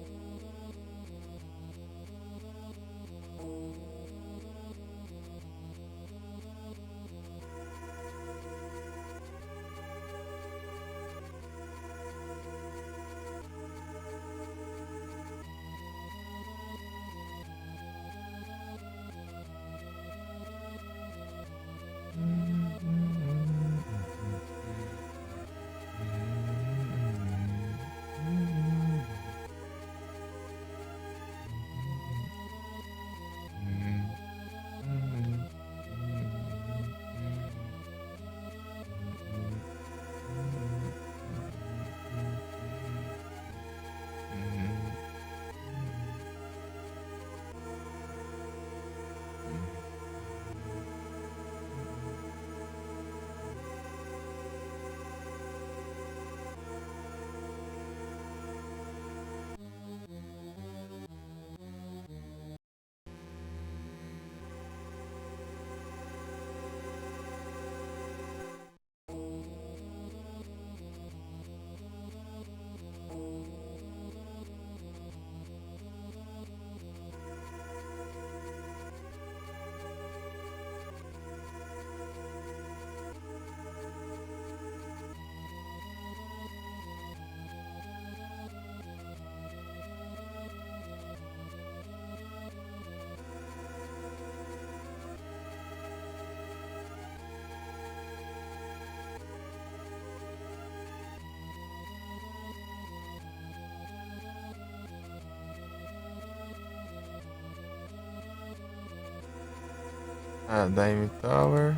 Ah, Daime Tower.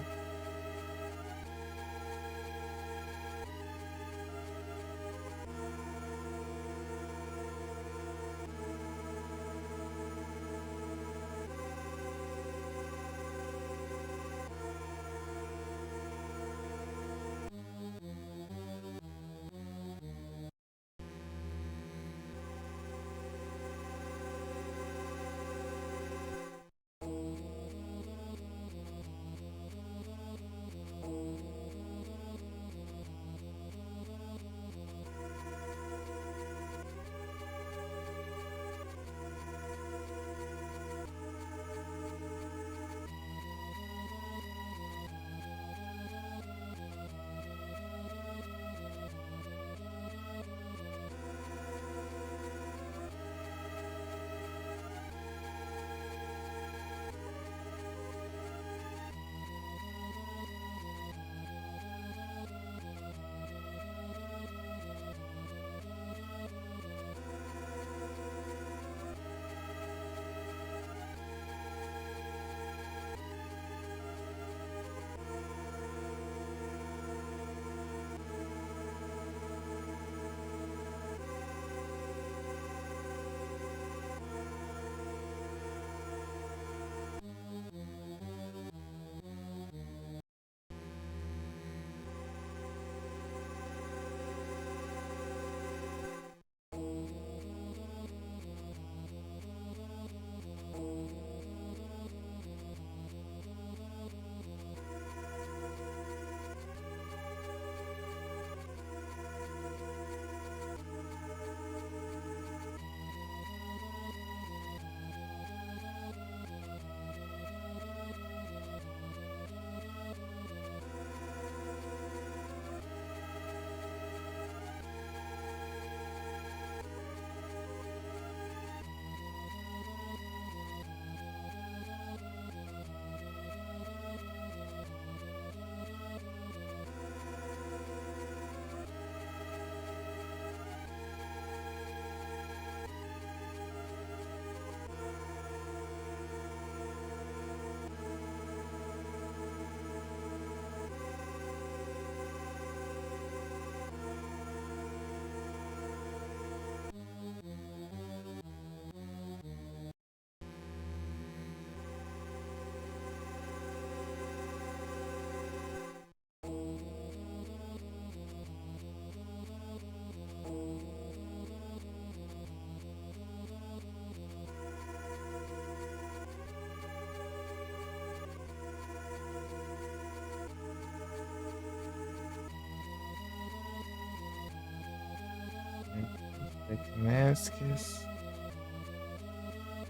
Take Masks.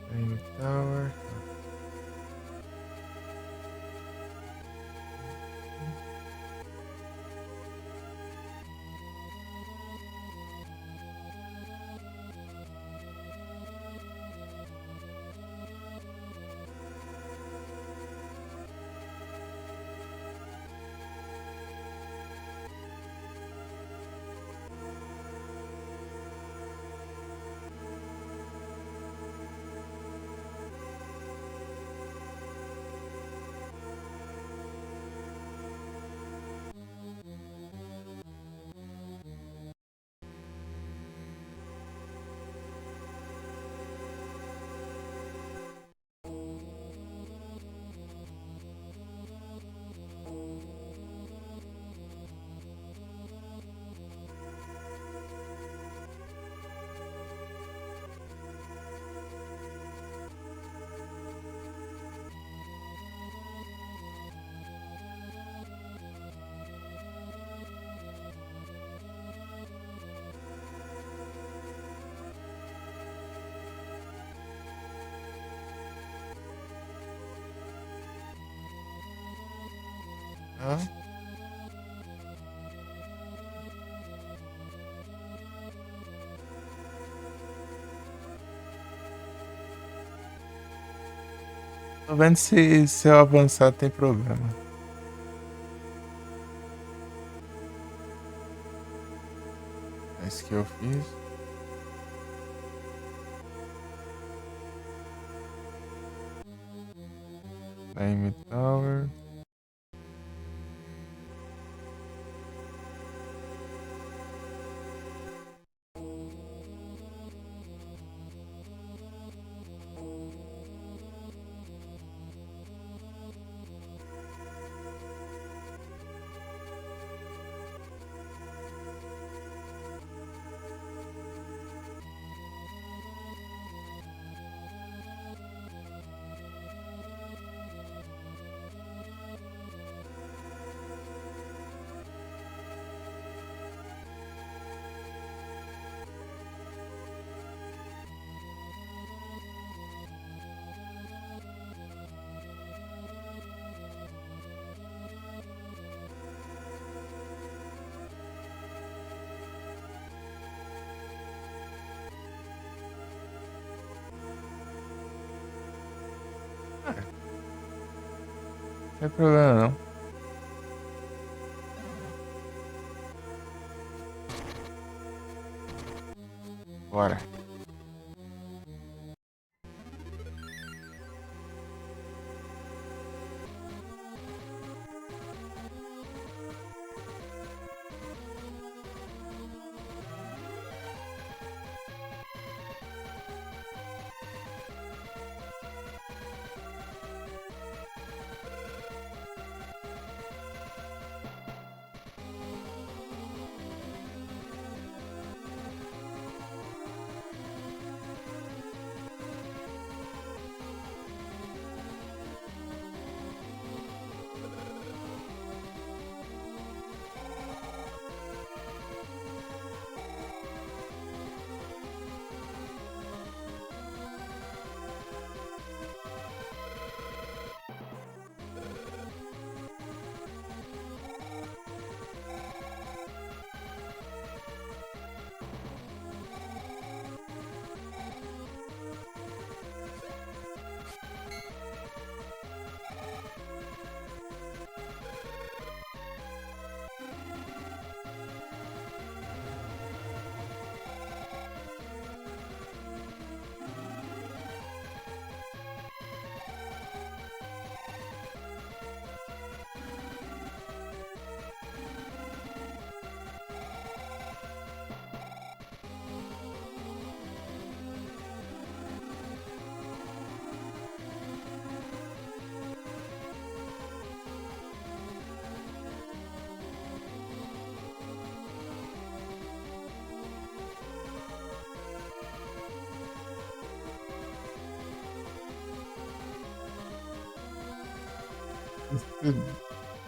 Daime Tower. Hã? Tô vendo se eu avançar tem problema. É isso que eu fiz. Time Tower. Não tem problema não. Bora.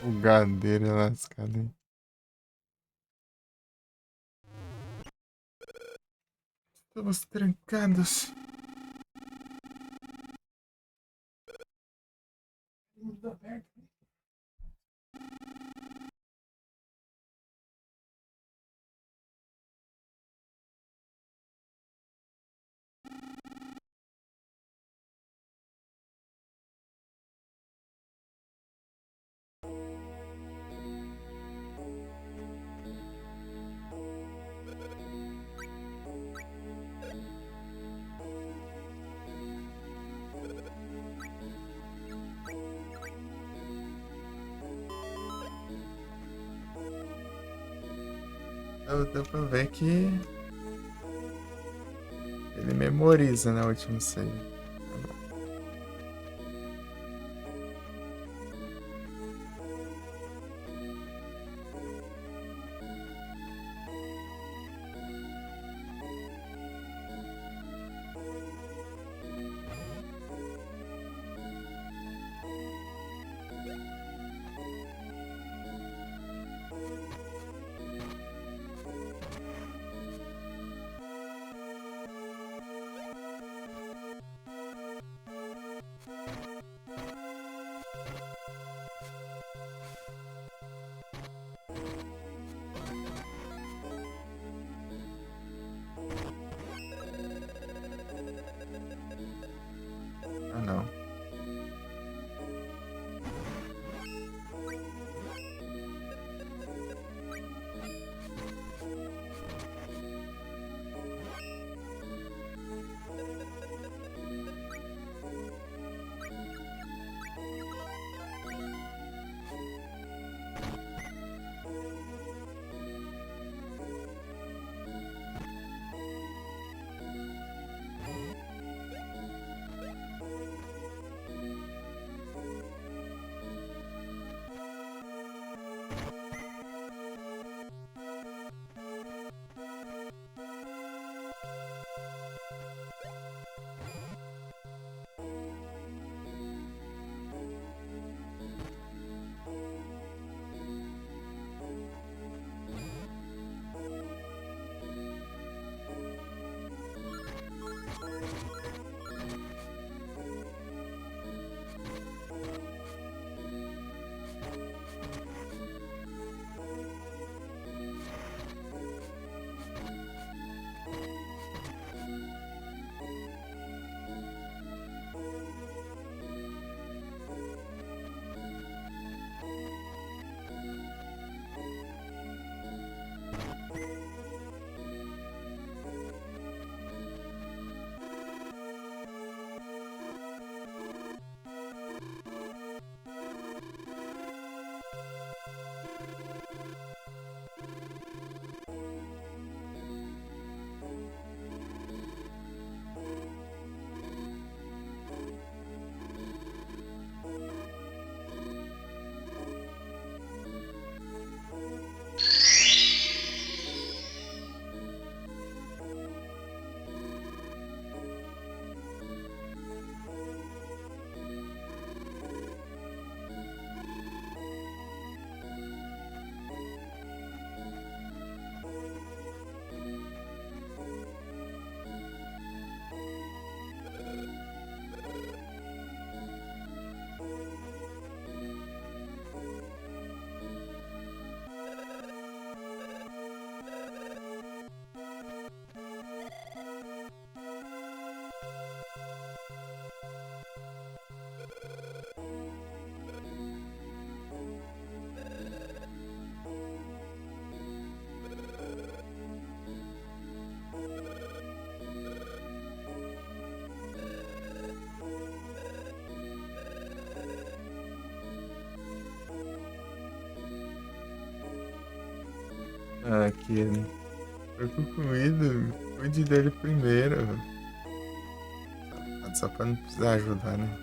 Bugadeira lascada. Estamos trancados. Deu pra ver que ele memoriza, né, o último save. Ah, Kira. Eu tô com medo. Cuide dele primeiro. Só pra não precisar ajudar, né?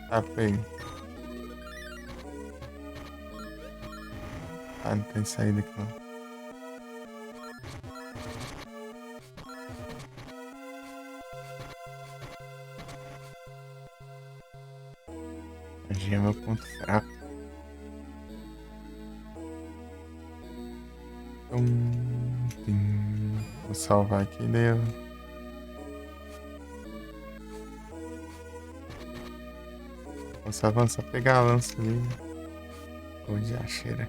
Tá, pega. Ah, não tem saída aqui não. A gema é meu ponto fraco. Vou salvar aqui, deu. Vou só avançar, pegar a lança ali. Onde a cheira.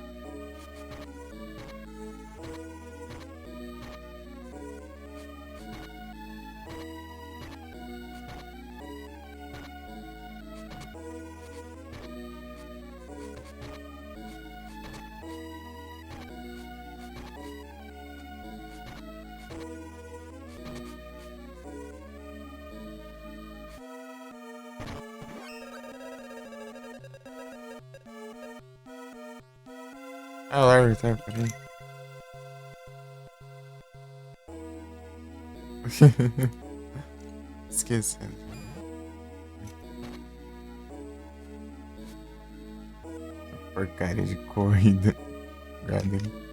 Ah, Larry, tá, peraí. Esquecendo. Porcaria de corrida. Gado ali.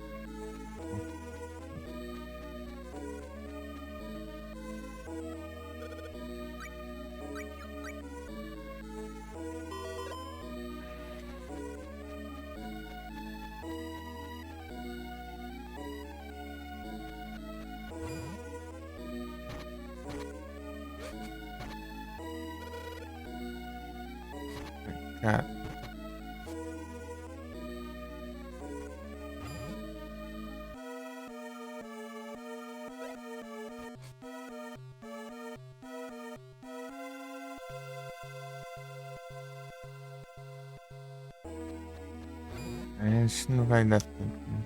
Cara. Acho que não vai dar tempo, né?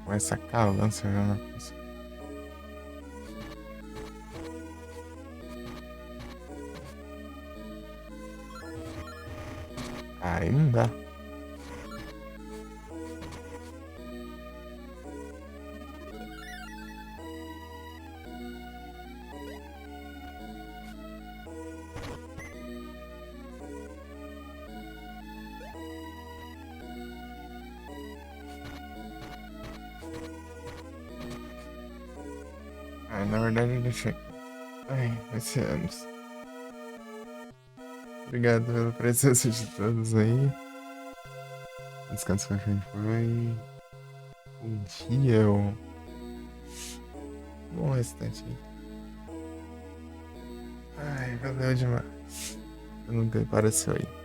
Com essa calança já não consigo. Aí não dá. na verdade eu deixei. Ai, vai ser anos. Obrigado pela presença de todos aí. Descanso foi quem foi. Um dia, bom restante aí. Ai, valeu demais. Eu nunca apareceu aí.